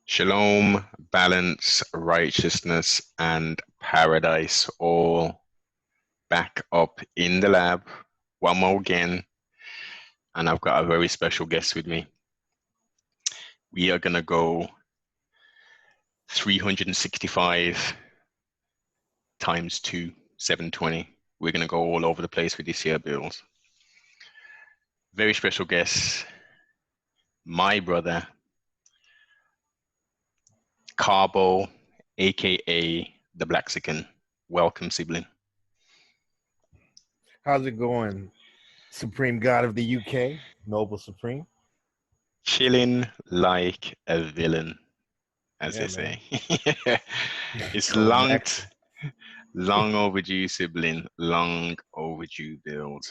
Shalom, balance, righteousness, and paradise all back up in the lab one more again. And I've got a very special guest with me. We are going to go 365 times 2, 720. We're going to go all over the place with this here build. Very special guest, my brother, Karbo, aka the Blaxican. Welcome, sibling. How's it going, Supreme God of the UK, Noble Supreme? Chilling like a villain, as Yeah, they man. say. It's Correct. long overdue, sibling, long overdue build.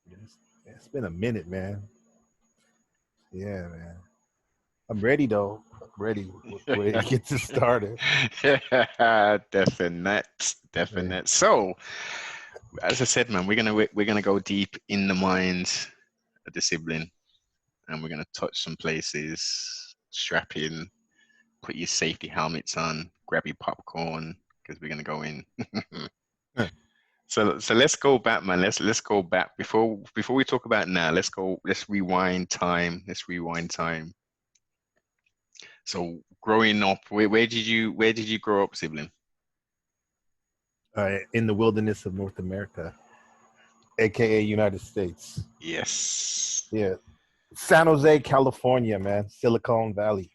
Yes. It's been a minute, man. Yeah, man. I'm ready though. I'm ready. We're ready to get this started. Definite, Yeah. definite. So, as I said, man, we're gonna go deep in the mind of the sibling, and we're gonna touch some places. Strap in, put your safety helmets on, grab your popcorn, because we're gonna go in. So let's go back, man. Let's go back before we talk about now. Let's rewind time. Let's rewind time. So growing up, where did you grow up, sibling? In the wilderness of North America, aka United States. Yes. Yeah. San Jose, California, man. Silicon Valley,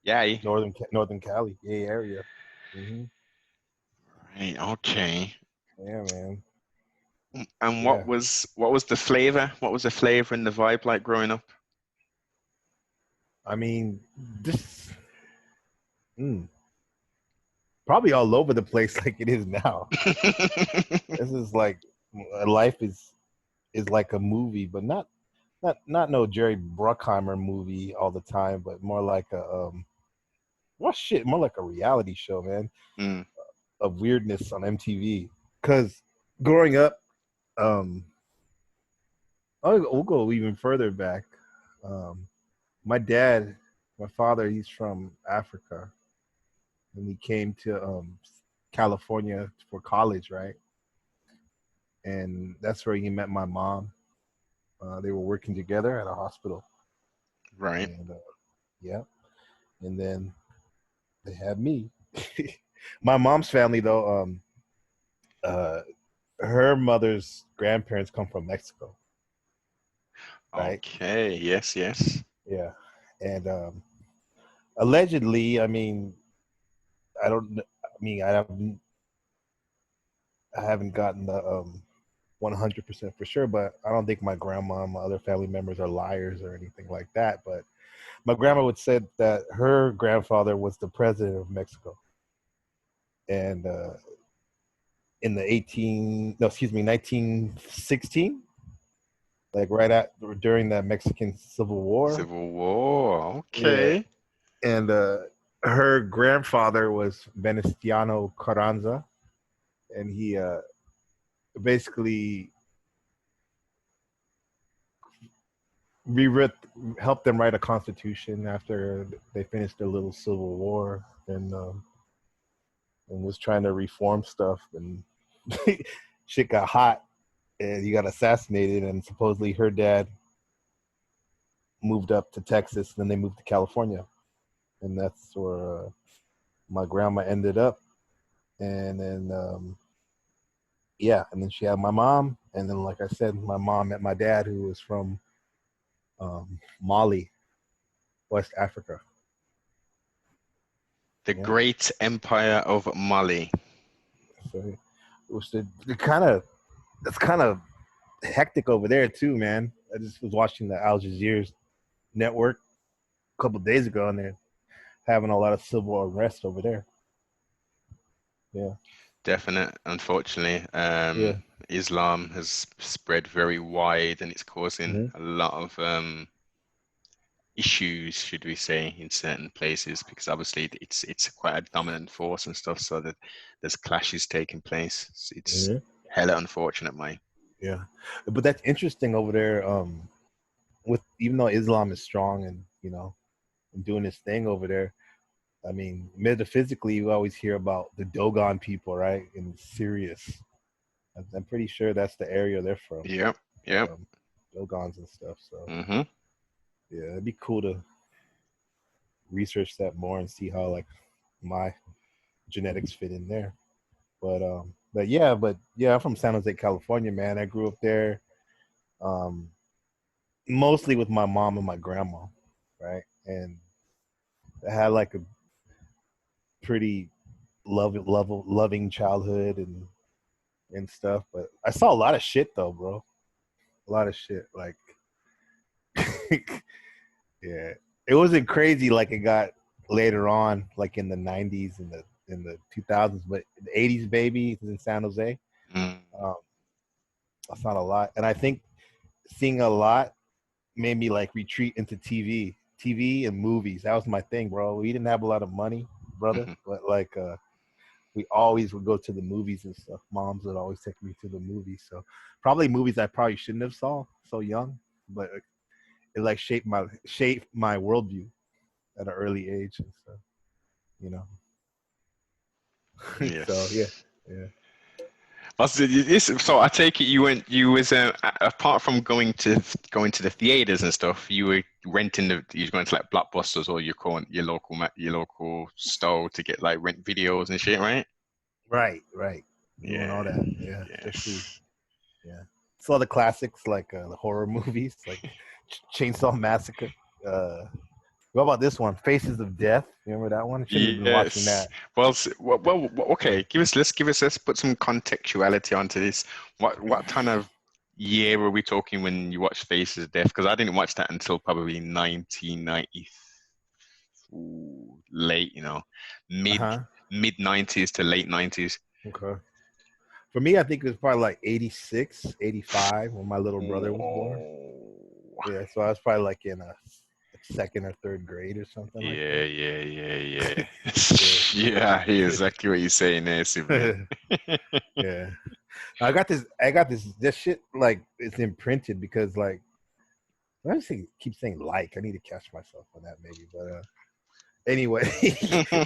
Yeah. Northern Cali, Bay Area. hmm Right, okay. Yeah, man. And what Yeah. was the flavor? What was the flavor and the vibe like growing up? I mean, this. Mm, probably all over the place like it is now. This is like life is like a movie, but not no Jerry Bruckheimer movie all the time, but more like a more like a reality show, man, Mm, of weirdness on MTV. Because growing up, um, we'll go even further back. Um, my dad, my father, he's from Africa, and he came to California for college, right? And that's where he met my mom. They were working together at a hospital, right. and yeah, and then they had me. My mom's family, though, uh, her mother's grandparents come from Mexico, right? Okay. Yes, yes. Yeah, and allegedly, I mean, I don't, I mean, I haven't gotten the 100% for sure, but I don't think my grandma and my other family members are liars or anything like that. But my grandma would say that her grandfather was the president of Mexico, and in the 1916, like right at during the Mexican Civil War. Civil War. Yeah, Okay. and her grandfather was Venustiano Carranza, and he basically rewrote, helped them write a constitution after they finished their little civil war, and was trying to reform stuff, and shit got hot, and he got assassinated, and supposedly her dad moved up to Texas, then they moved to California, and that's where my grandma ended up. And then yeah, and then she had my mom, and then like I said, my mom met my dad, who was from Mali, West Africa. The Yeah, Great Empire of Mali. so it was the kind of it's kind of hectic over there too, man. I just was watching the Al Jazeera network a couple of days ago, and they're having a lot of civil unrest over there. Yeah, Definite, unfortunately. yeah. Islam has spread very wide and it's causing Mm-hmm. a lot of issues, should we say, in certain places because obviously it's quite a dominant force and stuff, so that there's clashes taking place. It's Mm-hmm. hella unfortunate, mate. Yeah, but that's interesting over there. With even though Islam is strong and and doing its thing over there, I mean, metaphysically, you always hear about the Dogon people, right? In Sirius. I'm pretty sure that's the area they're from, Yep. Yep. um, Dogons and stuff. So Mm-hmm. yeah, it'd be cool to research that more and see how like my genetics fit in there. But yeah, I'm from San Jose, California, man. I grew up there, um, mostly with my mom and my grandma, right? And I had like a pretty loving childhood and stuff. But I saw a lot of shit though, bro. A lot of shit. Like, yeah, it wasn't crazy like it got later on, like in the '90s and the 2000s, but the '80s, baby, in San Jose. Mm. Um, I saw a lot, and I think seeing a lot made me like retreat into TV and movies. That was my thing, bro. We didn't have a lot of money, brother, Mm-hmm. but like we always would go to the movies and stuff. Moms would always take me to the movies, so probably movies I probably shouldn't have saw so young, but it like shaped my worldview at an early age and stuff, you know. So yeah, Yes. yeah. So I take it you was apart from going to the theaters and stuff, you were you were going to like Blockbusters or your local store to get like rent videos and shit, right? Right. Doing all Yeah. that, yeah. Especially, Yes. yeah. Saw the classics like the horror movies, like Chainsaw Massacre. What about this one, Faces of Death? Remember that one? I shouldn't have been watching Yes. that. Well, okay. Let's put some contextuality onto this. What kind of year were we talking when you watched Faces of Death? Because I didn't watch that until probably 1990, late, Uh mid huh. mid 90s to late 90s. Okay. For me, I think it was probably like 86, 85 when my little brother was born. Oh, Yeah, so I was probably like in a second or third grade or something like yeah, that. yeah, yeah, yeah. Yeah. Yeah, I hear exactly what you're saying there, sibling. Yeah. I got this shit like it's imprinted because like I just keep saying like I need to catch myself on that maybe, but anyway,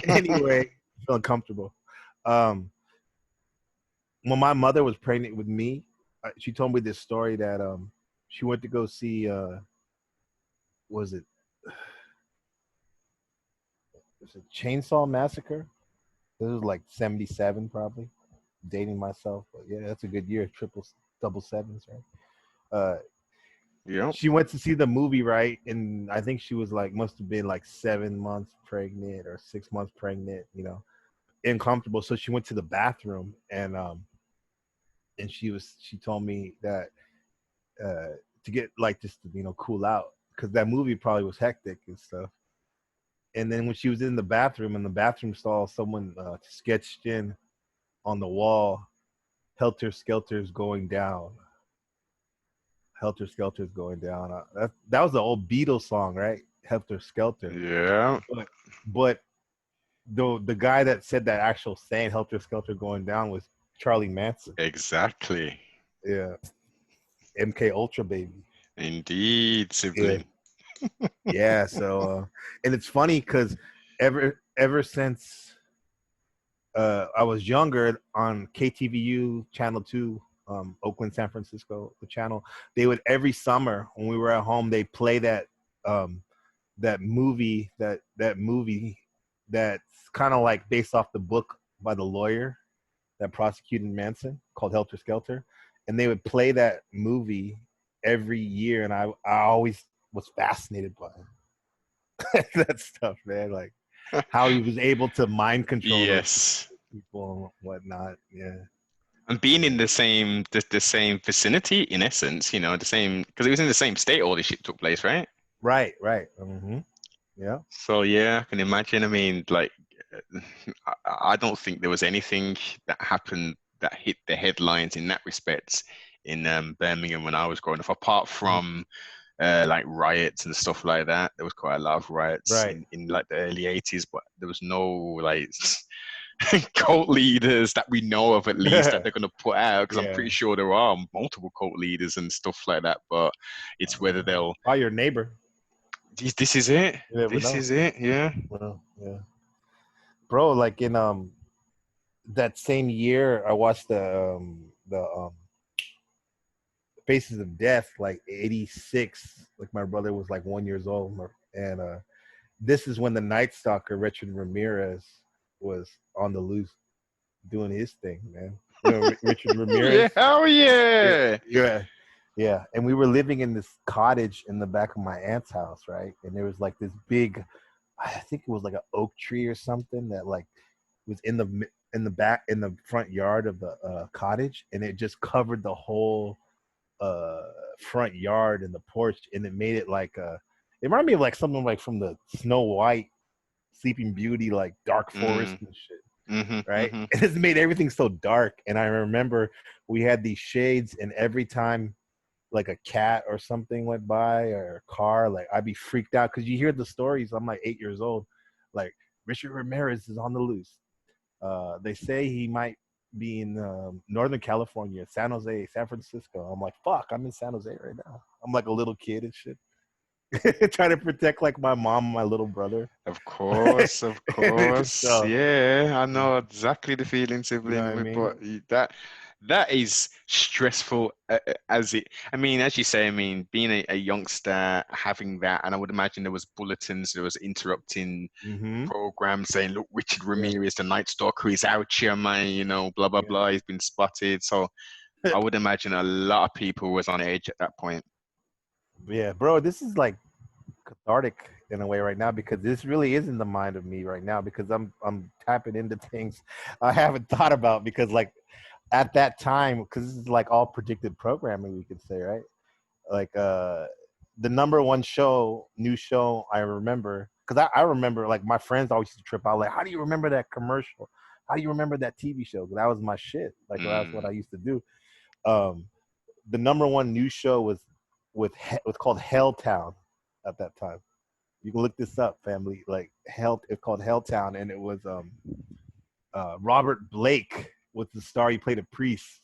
anyway, feeling comfortable. Um, when my mother was pregnant with me, she told me this story that she went to go see was it Chainsaw Massacre? This was like '77 probably. Dating myself, but yeah, that's a good year. Double sevens, right? Yep, She went to see the movie, right? And I think she was like, must have been like 7 months pregnant or 6 months pregnant, uncomfortable. So she went to the bathroom and she told me that uh, to get like just to cool out because that movie probably was hectic and stuff. And then when she was in the bathroom in the bathroom stall, someone sketched in on the wall, "Helter Skelter's going down." Helter Skelter's going down. That was the old Beatles song, right? Helter Skelter. yeah, But the guy that said that actual saying "Helter Skelter going down" was Charlie Manson. exactly. Yeah, MK Ultra baby. Indeed, Yeah, sibling. yeah. So and it's funny because ever since I was younger on KTVU Channel 2, Oakland, San Francisco, the channel, they would every summer when we were at home, they play um, that movie that's kind of like based off the book by the lawyer that prosecuted Manson called Helter Skelter, and they would play that movie every year, and I always was fascinated by that stuff, man. Like how he was able to mind control those Yes. people and whatnot. Yeah, And being in yeah, the same vicinity, in essence, the same because it was in the same state all this shit took place, right? right. Yeah, So yeah, I can imagine. I mean, like, I don't think there was anything that happened that hit the headlines in that respect in Birmingham when I was growing up, apart from like riots and stuff like that. There was quite a lot of riots right. in like the early 80s, but there was no like cult leaders that we know of at least that they're going to put out because I'm Yeah, pretty sure there are multiple cult leaders and stuff like that. But it's whether they'll. by your neighbor. This is it. You never This know. is it. Yeah. Well, yeah. bro. Like in that same year, I watched the Faces of Death, like '86. Like my brother was like 1 years old, and this is when the Night Stalker Richard Ramirez was on the loose doing his thing, man. You know Richard Yeah, Ramirez. hell Yeah, yeah. yeah, yeah. And we were living in this cottage in the back of my aunt's house, right? And there was like this big, I think it was like an oak tree or something that like was in the back in the front yard of the cottage, and it just covered the whole uh front yard and the porch, and it made it like it reminded me of like something like from the Snow White, Sleeping Beauty, like dark forest Mm, and shit, mm-hmm, right? mm-hmm. And it's made everything so dark. And I remember we had these shades, and every time like a cat or something went by or a car, like I'd be freaked out because you hear the stories. I'm like 8 years old, like Richard Ramirez is on the loose. They say he might be in Northern California, San Jose, San Francisco. I'm like, fuck, I'm in San Jose right now. I'm like a little kid and shit, trying to protect like my mom and my little brother. Of course, of course. So, Yeah, I know exactly the feeling, you know what sibling. I mean? But that is stressful as it. I mean, as you say, I mean, being a youngster, having that, and I would imagine there was bulletins, there was interrupting Mm-hmm. programs saying, "Look, Richard Yeah, Ramirez, the Night Stalker, is out here, man. You know, blah blah blah. He's been spotted." So I would imagine a lot of people was on edge at that point. yeah, bro. This is like cathartic in a way right now because this really is in the mind of me right now because I'm tapping into things I haven't thought about because like at that time because this is like all predicted programming we could say, right? Like the number one new show I remember because I remember like my friends always used to trip out like, how do you remember that commercial? How do you remember that TV show? 'Cause that was my shit. Like that's what Mm. I used to do. Um, the number one news show was called Helltown at that time. You can look this up, family. Like Hell, it's called Helltown, and it was Robert Blake was the star. He played a priest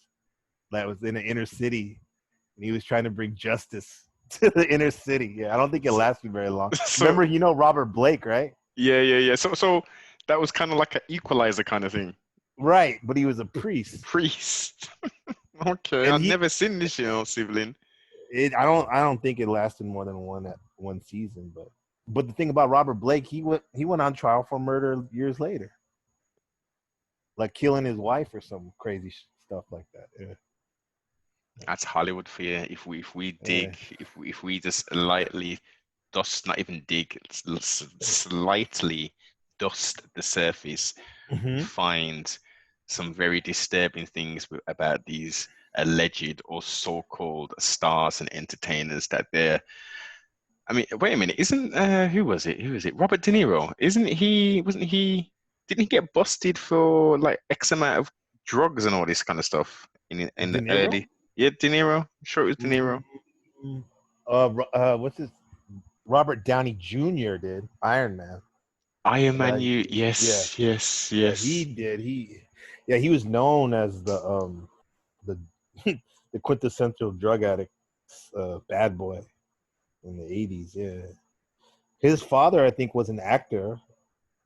that was in the inner city, and he was trying to bring justice to the inner city. Yeah, I don't think it So, lasted very long. so Remember, you know Robert Blake, right? yeah, yeah, yeah. So that was kind of like an equalizer kind of thing. Right, but he was a priest, Priest. Okay, and I've he. never seen this, sibling. I don't think it lasted more than one season, but the thing about Robert Blake, he went on trial for murder years later, like killing his wife or some crazy stuff like that. Yeah. That's Hollywood for you. If we Yeah. dig, if we just lightly dust, not even dig, slightly dust the surface, we Mm-hmm. find some very disturbing things about these alleged or so-called stars and entertainers that they're. I mean, wait a minute, isn't who was it? Who was it? Robert De Niro. Isn't he? Wasn't he? Didn't he get busted for like X amount of drugs and all this kind of stuff in De the Niro. early? Yeah, De Niro. I'm sure it was De Niro. Mm-hmm. What's his Robert Downey Jr. did Iron Man. Iron Man. That You. yeah, Yes, yes, yeah, he yes. did. He was known as the the quintessential drug addict, bad boy in the '80s. Yeah, his father I think was an actor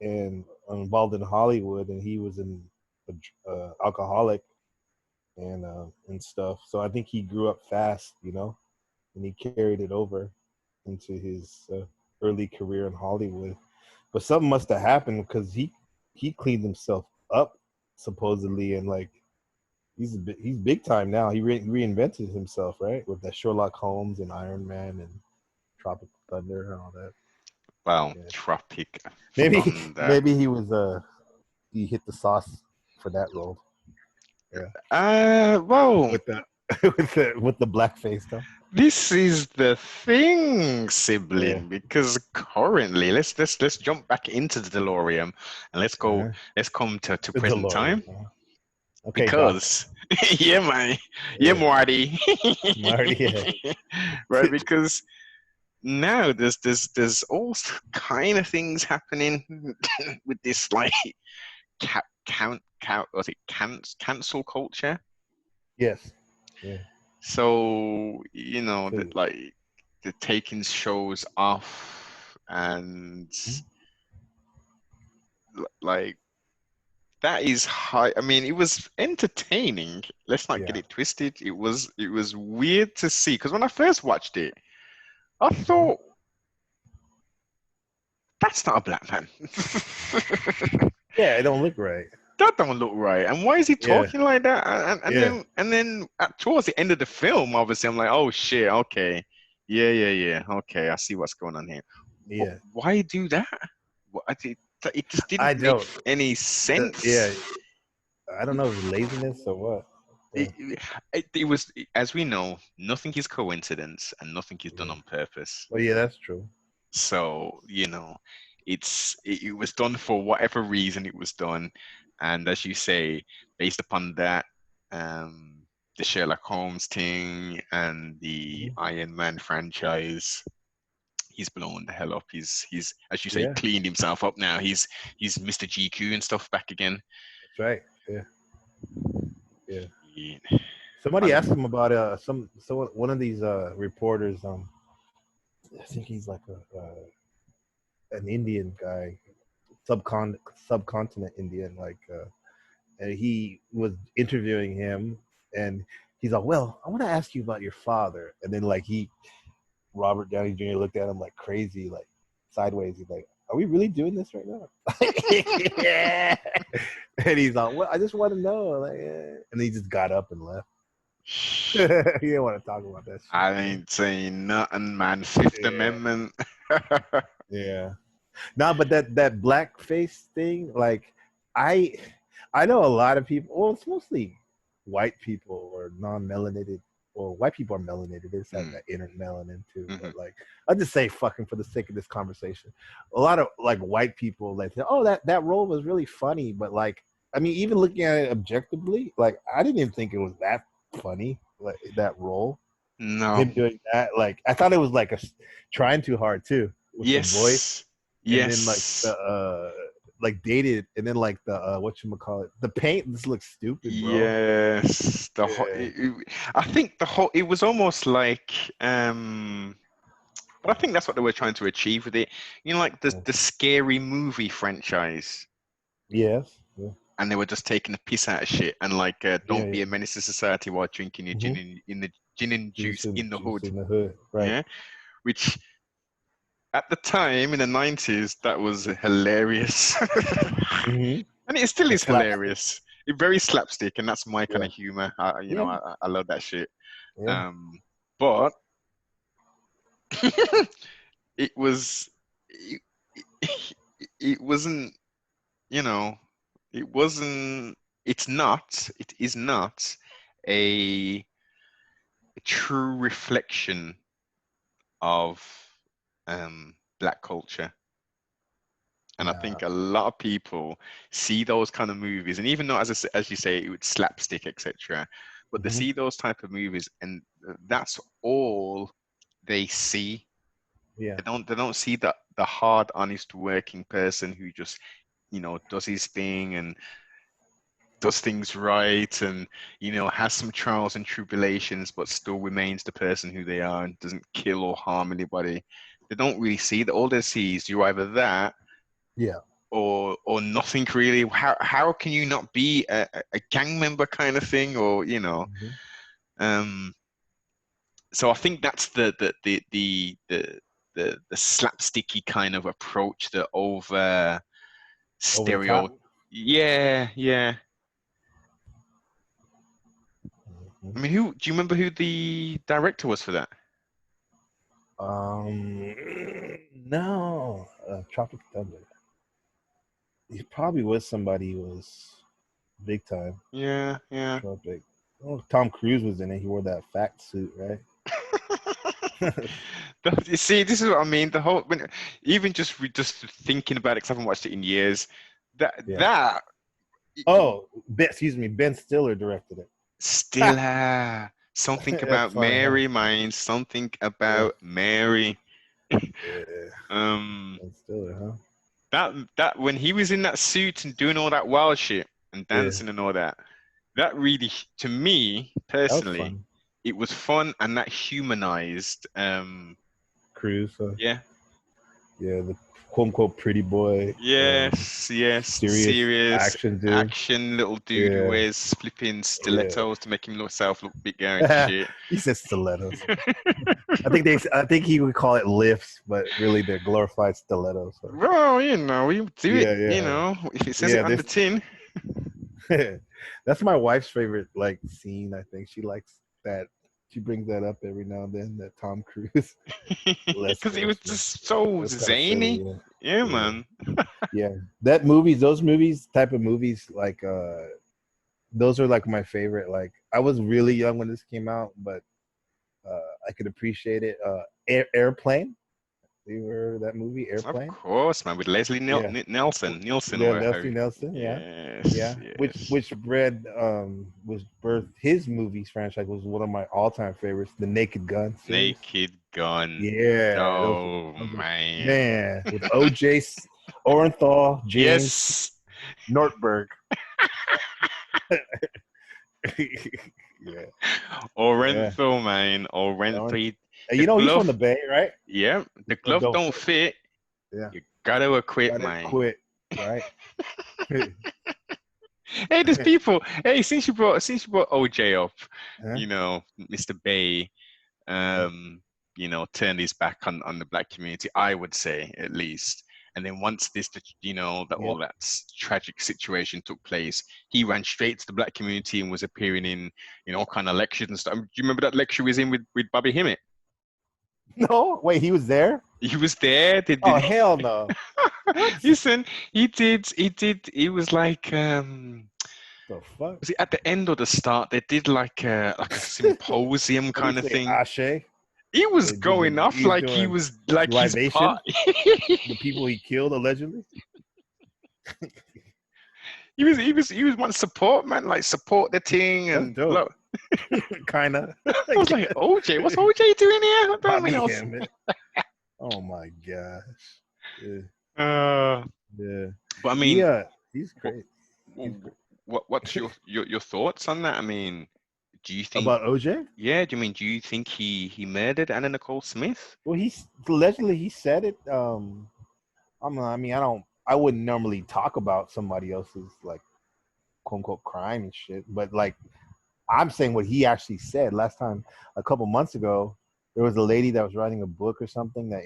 and involved in Hollywood, and he was an alcoholic and stuff. So I think he grew up fast, and he carried it over into his early career in Hollywood. But something must have happened because he cleaned himself up supposedly, and like he's big time now. He reinvented himself, right, with that Sherlock Holmes and Iron Man and Tropic Thunder and all that. Well, Yeah. Tropic Maybe Thunder. maybe he hit the sauce for that role. Yeah, Well, with the with the blackface though. this is the thing, Yeah. sibling, because currently, let's jump back into the DeLorean and Uh-huh. let's come to The present DeLorean. time Uh-huh. Okay, Doc. because yeah, man, yeah, Yeah. Marty, Marty. Yeah. right? Because now there's all kind of things happening with this like was it cancel culture? Yes. Yeah. So, you know, So, that like the taking shows off and like that is high. I mean, it was entertaining. Let's not get Yeah. it twisted. It was weird to see because when I first watched it, I Mhm. thought that's not a black man. Yeah, it don't look right. That don't look right. And why is he Yeah. talking like that? And Yeah. then towards the end of the film, obviously, I'm like, oh shit, okay, yeah, okay, I see what's going on here. But Yeah. why do that? It just I didn't make don't. any sense. Yeah. I don't know if it's laziness or what. Yeah. It was, as we know, nothing is coincidence and nothing is done Yeah. on purpose. Well, yeah, that's true. So, it was done for whatever reason it was done. And as you say, based upon that, um, the Sherlock Holmes thing and the Mhm. Iron Man franchise, he's blown the hell up. He's as you say, Yeah, cleaned himself up now. He's Mr. GQ and stuff back again. that's right. Yeah. Yeah. Yeah. Somebody I, asked him about one of these reporters. I think he's like an Indian guy, subcontinent Indian. And he was interviewing him, and he's like, "Well, I want to ask you about your father." And then Robert Downey Jr. looked at him like crazy, like sideways. He's like, "Are we really doing this right now?" Yeah. And he's like, "Well, I just want to know." Like, yeah. And he just got up and left. He didn't want to talk about that shit. I Man. ain't saying nothing, man. Fifth Yeah, Amendment. yeah. No, but that blackface thing, like, I I know a lot of people. Well, it's mostly white people or non-melanated. Well, white people are melanated. They just have Mm, that inner melanin too. mhm. But like, I'll just say fucking for the sake of this conversation. A lot of like white people like say, "Oh, that role was really funny," but like, I mean, even looking at it objectively, like, I didn't even think it was that funny. Like that role, No. him doing that, like, I thought it was like trying too hard too with the voice, Yes. and then like Yes. like dated, and then like the whatchamacallit, the paint just looks stupid, bro. Yes. Yeah. I think it was almost like but I think that's what they were trying to achieve with it. Like the scary movie franchise. Yes. Yeah. And they were just taking the piss out of shit and like Yeah. don't be Yeah. a menace to society while drinking your Mm-hmm. in the gin and juice in the Juice hood. in the hood, right? Yeah. Which at the time in the 90s, that was hilarious. Mm-hmm. And it still The is slapstick. hilarious. It's very slapstick, and that's my kind Yeah. of humor. Yeah. I love that shit. Yeah. Um, but it was, it, it wasn't, you know, it wasn't, it is not a, a true reflection of black culture. And I Nah. think a lot of people see those kind of movies, and even though, as you say, it would slapstick, etc., but they Mm-hmm. see those type of movies, and that's all they see. Yeah. They don't see the hard, honest working person who just does his thing and does things right, and has some trials and tribulations, but still remains the person who they are and doesn't kill or harm anybody. They don't really see that. All they see is you're either that Yeah. or nothing really. How can you not be a gang member kind of thing, or Mm-hmm. um so I think that's the slapsticky kind of approach, the over Over the stereo. top. Yeah. Mm-hmm. I mean, who do you remember who the director was for that? No, Tropic Thunder. He probably was somebody who was big time. Yeah. Tropic. Oh, Tom Cruise was in it. He wore that fat suit, right? You see, this is what I mean. The whole, even just thinking about it, because I haven't watched it in years. That Yeah. that Oh, excuse me. Ben Stiller directed it. Stiller. Something That's about funny, huh? Mary, mind. Something Yeah. about Mary. Yeah. Um, Ben Stiller, huh? that when he was in that suit and doing all that wild shit and Yeah. dancing and all that, that really, to me That was personally, fun. it was fun and that humanized. Cruise. Yeah, Yeah. quote unquote pretty boy, Yes, yes, serious serious action dude. action little dude who Yeah, wears flipping yeah. stilettos to make himself look bigger and shit. He says stilettos. I think he would call it lifts, but really they're glorified stilettos. So. Well, we do it, Yeah, yeah, if it says it yeah. on the tin. That's my wife's favorite like scene. I think she likes that. She brings that up every now and then. That Tom Cruise. Let's Because he go. was just so That's kind of silly. zany. Yeah, Yeah, yeah, man. yeah. That movies, those movies, type of movies, like those are like my favorite. Like I was really young when this came out, but I could appreciate it. Airplane. You remember that movie, Of Airplane? course, man, with Leslie Yeah. Nielsen, Yeah, or Leslie how. Nelson, yeah. Yes, Yeah. yes. Which bred was birthed his movies franchise was one of my all time favorites, the Naked Gun series. Naked Gun. Yeah, Oh those were man. man with OJ Orenthal, James Yes. Nortberg. Yeah, yeah. Orenthal, man. Oren- Orenthal. And The you know he's from the glove, Bay, right? yeah, the So glove don't don't fit. yeah. You gotta acquit, Gotta man. quit, right? Hey, there's people. Hey, since you brought OJ up, Huh? Mr. Bay, um, turned his back on the black community, I would say, at least. And then once that all Yep. that tragic situation took place, he ran straight to the black community and was appearing in, all kind of lectures and stuff. Do you remember that lecture he was in with Bobby Hemmett? No, wait, he was there? He was there. They Oh did. hell no. What Listen, he was like, the fuck? was it at the end or the start? They did like a symposium What do you kind of say, thing. Ashe? He was They did going off he's like he doing was like his part. libation, the people he killed allegedly. He was one support man, like support the thing That's and dope. look. Kinda. I I was like, guess. OJ, what's OJ doing here? I don't Bobby know. Hammett. Oh my gosh. Yeah. Uh, Yeah. but I mean, Yeah. He's what, great. He's great. what's your thoughts on that? I mean, do you think? About OJ? Yeah, do you think he murdered Anna Nicole Smith? Well, he's allegedly he said it. I wouldn't normally talk about somebody else's like quote unquote crime and shit, but like I'm saying what he actually said last time a couple months ago. There was a lady that was writing a book or something that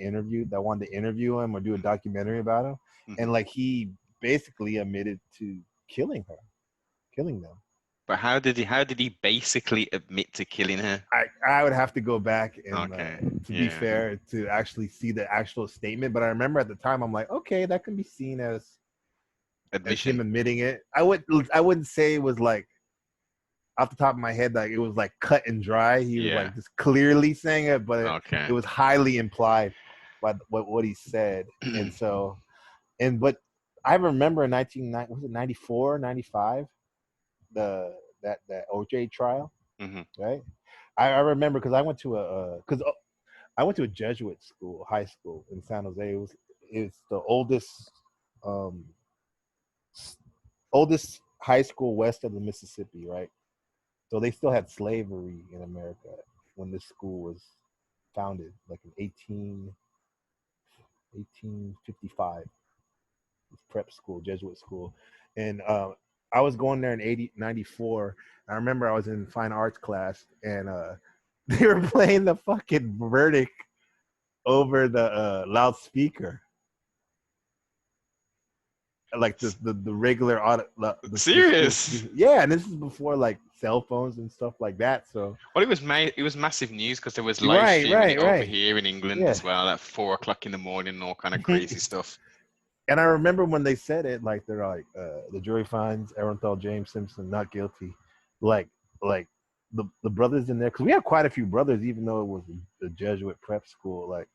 wanted to interview him or do a documentary about him, Mhm. and like he basically admitted to killing them. But how did he basically admit to killing her? I would have to go back and Okay, to be yeah, fair to actually see the actual statement, but I remember at the time I'm like, okay, that can be seen as him admission. admitting it. I wouldn't say it was like off the top of my head, like it was like cut and dry. He was Yeah. like just clearly saying it, but it Okay. was highly implied by what he said. And so, but I remember in 1990, was it 94, 95, that OJ trial, Hmm. right? I remember because I went to a Jesuit school, high school in San Jose. It's the um, oldest high school west of the Mississippi, right? So they still had slavery in America when this school was founded, like in 1855. It's prep school, Jesuit school. And I was going there in 94. I remember I was in fine arts class and they were playing the fucking verdict over the loudspeaker. Like the regular auto, the school Serious? speaker. Yeah, and this is before like cell phones and stuff like that. So Well, it was massive news because there was live right, streaming it right, over right. here in England Yeah. as well at 4 o'clock in the morning and all kind of crazy stuff. And I remember when they said it, like they're like, the jury finds Arenthal James Simpson not guilty. Like, like the brothers in there, because we had quite a few brothers, even though it was a Jesuit prep school. Like,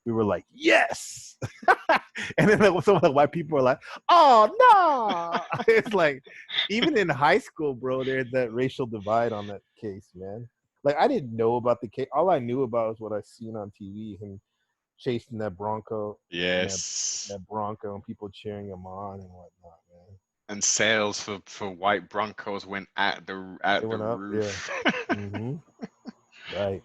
we were like, yes. And then some of the white people were like, oh no. It's like, even in high school, bro, there's that racial divide on that case, man. Like, I didn't know about the case. All I knew about was what I seen on TV, him chasing that Bronco and Yes. that Bronco and people cheering him on and whatnot, man. And sales for white Broncos went at the It at the went up, yeah. roof. Mm-hmm. Right.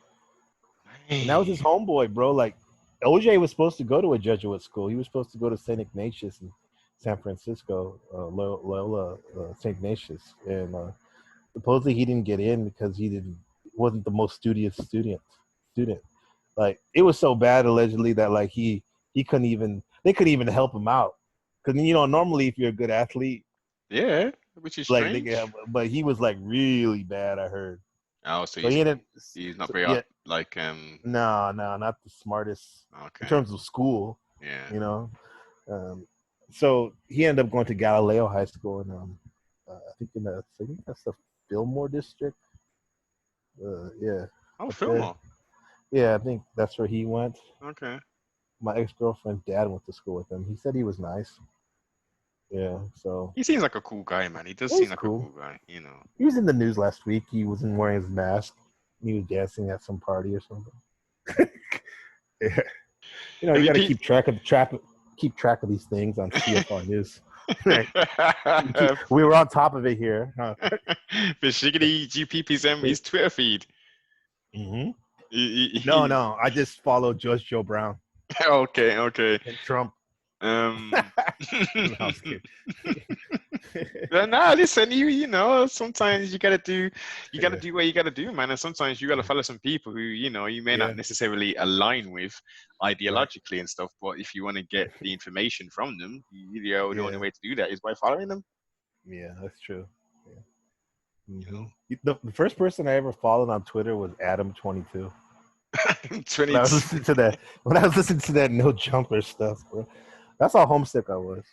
And that was his Man. homeboy, bro. Like OJ was supposed to go to a Jesuit school. He was supposed to go to St. Ignatius in San Francisco, Loyola St. Ignatius, and supposedly he didn't get in because he wasn't the most studious student. Like it was so bad allegedly that like he couldn't even they couldn't even help him out because normally if you're a good athlete, Yeah, which is like they can help, strange. but he was like really bad. I heard. Oh, so So he ended. he's not So, very yeah, like no, not the smartest in okay. terms of school. Yeah. You know, um, so he ended up going to Galileo High School in I think that's the Fillmore district. Yeah, Oh, up there. Fillmore. Yeah, I think that's where he went. Okay. My ex-girlfriend's dad went to school with him. He said he was nice. Yeah, so He seems like a cool guy, man. He does it seem was like a cool. cool guy, you know. He was in the news last week. He wasn't wearing his mask. He was dancing at some party or something. Yeah. Have You you got to pe- keep track of these things on CFR News. Right. We were on top of it here. Huh? The shiggity GP present his Twitter feed. Mm-hmm. No, He's no. I just follow Judge Joe Brown okay, okay. and Trump. Um, No, I was kidding. nah, listen, you know, sometimes you gotta Yeah, do what you gotta do, man. And sometimes you gotta follow some people who, you may not yeah, necessarily align with right. ideologically and stuff, but if you want to get the information from them, the only Yeah, way to do that is by following them. yeah, that's true. Yeah. You know, The first person I ever followed on Twitter was Adam22. 20. When I was listening to that No Jumper stuff, bro, that's how homesick I was.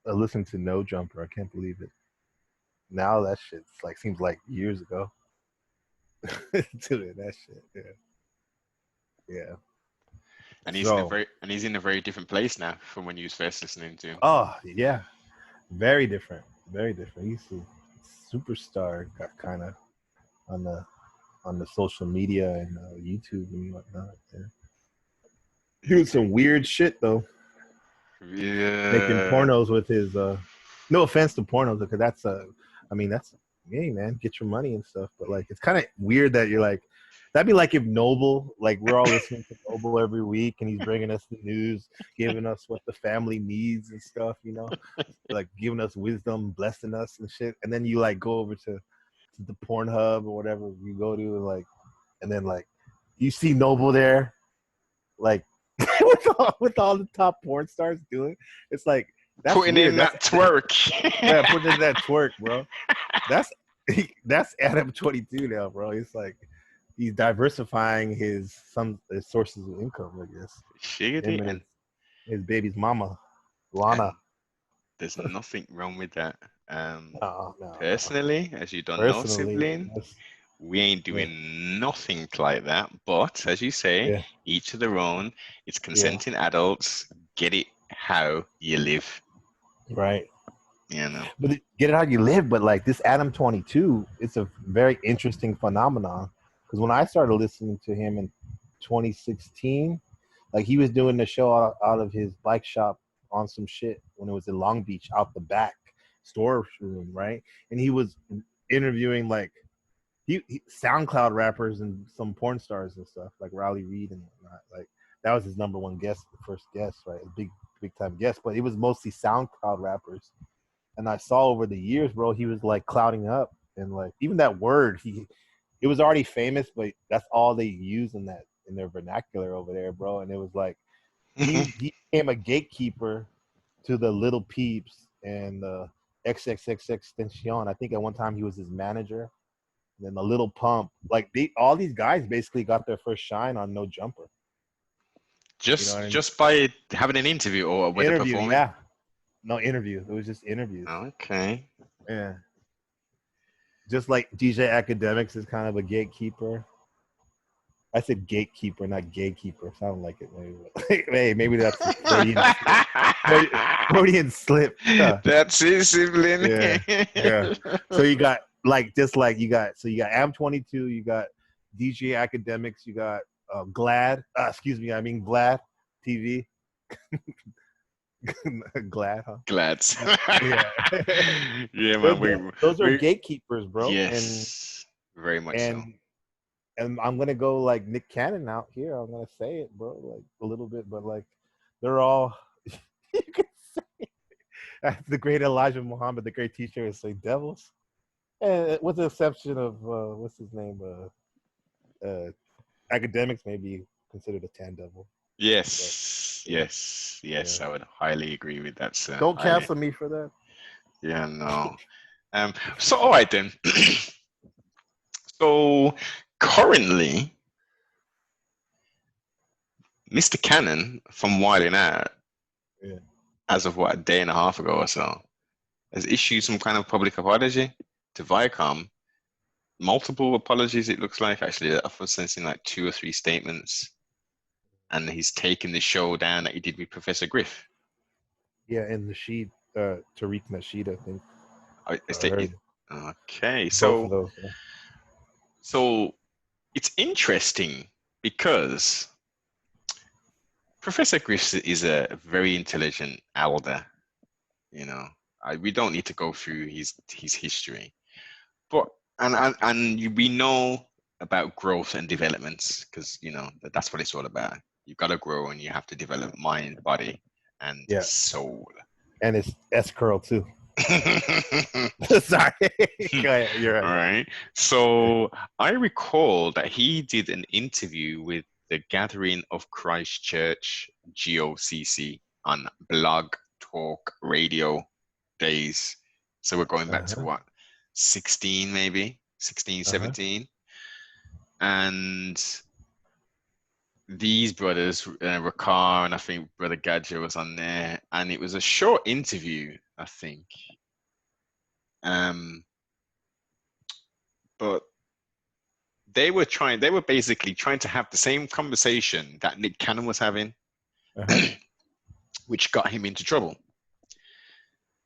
I listened to No Jumper. I can't believe it. Now that shit's like seems like years ago. Dude, that shit. Yeah, yeah. So, And he's in a very different place now from when you was first listening to him. oh yeah, very different. Very different. He's a superstar. Got kind of on the social media and YouTube and whatnot. Yeah. Doing some weird shit though. Making Yeah. pornos with his no offense to pornos because that's I mean that's hey man get your money and stuff but like it's kind of weird that you're like that'd be like if Noble like we're all listening to Noble every week and he's bringing us the news giving us what the family needs and stuff like giving us wisdom blessing us and shit and then you like go over to the Pornhub or whatever you go to and then like you see Noble there like with all the top porn stars doing it's like that's Putting weird in that twerk. yeah putting in that twerk bro that's that's Adam 22 now bro it's like he's diversifying his sources of income I guess Shiggity, him and his baby's mama Lana and there's nothing wrong with that. no Personally, as you don't know, personally sibling, we ain't yeah doing nothing like that. But as you say, yeah each to their own. It's yeah consenting adults. Get it how you live. right You know. but get it how you live but like this Adam 22 it's a very interesting phenomenon because when I started listening to him in 2016 like he was doing the show out of his bike shop on some shit when it was in Long Beach out the back storeroom right and he was interviewing like he SoundCloud rappers and some porn stars and stuff like Riley Reid and whatnot like that was his number one guest the first guest right a big time guest but it was mostly SoundCloud rappers and I saw over the years, bro, he was like clouding up and like even that word, it was already famous, but that's all they use in their vernacular over there, bro. And it was like he became a gatekeeper to the Little Peeps and the XXX Extension. I think at one time he was his manager. And then the Little Pump, like all these guys basically got their first shine on No Jumper. You know what I mean? Just by having an interview or whether Interview, performing. yeah. No interview. It was just interviews. Okay. Yeah. Just like DJ Academics is kind of a gatekeeper. I said gatekeeper, not gatekeeper. Sounded like it. Maybe, hey, maybe that's a Freudian slip. That's it, sibling. Yeah. So you got you got AM22, you got DJ Academics, you got Glad. Excuse me, I mean Glad TV. Glad, huh? Glad. Yeah. Yeah, man. Those are we gatekeepers, bro. yes, very much so. And and I'm gonna go like Nick Cannon out here. I'm gonna say it, bro, like a little bit, but like they're all. You can say the great Elijah Muhammad, the great teacher, is say devils, and with the exception of what's his name, academics may be considered a tan devil. But Yes, yeah, yes, yeah. yes. I would highly agree with that, sir. Don't Highly. cancel me for that. Yeah, no. So all right then. So currently, Mr. Cannon from Wilding Out, Yeah. as of what, a day and a half ago or so, has issued some kind of public apology to Viacom. Multiple apologies, it looks like. Actually, I've sensing like 2 or 3 statements. And he's taken the show down that he did with Professor Griff. Yeah, and Nasheed, Tariq Nasheed, I think. I heard Okay, both of those. Yeah. so it's interesting because Professor Griff is a very intelligent elder. You know, we don't need to go through his history, but we know about growth and developments because that's what it's all about. You've got to grow and you have to develop mind, body, and Yeah, soul. and it's S curl too. Sorry, go ahead. You're All right. right. So I recall that he did an interview with the Gathering of Christ Church, GOCC, on Blog Talk Radio days. So we're going back to what, 16 maybe, 16, 17. And these brothers, Rakar and I think Brother Gadja was on there, and it was a short interview, I think. But they were basically trying to have the same conversation that Nick Cannon was having, which got him into trouble.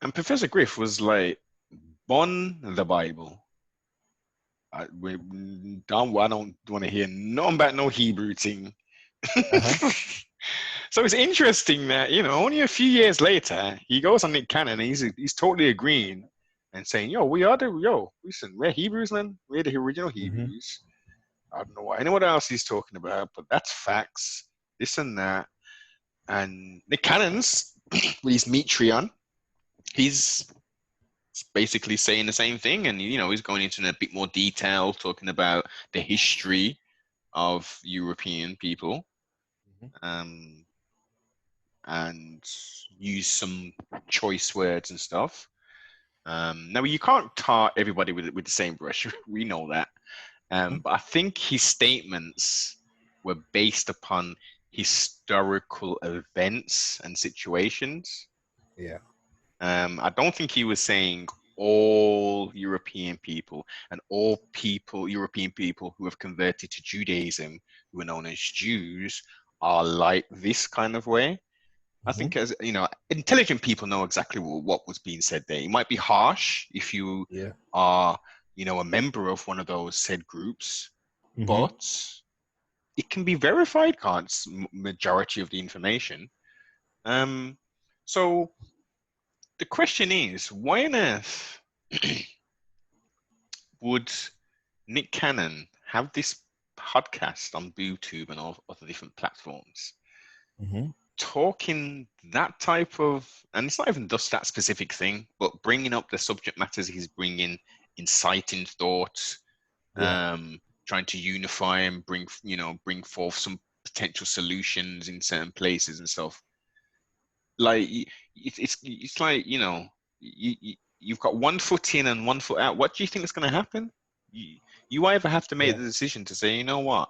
And Professor Griff was like, "Bon the Bible. I don't want to hear nothing about no Hebrew thing." So it's interesting that only a few years later he goes on Nick Cannon and he's totally agreeing and saying, listen, we're Hebrews, man. We're the original Hebrews. I don't know what anyone else he's talking about, but that's facts. This and that. And Nick Cannon's with his Metreon, he's basically saying the same thing, and he's going into a bit more detail, talking about the history of European people, and use some choice words and stuff. Now you can't tar everybody with the same brush. We know that. But I think his statements were based upon historical events and situations. Yeah. I don't think he was saying all European people and all European people who have converted to Judaism, who are known as Jews, are like this kind of way. I think, as intelligent people know exactly what was being said there. It might be harsh if you are, a member of one of those said groups, but it can be verified, can't majority of the information. So the question is, why on earth would Nick Cannon have this podcast on YouTube and all other different platforms? Talking that type of, and it's not even just that specific thing, but bringing up the subject matters he's bringing, inciting thoughts, trying to unify and bring forth some potential solutions in certain places and stuff. Like it's like you've got one foot in and one foot out. What do you think is going to happen? You either have to make the decision to say, you know what,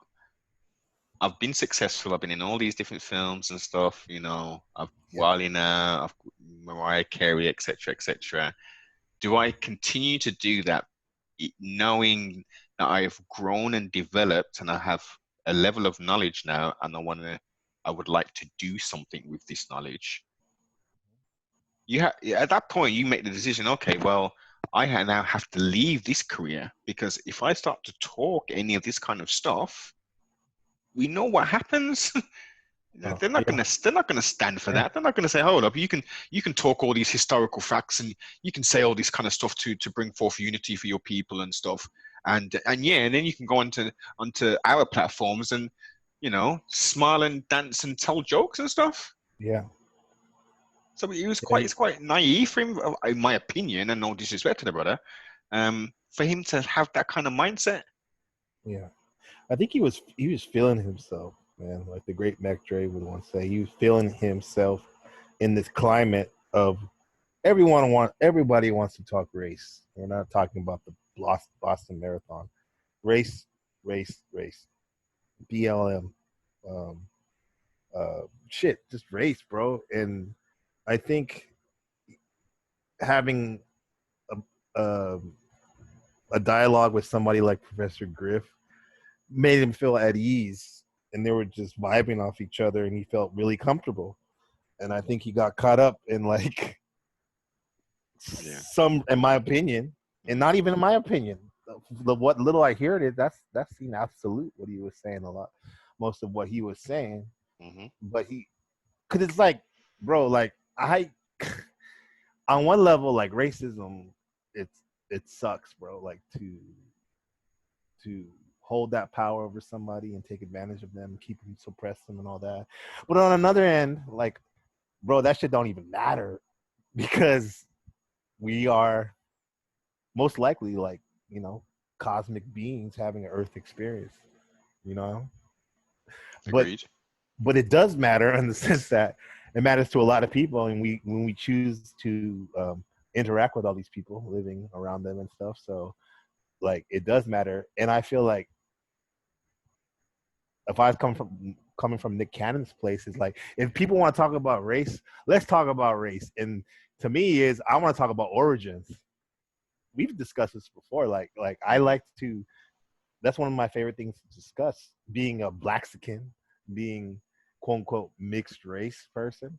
I've been successful. I've been in all these different films and stuff. I've I've Mariah Carey, etc., etc. Do I continue to do that, knowing that I have grown and developed, and I have a level of knowledge now, and I would like to do something with this knowledge? At that point, you make the decision. Okay, well, I now have to leave this career because if I start to talk any of this kind of stuff, we know what happens. They're not gonna stand for that. They're not gonna say, hold up, you can talk all these historical facts and you can say all this kind of stuff to bring forth unity for your people and stuff, and yeah, and then you can go onto our platforms and smile and dance and tell jokes and stuff. Yeah. So it was And quite naive for him, in my opinion, and no disrespect to the brother, for him to have that kind of mindset. yeah, I think he was feeling himself, man. Like the great Mac Dre would once say, he was feeling himself in this climate of everybody wants to talk race. We're not talking about the Boston Marathon. Race, race, race. BLM. Um, shit, just race, bro. And I think having a, a, a dialogue with somebody like Professor Griff made him feel at ease, and they were just vibing off each other, and he felt really comfortable. And I think he got caught up in like Yeah. some, in my opinion, and not even in my opinion, what little I heard it, that seemed absolute what he was saying a lot, most of what he was saying. Mm-hmm. But because it's like, bro, like I, on one level, like racism, it sucks, bro. Like to hold that power over somebody and take advantage of them, keep them, suppress them, and all that. But on another end, like, bro, that shit don't even matter because we are most likely like, cosmic beings having an Earth experience, you know. But Agreed. it does matter in the sense that it matters to a lot of people, and when we choose to interact with all these people living around them and stuff, so like it does matter. And I feel like if I was coming from Nick Cannon's place, is like, if people want to talk about race, let's talk about race. And to me, is I want to talk about origins. We've discussed this before. Like I like to. That's one of my favorite things to discuss. Being a Blaxican, being quote unquote mixed race person,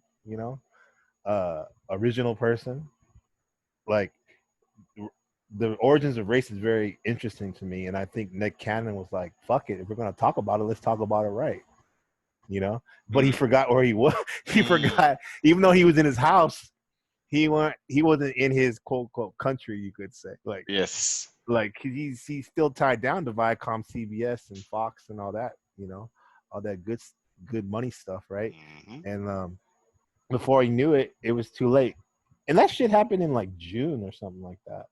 original person. Like the origins of race is very interesting to me, and I think Nick Cannon was like, "Fuck it, if we're gonna talk about it, let's talk about it right." But he forgot where he was. He forgot, even though he was in his house, he wasn't in his quote unquote country, you could say. Like, Yes. like he's still tied down to Viacom, CBS, and Fox and all that, all that good money stuff, right? Mm-hmm. And before he knew it, it was too late. And that shit happened in like June or something like that.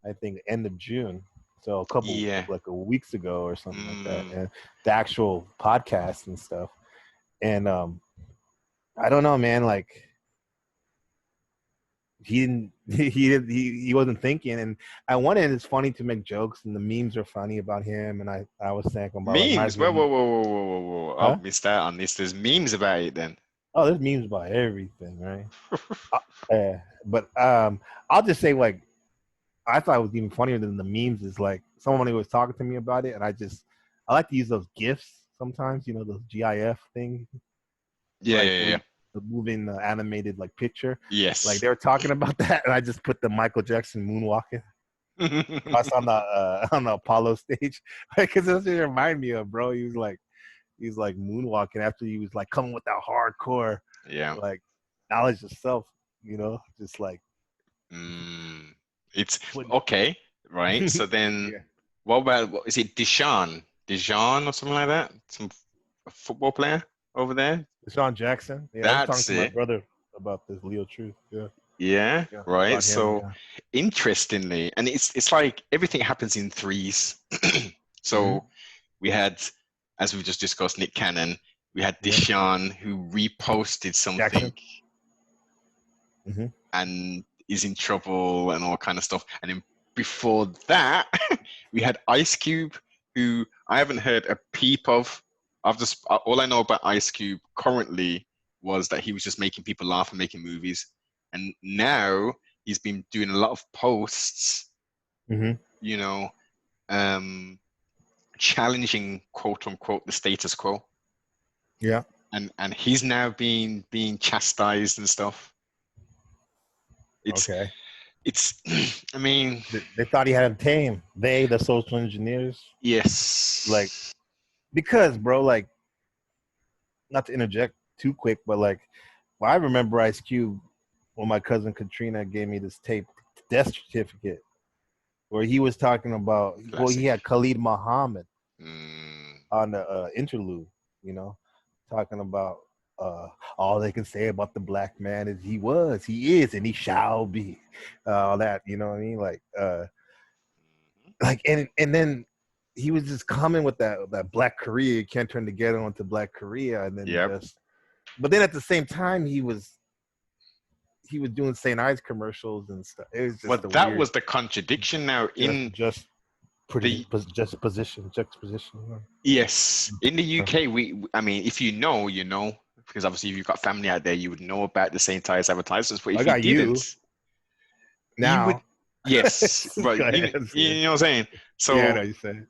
I think end of June. So a couple Yeah. like a weeks ago or something like that. Mm. And the actual podcast and stuff. And I don't know, man. Like he didn't, he wasn't thinking. And at one end, it's funny to make jokes, and the memes are funny about him. And I was thinking about like, might as Memes. well Whoa, use, whoa, whoa, whoa, whoa, whoa, whoa. huh? I've missed out on this. There's memes about it then. Oh, there's memes about everything, right? But I'll just say, like, I thought it was even funnier than the memes. Is like someone who was talking to me about it, and I like to use those GIFs sometimes. Those GIF things, Yeah, like yeah, where yeah. the moving animated like picture. Like Yes. they were talking about that, and I just put the Michael Jackson moonwalking across on the Apollo stage, because that's what it reminded me of, bro. He was like moonwalking after he was like coming with that hardcore Yeah. like knowledge of self, just like Mm. It's putting. okay, right? So then, Yeah, what about is it Deshaun? Deshaun or something like that? A football player over there? Deshaun Jackson. Yeah, I was talking That's to my it. brother about this Leo Truth. Yeah, Yeah, yeah, right. about him. So Yeah. interestingly, and it's like everything happens in threes. Mm-hmm. So we had, as we just discussed, Nick Cannon. We had Yeah, Deshaun who reposted Jackson. something Mm-hmm. and is in trouble and all kind of stuff. And then before that, we had Ice Cube, who I haven't heard a peep of. I've just all I know about Ice Cube currently was that he was just making people laugh and making movies. And now he's been doing a lot of posts, Mm-hmm. you know, um, challenging quote unquote the status quo. Yeah. And he's now being chastised and stuff. It's Okay. it's I mean, They thought he had him tame. The social engineers, like, yes. because, bro, like, not to interject too quick, but like, well, I remember Ice Cube when my cousin Katrina gave me this tape death certificate. where he was talking about. Well, he Classic. had Khalid Muhammad Mm, on the interlude. You know, talking about all they can say about the black man is he is, and he shall be. All that, you know what I mean? Like, and then he was just coming with that Black Korea. You can't turn the ghetto into Black Korea, and then yep. just. But then at the same time, he was doing St. Ives commercials and stuff. It was Well, just a that weird, was the contradiction now in just pretty the juxtaposition. yes, in the UK. I mean, if you know, you know, because obviously if you've got family out there, you would know about the St. Ives advertisements. But I if you got you didn't, you would, now. yes, but Go ahead. you know what I'm saying. Yeah, I So know you said.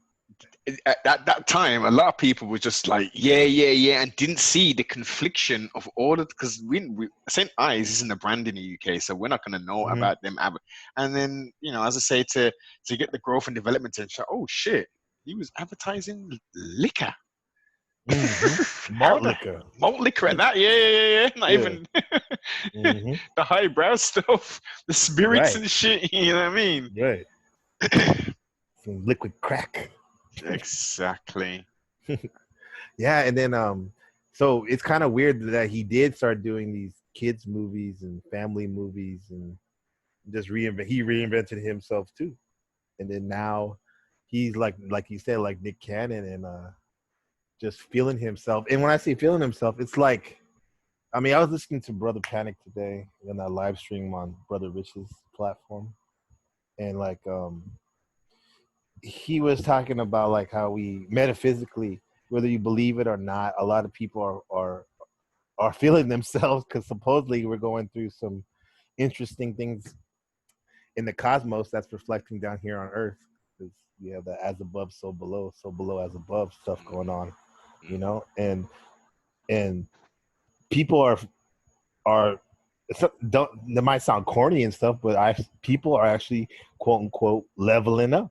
at that time, a lot of people were just like, yeah, yeah, yeah, and didn't see the confliction of all of because we St. Ives isn't a brand in the UK, so we're not going to know Mm-hmm. about them. And then, you know, as I say, to get the growth and development and show, oh shit, he was advertising liquor. Mm-hmm. How Malt the liquor. malt liquor at that? Yeah, yeah, yeah, yeah. Not Yeah. even Mm-hmm. the highbrow stuff, the spirits Right. and shit. You know what I mean? Right. Some liquid crack. Exactly. Yeah, and then so it's kind of weird that he did start doing these kids movies and family movies and just reinvented himself too. And then now he's like you said, like Nick Cannon, and just feeling himself. And when I say feeling himself, it's like, I mean, I was listening to Brother Panic today in that live stream on Brother Rich's platform, and like he was talking about like how we metaphysically, whether you believe it or not, a lot of people are feeling themselves because supposedly we're going through some interesting things in the cosmos that's reflecting down here on Earth, because you have the as above, so below as above stuff going on, you Mm-hmm. know, and people are don't, it might sound corny and stuff, but people are actually quote unquote leveling up.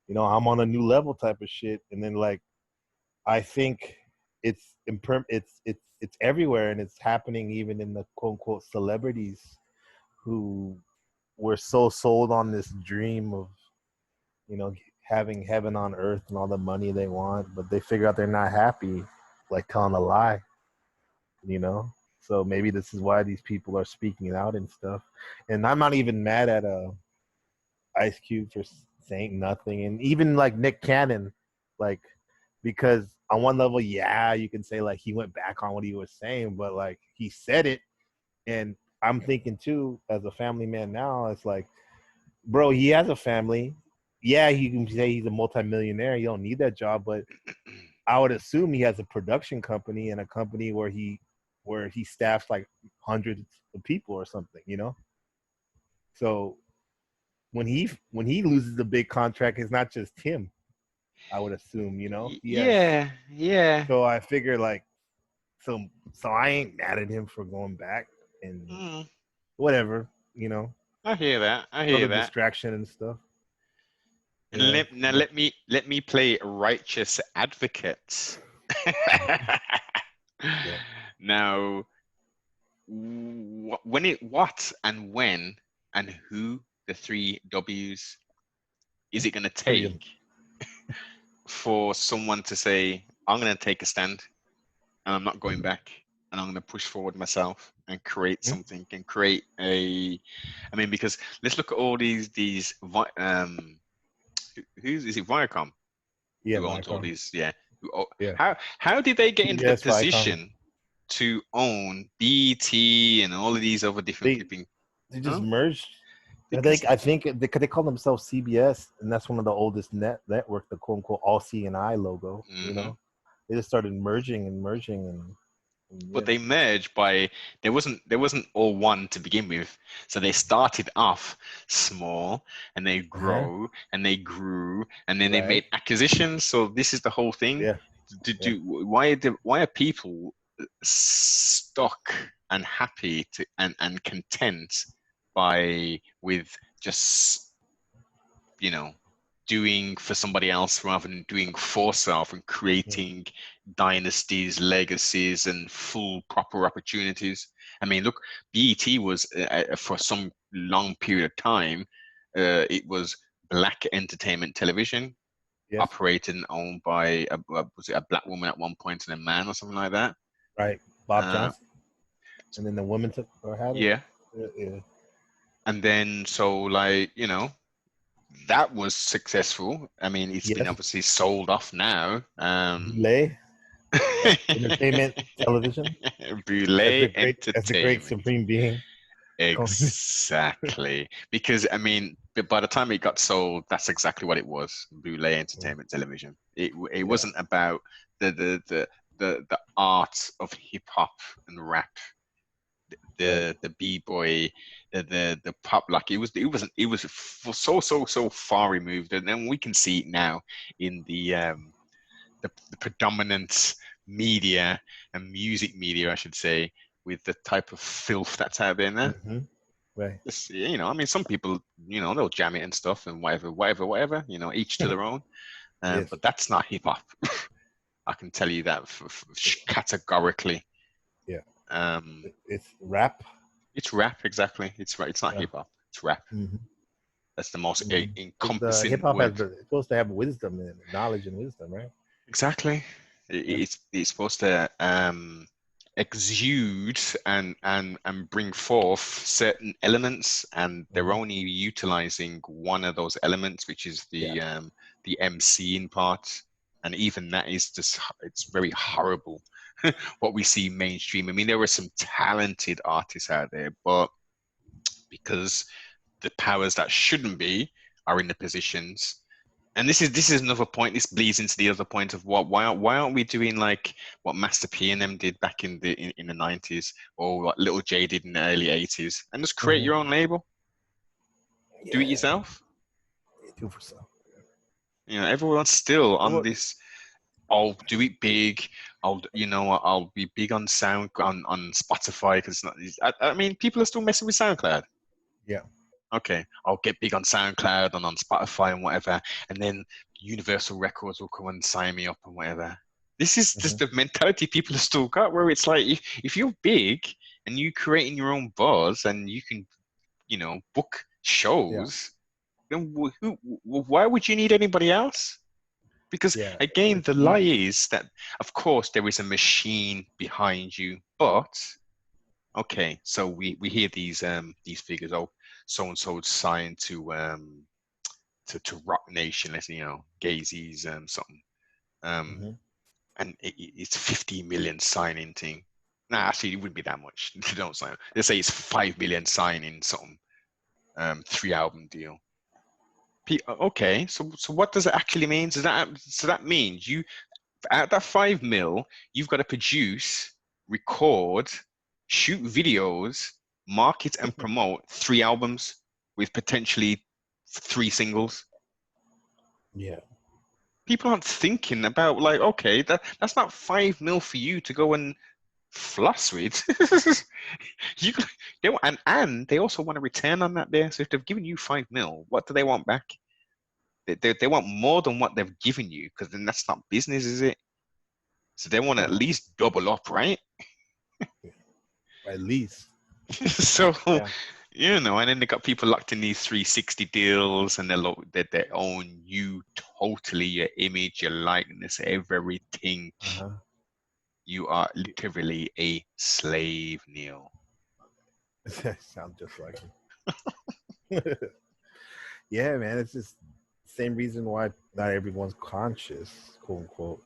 You know, I'm on a new level type of shit, and then like I think it's everywhere, and it's happening even in the quote unquote celebrities who were so sold on this dream of, you know, having heaven on earth and all the money they want, but they figure out they're not happy, like telling a lie, you know. So maybe this is why these people are speaking out and stuff. And I'm not even mad at Ice Cube for saying nothing, and even like Nick Cannon, like, because on one level, yeah, you can say like he went back on what he was saying, but like he said it, and I'm thinking too, as a family man now, it's like, bro, he has a family. Yeah, you can say he's a multimillionaire. You don't need that job, but I would assume he has a production company and a company where he staffs like hundreds of people or something, you know. So when he loses a big contract, it's not just him. I would assume, you know, he has. Yeah, yeah. So I figure like, so I ain't mad at him for going back and Mm, whatever, you know, I hear that. I for hear the that. distraction and stuff. And Yeah, now but let me play righteous advocate. yeah, Now, what and when and who the three W's is it going to three of them. take for someone to say, I'm going to take a stand and I'm not going back and I'm going to push forward myself and create Hmm? something and create I mean, because let's look at all who's is it Viacom Yeah, who owns all Viacom. these? Yeah. Yeah, How did they get into the CBS, Viacom. position to own BT and all of these other different They flipping? they just Huh? merged. Because I think they call themselves CBS, and that's one of the oldest network, the quote unquote all CNI logo. You mhm. know, they just started merging and But yeah. they merged by there wasn't all one to begin with. So they started off small and they Uh-huh. grow and they grew and then they Right. made acquisitions. So this is the whole thing. Yeah. Yeah. Why are people stuck and happy and content by with just, you know, doing for somebody else rather than doing for self and Mm. creating dynasties, legacies, and full proper opportunities. I mean, look, BET was for some long period of time It was Black Entertainment Television, Yes. operated and owned by was it a black woman at one point and a man or something like that? Right. Bob Uh, Johnson. And then the woman took or had it. yeah. Yeah. And then so like, you know, that was successful. I mean, it's been Yes. obviously sold off now. Boulay. Entertainment television. Boulay As the great Entertainment. supreme being. Exactly. Because I mean, by the time it got sold, that's exactly what it was. Boulay Entertainment Television. It Yeah. wasn't about the art of hip hop and rap, Right. the b-boy, the pop. Like it was so far removed, and then we can see it now in the predominant media and music media, I should say, with the type of filth that's out there now. Mm-hmm. Right. Just, you know, I mean, some people, you know, they'll jam it and stuff and whatever, you know, each to their own. Yes. But that's not hip hop. I can tell you that categorically. Yeah. Um, It's rap. it's rap, exactly. It's not Yeah. hip hop. It's rap. Mm-hmm. That's the most The hip encompassing hop word. it's supposed to have wisdom and knowledge and wisdom, right? Exactly. Yeah. It's supposed to exude and bring forth certain elements, and they're Mm-hmm. only utilizing one of those elements, which is Yeah. the MCing part. And even that is just it's very horrible what we see mainstream. I mean, there are some talented artists out there, but because the powers that shouldn't be are in the positions. And this is another point. This bleeds into the other point of why aren't we doing like what Master P and them did back in the 90s, or what Little J did in the early 80s, and just create Mm-hmm. your own label, do it Yeah. yourself. Do for so. You know, everyone's still on Well, this. I'll do it big. I'll be big on on Spotify because I mean, people are still messing with SoundCloud. yeah. Okay, I'll get big on SoundCloud and on Spotify and whatever, and then Universal Records will come and sign me up and whatever. This is Mm-hmm. just the mentality people have still got, where it's like if you're big and you creating your own buzz and you can, you know, book Yeah. shows, then why would you need anybody else? Because Yeah. again, It's the lie easy. is that, of course, there is a machine behind you, but okay, so we hear these figures. Oh, so and so signed to Rock Nation, let's you know, Gazy's something. Um, Mm-hmm. and it's 50 million signing thing. Nah, actually, it wouldn't be that much. Don't sign. Let's say it's 5 million signing something. 3 album deal. Okay, so what does it actually mean? So that means you at that 5 mil, you've got to produce, record, shoot videos, market and promote 3 albums with potentially 3 singles. Yeah. People aren't thinking about like, okay, that's not 5 mil for you to go and floss with. you and they also want a return on that there. So if they've given you 5 mil, what do they want back? They want more than what they've given you, because then that's not business, is it? So they want to at No. least double up, right? At least. So, Yeah. you know, and then they got people locked in these 360 deals, and they own you totally, your image, your likeness, everything. Uh-huh. You are literally a slave, Neil. Sounds just like it. Yeah, man. It's just same reason why not everyone's conscious, quote unquote.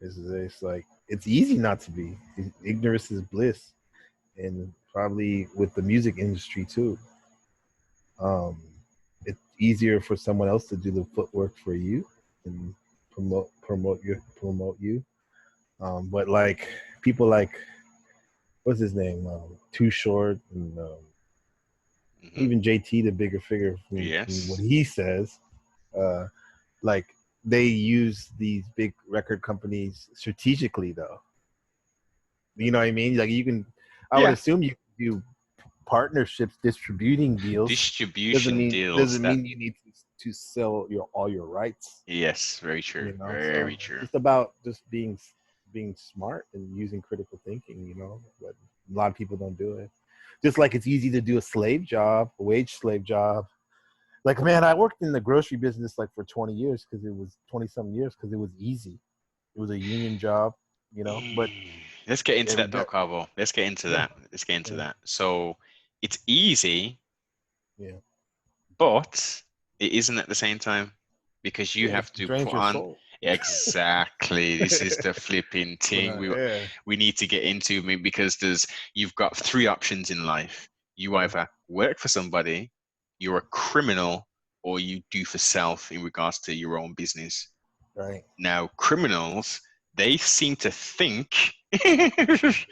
It's like it's easy not to be. Ignorance is bliss, and probably with the music industry too. Um, it's easier for someone else to do the footwork for you and promote you. But like people like what's his name, Too Short, and Hmm. even JT, the bigger figure, from what Yes. he says, uh, like they use these big record companies strategically, though. You know what I mean? Like you can, I would Yeah. assume you do partnerships, distributing deals. Distribution deals Doesn't that, mean you need to sell all your rights. yes, very true. You know, so Very true. just about just being smart and using critical thinking. You know, but a lot of people don't do it. Just like it's easy to do a slave job, a wage slave job, Like, man, I worked in the grocery business like for 20 years because it was 20 some years because it was easy. It was a union job, but Let's get into that it though, got, Carbo. Let's get into yeah, that. Let's get into yeah, that. So it's easy, yeah, but it isn't at the same time because you yeah. have It to drains put your on soul. exactly. This is the flipping But thing yeah, we need to get into because you've got three options in life. You yeah, either work for somebody, you're a criminal, or you do for self in regards to your own business. right, Now, criminals, they seem to think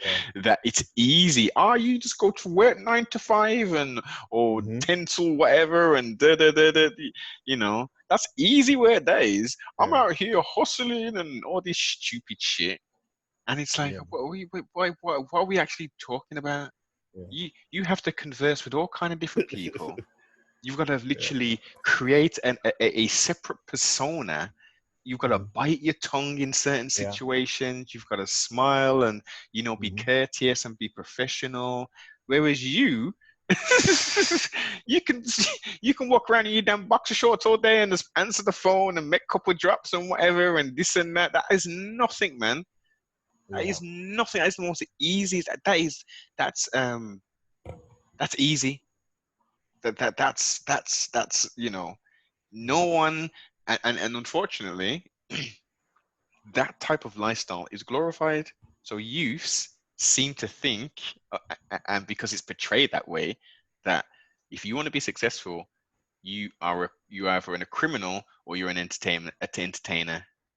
yeah, that it's easy. Oh, you just go to work 9 to 5 and or hmm 10 to whatever and da da da da. That's easy work days. I'm yeah, out here hustling and all this stupid shit. And it's like, yeah, what are we actually talking about? yeah, You have to converse with all kind of different people. You've got to yeah, literally create a separate persona. You've got to hmm bite your tongue in certain yeah, situations. You've got to smile and, be hmm courteous and be professional. Whereas you, you can you can walk around in your damn boxer shorts all day and just answer the phone and make a couple drops and whatever and this and that. That is nothing, man. That yeah, is nothing. That is the most easiest. That's easy. That's no one and unfortunately that type of lifestyle is glorified. So youths seem to think, and because it's portrayed that way, that if you want to be successful, you either a criminal or you're an entertainer,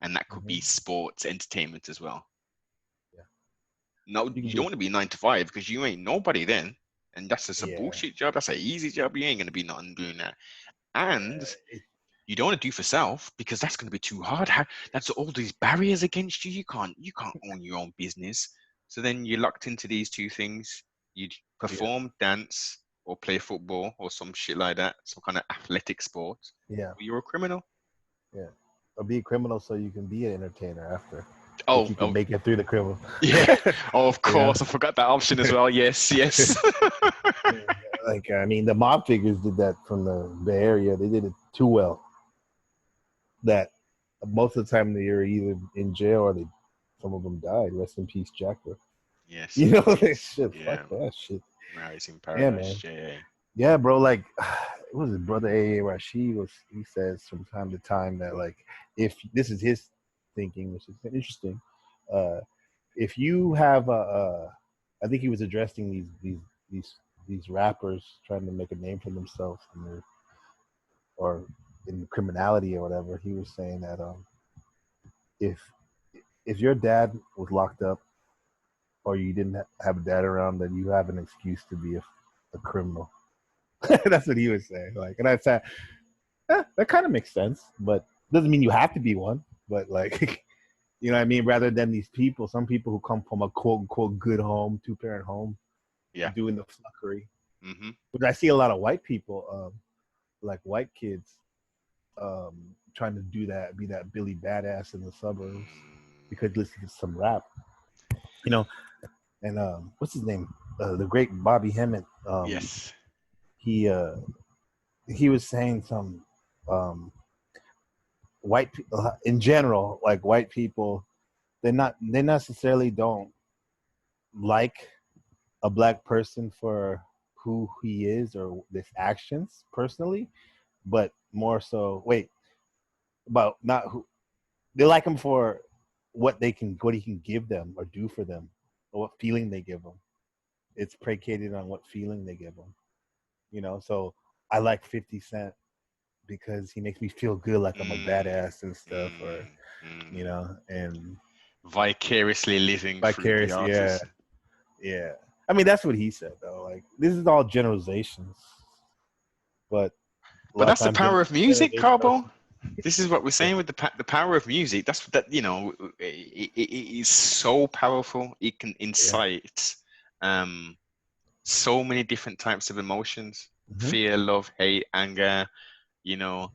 and that could hmm be sports entertainment as well. yeah. No, You can you don't be, want to be 9 to 5 because you ain't nobody then, and that's just a yeah, bullshit job. That's an easy job. You ain't gonna be nothing doing that, and it, you don't want to do for self because that's going to be too hard. That's all these barriers against you. You can't own your own business. So then you're locked into these two things. You yeah, perform, dance, or play football or some shit like that, some kind of athletic sport. yeah, Or you're a criminal. yeah. Or be a criminal so you can be an entertainer after, if Oh, you can oh, make it through the criminal. yeah. Oh, of Yeah. course. I forgot that option as well. Yes, yes. Yeah, like, I mean, the mob figures did that from the Bay Area. They did it too well that most of the time they were either in jail or some of them died. Rest in peace, Jacker. Yes, You know, they indeed. shit. Fuck Yeah. that shit. Marriage in Yeah, Paradise, man. J.A. Yeah, bro. Like, it was his brother A. Rashid he says from time to time that, like, if this is his thinking, which is interesting, uh, if you have I think he was addressing these these rappers trying to make a name for themselves or in criminality or whatever. He was saying that if if your dad was locked up or you didn't have a dad around, then you have an excuse to be a criminal. That's what he was saying. Like, and I said, that kind of makes sense, but doesn't mean you have to be one. But like, you know what I mean? Rather than these people, some people who come from a quote unquote good home, 2-parent home, Yeah. doing the fuckery. Mm-hmm. But I see a lot of white people, like white kids, trying to do that, be that Billy Badass in the suburbs because listen to some rap, you know. And what's his name? The great Bobby Hemmett. Yes. He he was saying some um, white in general, like white people, they necessarily don't like a black person for who he is or his actions personally, but more so about not who they like him for what he can give them or do for them or what feeling they give them. It's predicated on what feeling they give them, you know. So I like 50 Cent because he makes me feel good, like I'm a Mm, badass and stuff, or mm, you mm. know, and Vicariously living through the vicarious, yeah, artist. yeah. I mean, that's what he said though. Like, this is all generalizations, but a But lot of that's the times power of music, generalizations are, Carbo. This is what we're yeah, saying with the power of music. That's that it is so powerful. It can yeah. incite um so many different types of emotions: Mm-hmm. fear, love, hate, anger. You know,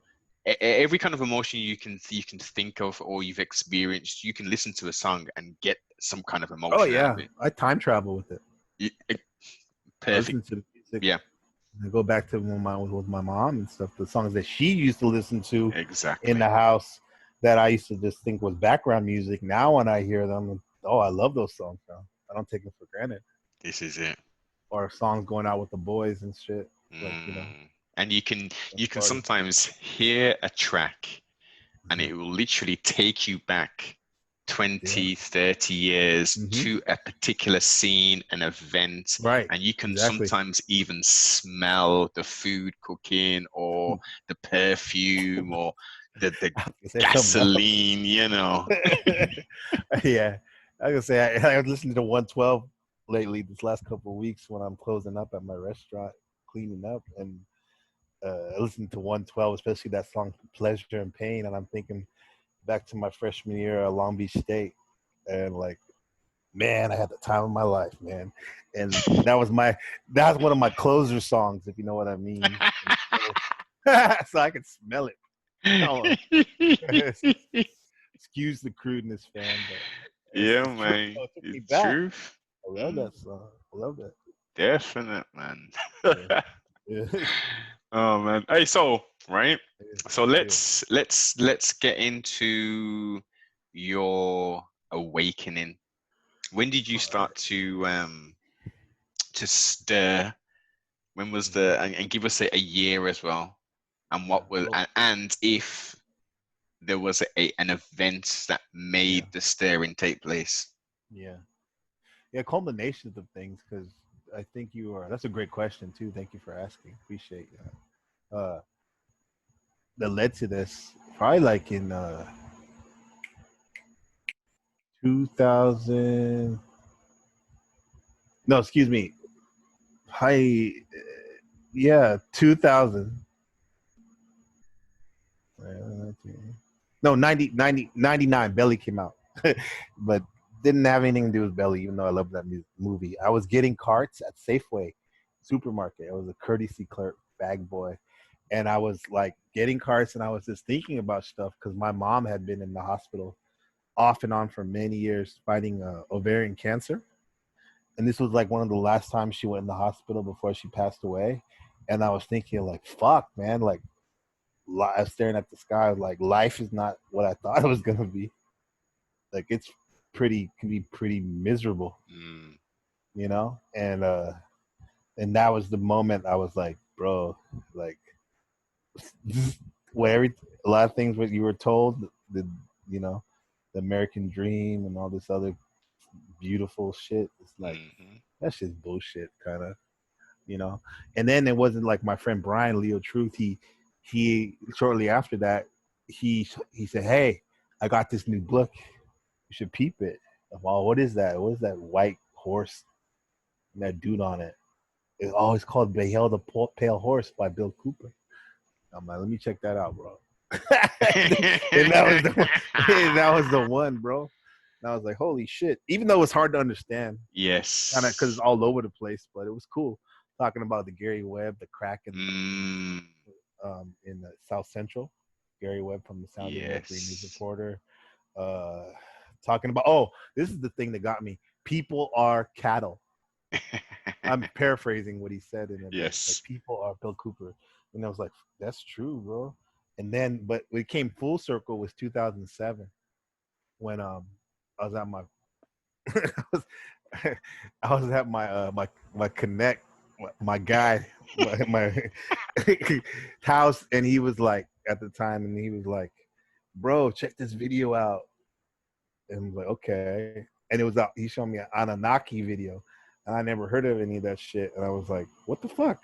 every kind of emotion you can think of or you've experienced. You can listen to a song and get some kind of Oh emotion out of yeah, it. I time travel with it. Y- eh, I listen Perfect. to the music. Yeah. I go back to when I was with my mom and stuff, the songs that she used to listen to in Exactly. the house that I used to just think was background music. Now when I hear them, oh, I love those songs now. I don't take them for granted. This is it. Or songs going out with the boys and shit, like And at you the can party. sometimes hear a track and Mm-hmm. it will literally take you back Yeah. 20, 30 years Mm-hmm. to a particular scene, an event, Right. and you can Exactly. sometimes even smell the food cooking or the perfume or the I was gonna say something else. gasoline, you know. Yeah, I was gonna say I was listening to 112 lately this last couple of weeks when I'm closing up at my restaurant, cleaning up, and I listened to 112, especially that song "Pleasure and Pain," and I'm thinking back to my freshman year at Long Beach State, and like, man, I had the time of my life, man, and that's one of my closer songs, if you know what I mean. And so, so I could smell it. Oh, excuse the crudeness, fam, but Yeah, it's true. man. It took me It's back. truth. I love Mm, that song. I love that. definite, man. Yeah, yeah, Oh man. Hey, so right. So yeah. let's get into your awakening. When did you All right. start to stir? When was Mhm. and give us a year as well, and Yeah. what was Well, and if there was an event that yeah, made the stirring take place. yeah, yeah. Culminations of things, because I think you are. That's a great question too. Thank you for asking. Appreciate that. That led to this probably like in 2000. No, excuse me. Hi. Yeah, 2000. No, 99. Belly came out, but didn't have anything to do with Belly. Even though I love that movie, I was getting carts at Safeway supermarket. I was a courtesy clerk, bag boy, and I was like getting carts, and I was just thinking about stuff because my mom had been in the hospital off and on for many years fighting ovarian cancer, and this was like one of the last times she went in the hospital before she passed away. And I was thinking, like, fuck, man, like I was staring at the sky, like life is not what I thought it was gonna be. Like it's can be pretty miserable, Mm, you know. And that was the moment I was like, bro, like where a lot of things what you were told, the you know, the American dream and all this other beautiful shit. It's like hmm that's just bullshit, kind of, you know. And then it wasn't like my friend Brian Leo Truth. He shortly after that he said, "Hey, I got this new book. You should peep it." Well, what is that? What is that white horse and that dude on it? It's called "Beheld the Pale Horse" by Bill Cooper. I'm like, let me check that out, bro. And that was the one. That was the one, bro. And I was like, holy shit. Even though it's hard to understand, kind of because it's Yes. all over the place, but it was cool talking about the Gary Webb, the crack Mm, in the South Central. Gary Webb from the Sound of Mercury news yes. reporter. Uh, talking about, oh, this is the thing that got me. People are cattle. I'm paraphrasing what he said in it, but like Yes. people are Bill Cooper, and I was like, that's true, bro. And then, but it came full circle was 2007 when I was at my I was, I was at my connect my guy my house, and he was like at the time, and he was like, bro, check this video out. And I was like, okay. And it was out. He showed me an Anunnaki video, and I never heard of any of that shit. And I was like, what the fuck?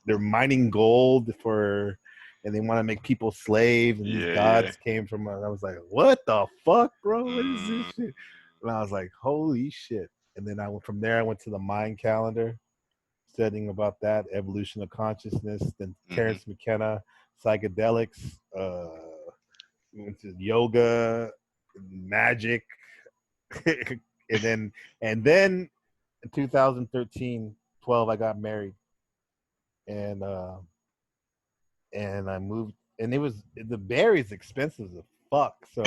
They're mining gold for, and they want to make people slaves, and these Yeah, yeah. gods came from. And I was like, what the fuck, bro? What is this Mm, shit? And I was like, holy shit. And then I went from there. I went to the Mind Calendar, studying about that evolution of consciousness. Then hmm Terrence McKenna, psychedelics, went to yoga, magic, and then in 2013, 12, I got married, and and I moved, and the Bay Area is expensive as fuck. So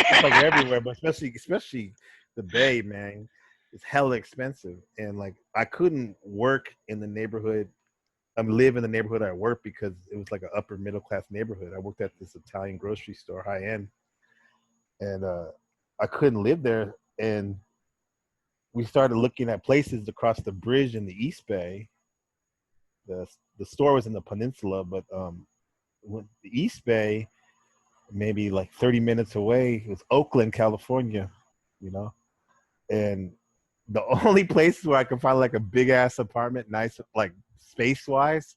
just like everywhere, but especially the Bay, man, it's hella expensive, and like I couldn't work in the neighborhood live in the neighborhood I work because it was like an upper middle class neighborhood. I worked at this Italian grocery store, high end, and I couldn't live there. And we started looking at places across the bridge in the East Bay. The store was in the peninsula, but with the East Bay, maybe like 30 minutes away, was Oakland, California, you know, and the only places where I could find like a big ass apartment, nice like space wise,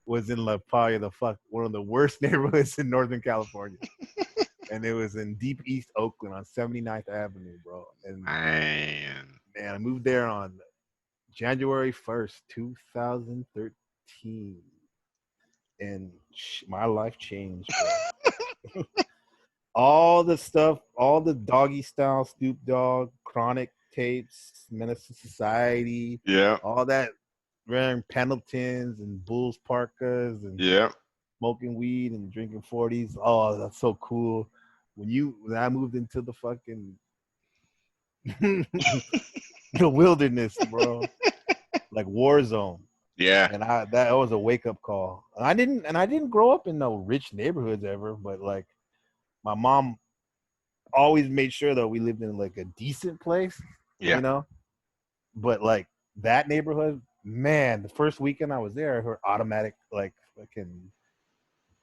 was in probably one of the worst neighborhoods in Northern California, and it was in deep East Oakland on 79th Avenue, bro. And Man. man, I moved there on January 1st, 2013, and my life changed, bro. All the stuff, all the Doggy Style, Snoop Dogg, Chronic tapes, Menace to Society, Yeah. all that, wearing Pendletons and Bulls parkas and Yeah. smoking weed and drinking 40s. Oh, that's so cool. When I moved into the fucking the wilderness, bro, like war zone. Yeah. And that was a wake up call. I didn't grow up in no rich neighborhoods ever, but like my mom always made sure that we lived in like a decent place, Yeah. you know. But like that neighborhood, man, the first weekend I was there, I heard automatic like fucking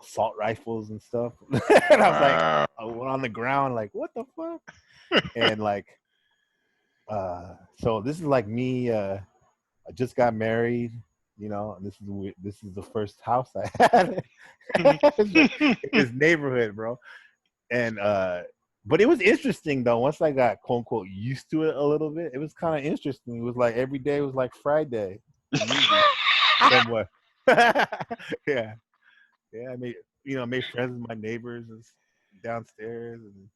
assault rifles and stuff. And I was like, Wow. I went on the ground, like, what the fuck? And like, so this is like me. I just got married, you know, and this is the first house I had in this neighborhood, bro. And but it was interesting though. Once I got quote unquote used to it a little bit, it was kind of interesting. It was like every day was like Friday, somewhat. Yeah, yeah. I made friends with my neighbors downstairs and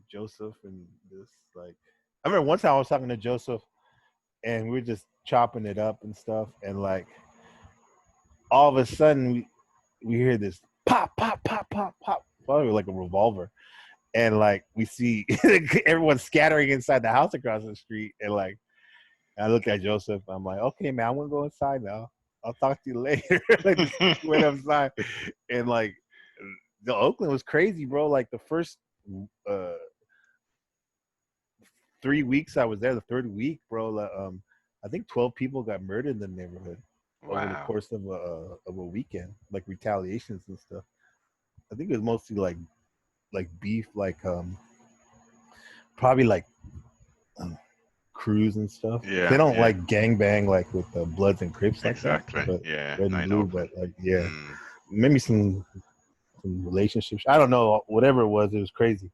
Joseph and this like. I remember one time I was talking to Joseph and we were just chopping it up and stuff, and like all of a sudden we hear this pop, pop, pop, pop, pop, probably like a revolver. And like we see everyone scattering inside the house across the street, and like I look at Joseph, I'm like, okay, man, I'm gonna go inside now. I'll talk to you later. Like just went outside, and like the Oakland was crazy, bro. Like the first 3 weeks I was there, the third week, bro, I think 12 people got murdered in the neighborhood over the Wow. course of a weekend, like retaliations and stuff. I think it was mostly like beef, like probably like crews and stuff. They Yeah. don't Yeah. like gangbang like with the Bloods and Crips like Exactly. that, but Yeah. red Not and in blue. Oakland. But like, yeah, Mm. maybe some relationships. I don't know. Whatever it was crazy.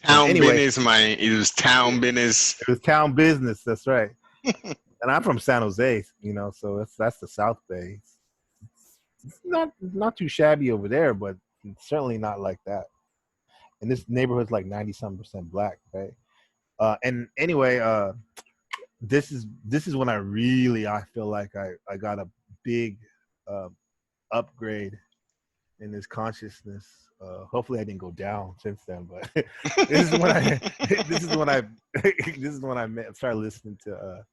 And Town anyway, business, man. It was town business. it was town business. That's right. And I'm from San Jose, you know, so that's the South Bay. It's not too shabby over there, but it's certainly not like that. And this neighborhood's like 90-some% black, right? And anyway, this is when I feel like I got a big uh, upgrade in this consciousness. Hopefully, I didn't go down since then, but this is when I this is when I this is when I started listening to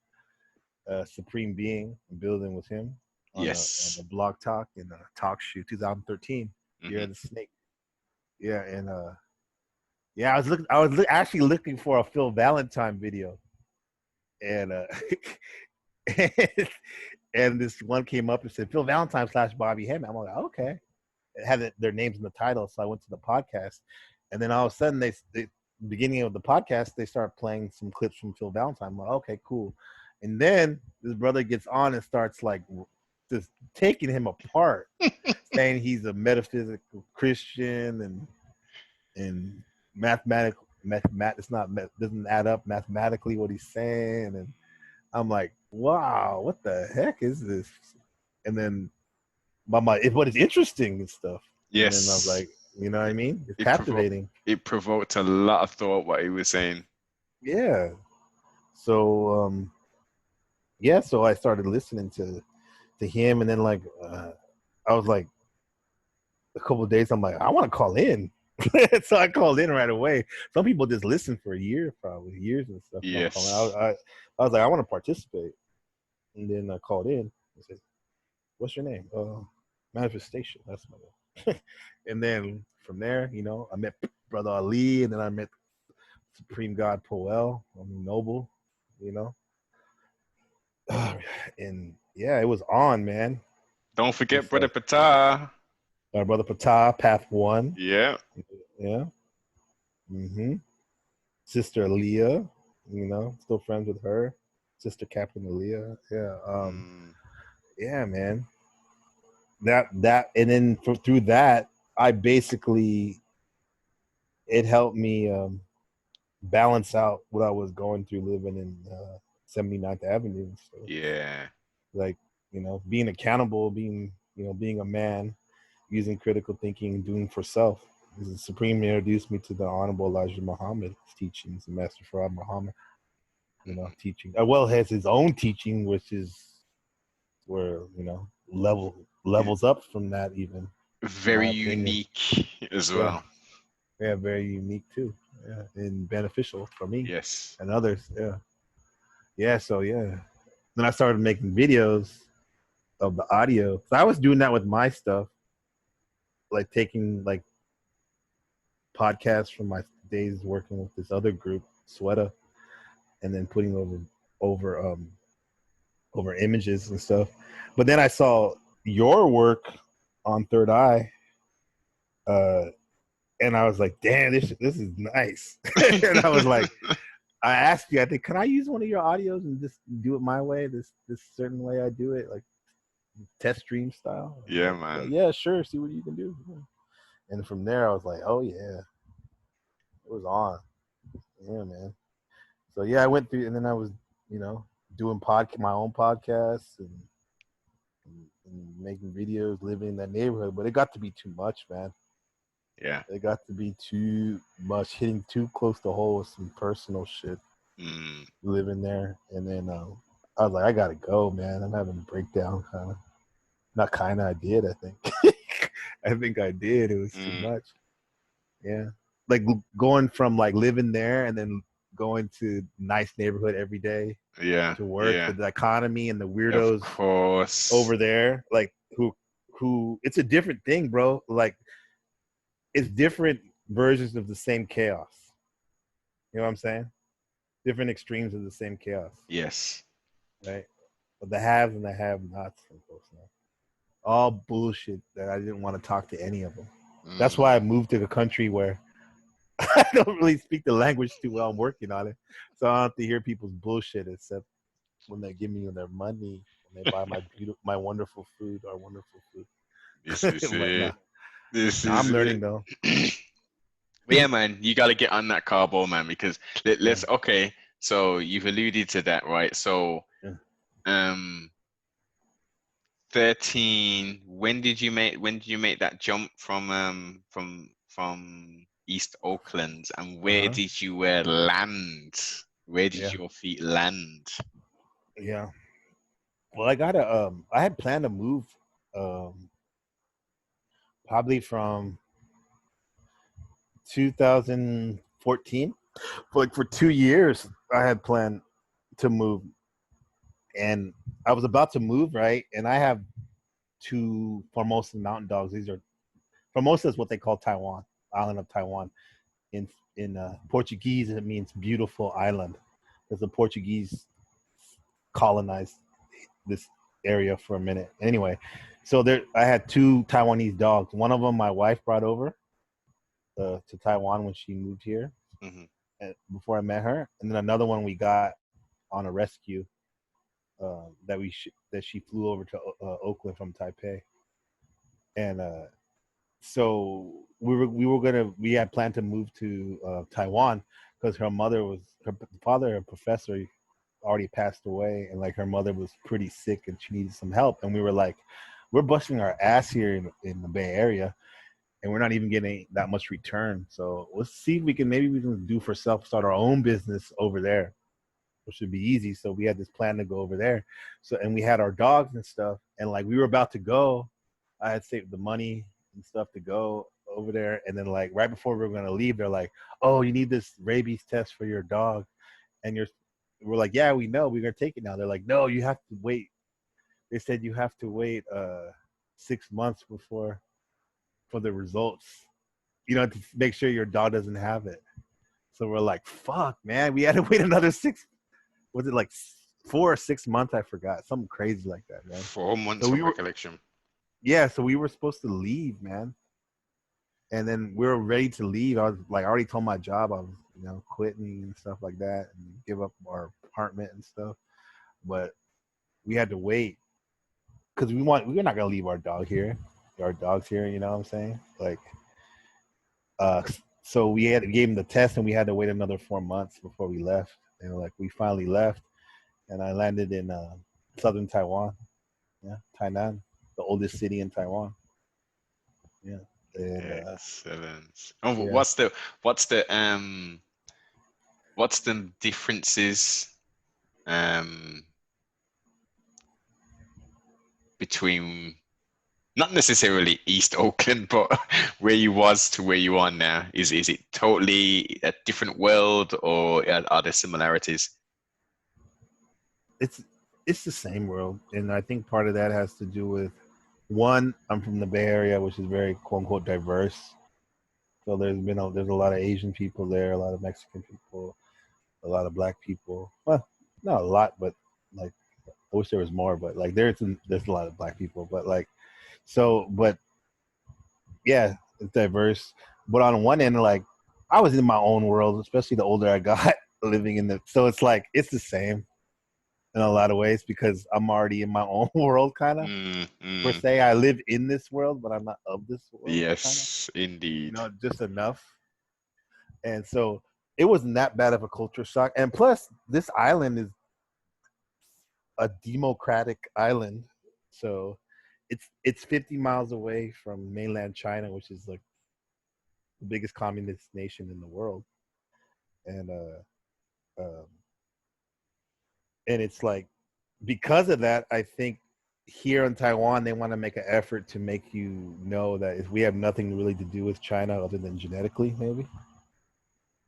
Supreme Being and building with him on Yes. a blog talk in a talk show 2013 Year Mm-hmm. of the Snake. Yeah, and yeah, I was actually looking for a Phil Valentine video, and and this one came up and said Phil Valentine / Bobby Hemming. I'm like, okay. It had their names in the title, so I went to the podcast, and then all of a sudden they beginning of the podcast they start playing some clips from Phil Valentine. I'm like, okay, cool. And then this brother gets on and starts like just taking him apart, saying he's a metaphysical Christian and mathematical it's not doesn't add up mathematically what he's saying, and I'm like, wow, what the heck is this? And then but it's interesting and stuff. And then I was Yes. like, you know what I mean? It's It captivating. it provoked a lot of thought what he was saying. Yeah. So yeah, so I started listening to him, and then like I was like a couple of days, I'm like, I want to call in. So I called in right away. Some people just listen for years and stuff. Yes. I was like, I want to participate. And then I called in. I said, what's your name? Manifestation. That's my name. And then from there, I met Brother Ali, and then I met Supreme God Poel, Noble, you know. And yeah, it was on, man. Don't forget It's Brother like Patah. our brother Patah, Path One. Yeah. Yeah. Sister Aaliyah, still friends with her. Sister Captain Aaliyah. Yeah. Yeah, man. That and then through that, I basically it helped me balance out what I was going through living in 79th Avenue. So Yeah. like, being accountable, being a man, using critical thinking, doing for self. The Supreme introduced me to the Honorable Elijah Muhammad's teachings, the Master Farad Muhammad, teaching, as well as his own teaching, which is where, levels up from that even, in Very my opinion. unique as Yeah. well. Yeah, very unique too. Yeah, and beneficial for me Yes. and others. Yeah. Yeah, so yeah. Then I started making videos of the audio. So I was doing that with my stuff, like taking like podcasts from my days working with this other group, Sweater, and then putting over over images and stuff. But then I saw your work on Third Eye, and I was like, damn, this is nice. And I was like, I asked you, I think, can I use one of your audios and just do it my way, this certain way I do it, like test stream style? Yeah, Like, man. yeah, sure, see what you can do. And from there, I was like, oh yeah, it was on. Yeah, man. So yeah, I went through, and then I was, doing my own podcasts and making videos, living in that neighborhood. But it got to be too much, man. Yeah. It got to be too much, hitting too close to home with some personal shit, living there. And then I was like, I gotta go, man. I'm having a breakdown, kind of. Not kind of, I did. I think. I think I did. It was too much. Yeah, like going from like living there and then going to nice neighborhood every day Yeah. to work. Yeah. The dichotomy and the Of weirdos course. over there, like who. It's a different thing, bro. Like it's different versions of the same chaos. You know what I'm saying? Different extremes of the same chaos, Yes. right? But the haves and the have-nots, all bullshit that I didn't want to talk to any of them. That's why I moved to the country where I don't really speak the language too well. I'm working on it, so I don't have to hear people's bullshit except when they give me their money, when they buy my wonderful food, our wonderful food. This is But it. This I'm is learning it. though. But yeah, man, you got to get on that Karbo, man, because let's Yeah. okay. So you've alluded to that, right? So, Yeah. um, 13. When did you make that jump from East Oakland, and where Uh-huh. did you land? Where did Yeah. your feet land? Yeah. Well, I had planned to move um probably from 2014. Like for 2 years I had planned to move, and I was about to move, right? And I have two Formosan mountain dogs. These are Formosa is what they call Taiwan, island of Taiwan. In Portuguese, it means beautiful island, because the Portuguese colonized this area for a minute. Anyway, so there, I had two Taiwanese dogs. One of them my wife brought over to Taiwan when she moved here, Hmm. before I met her, and then another one we got on a rescue that she flew over to Oakland from Taipei, and so we had planned to move to Taiwan because her father, a professor, already passed away, and like her mother was pretty sick and she needed some help, and we were like, we're busting our ass here in the Bay Area, and we're not even getting that much return, so let's see if we can do for self, start our own business over there, which should be easy. So we had this plan to go over there, so, and we had our dogs and stuff, and like we were about to go, I had saved the money and stuff to go over there, and then like right before we were going to leave, they're like, oh, you need this rabies test for your dog, and we're like, yeah, we know, we're going to take it now. They're like, no, you have to wait, they said you have to wait 6 months for the results, to make sure your dog doesn't have it. So we're like, fuck, man, we had to wait another 6. Was it like 4 or 6 months? I forgot, something crazy like that, man. 4 months So we from were, recollection. yeah. So we were supposed to leave, man, and then we were ready to leave. I was like, I already told my job I was, quitting and stuff like that, and give up our apartment and stuff. But we had to wait because we're not gonna leave our dog here. Our dog's here, you know what I'm saying? Like, so we gave him the test, and we had to wait another 4 months before we left. And like we finally left, and I landed in southern Taiwan. Yeah, Tainan, the oldest city in Taiwan. Yeah, and Excellent. Oh, yeah, what's the differences between not necessarily East Oakland, but where you was to where you are now? Is it totally a different world, or are there similarities? it's the same world, and I think part of that has to do with one. I'm from the Bay Area, which is very quote unquote diverse. So there's a lot of Asian people there, a lot of Mexican people, a lot of Black people. Well, not a lot, but like I wish there was more. But like there's a lot of Black people, but like but yeah, it's diverse. But on one end, like I was in my own world, especially the older I got, living in the. So it's like it's the same in a lot of ways because I'm already in my own world, kind of. Per se, I live in this world, but I'm not of this world, kind of. Yes, indeed. Just enough. And so it wasn't that bad of a culture shock. And plus, this island is a democratic island, so it's 50 miles away from mainland China, which is like the biggest communist nation in the world, and um, and it's like because of that, I think here in Taiwan they want to make an effort to make you know that if we have nothing really to do with China other than genetically, maybe.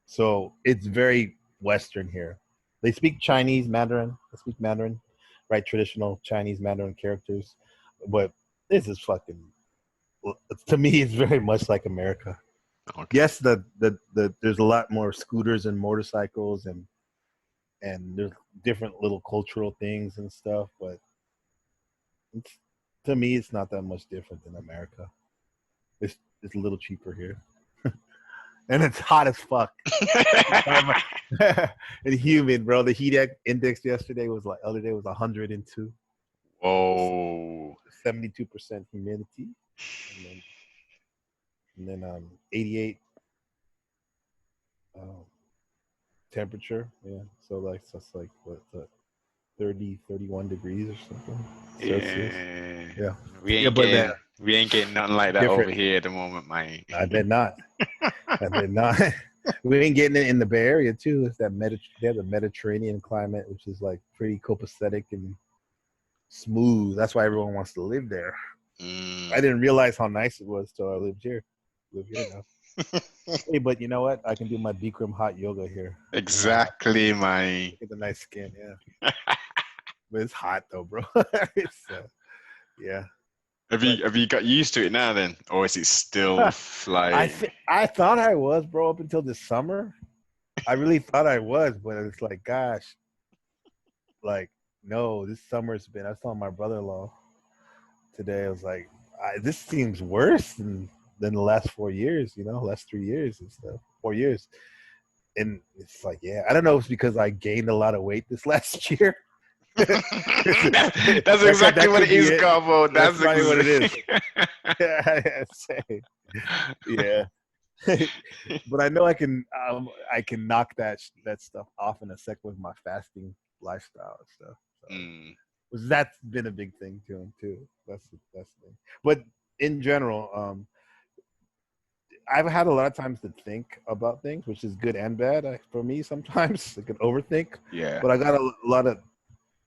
So it's very Western here. They speak Chinese Mandarin. They speak Mandarin, right? Traditional Chinese Mandarin characters, but this is fucking. To me, it's very much like America. Okay. Yes, there's a lot more scooters and motorcycles and there's different little cultural things and stuff, but to me, it's not that much different than America. It's a little cheaper here, and it's hot as fuck. And humid, bro. The heat index other day was 102. Whoa. 72% humidity, and then 88 temperature. Yeah, so it's like what 30, 31 degrees or something Celsius. Yeah, We yeah, ain't but getting we ain't getting nothing like that different. over here at the moment, mate. I bet not. I bet not. We ain't getting it in the Bay Area too. It's that they have the Mediterranean climate, which is like pretty copacetic and smooth. That's why everyone wants to live there. I didn't realize how nice it was till I lived here. Live here now. Hey, but you know what? I can do my Bikram hot yoga here. Exactly, my. Look at the nice skin, yeah. But it's hot though, bro. It's yeah. Have you got used to it now then, or is it still flying? I thought I was, bro, up until this summer. I really thought I was, but it's like, gosh, like no, this summer's been. I was telling my brother-in-law today. I was like, this seems worse than the last 4 years. Last 3 years and stuff. 4 years, and it's like, yeah, I don't know if it's because I gained a lot of weight this last year. That's exactly what it is, Karbo. That's probably what it is. Yeah. But I know I can knock that stuff off in a sec with my fasting lifestyle and stuff. So, that's been a big thing to him too. That's the thing. But in general, I've had a lot of times to think about things, which is good and bad for me. Sometimes I can overthink. Yeah. But I got a lot of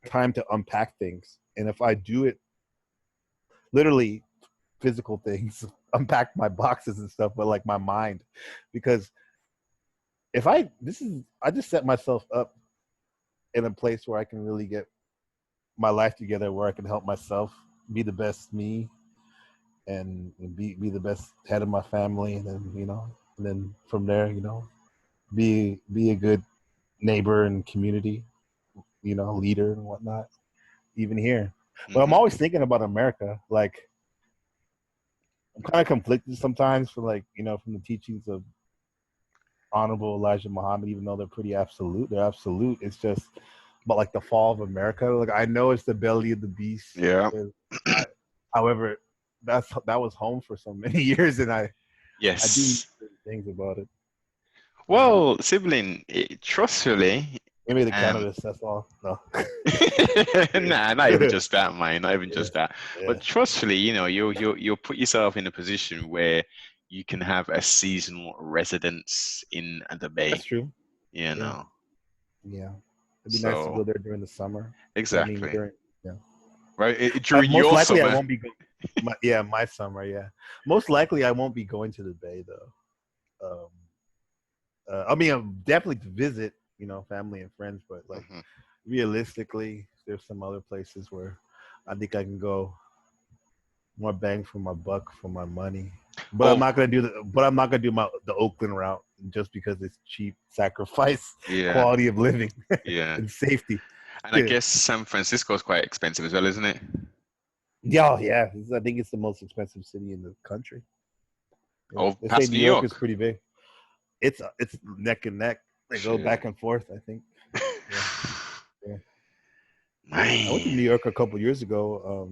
time to unpack things, and if I do it, literally physical things, unpack my boxes and stuff, but like my mind, because I just set myself up in a place where I can really get my life together where I can help myself be the best me and be the best head of my family, and then and then from there, be a good neighbor and community, leader and whatnot. Even here, but I'm Hmm. always thinking about America. Like I'm kind of conflicted sometimes for from the teachings of Honorable Elijah Muhammad, even though they're pretty absolute. They're absolute. It's just about like the fall of America. Like I know it's the belly of the beast. Yeah. I, however, that was home for so many years, and I do miss Yes. certain things about it. Well, sibling, trustfully, Maybe the um, cannabis. That's all. No. nah, not even just that, man. Not even Yeah, just that. yeah, But trustfully, you'll put yourself in a position where you can have a seasonal residence in the that's Bay, true. you Yeah, know. yeah. It'd be nice to go So there during the summer. I mean, exactly. during yeah. Right. During Most your likely, I summer. won't be. My summer. Yeah. Most likely, I won't be going to the Bay though. Um, I mean, I'm definitely to visit, family and friends, but like Mhm. realistically, there's some other places where I think I can go more bang for my buck for my money. But I'm Well, not gonna do the Oakland route just because it's cheap, sacrifice yeah, quality of living yeah. and safety. And I guess San Francisco is quite expensive as well, isn't it? Yeah, yeah. I think it's the most expensive city in the country. Yeah, Oh, they say past New New York is York. pretty big. It's neck and neck. They go Shit. back and forth. I think. Yeah, yeah. I went to New Man. York a couple years ago.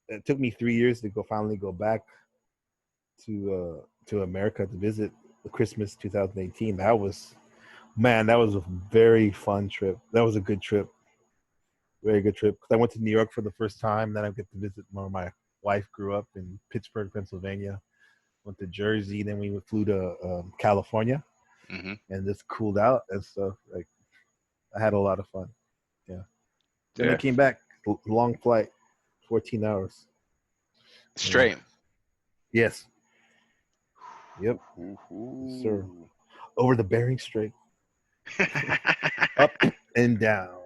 It took me 3 years to finally go back to America to visit Christmas 2018. That was a very fun trip. That was a good trip, very good trip. Because I went to New York for the first time. Then I get to visit where my wife grew up in Pittsburgh, Pennsylvania. Went to Jersey. Then we flew to California Hmm. and just cooled out and stuff. Like I had a lot of fun. Yeah. Then I Yeah. came back. Long flight, 14 hours. Yeah. Straight. Yes. Yep. Yes, sir. Ooh. Over the Bering Strait, up and down.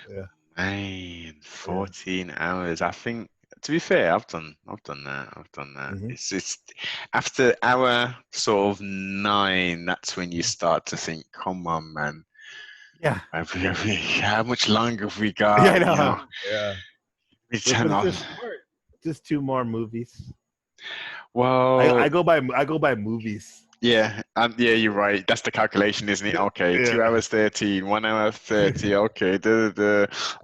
Yeah. Man, Yeah. 14 hours. I think to be fair, I've done that. I've done that. Mm-hmm. It's after hour sort of nine, that's when you start to think, come on, man. Yeah. How much longer have we Yeah, I got? know. Yeah. We But turn it's off. just just two more movies. I Well, go by movies. yeah, yeah, you're right. That's the calculation, isn't it? Okay, Yeah. 2 hours 13, 1 hour 30. Okay,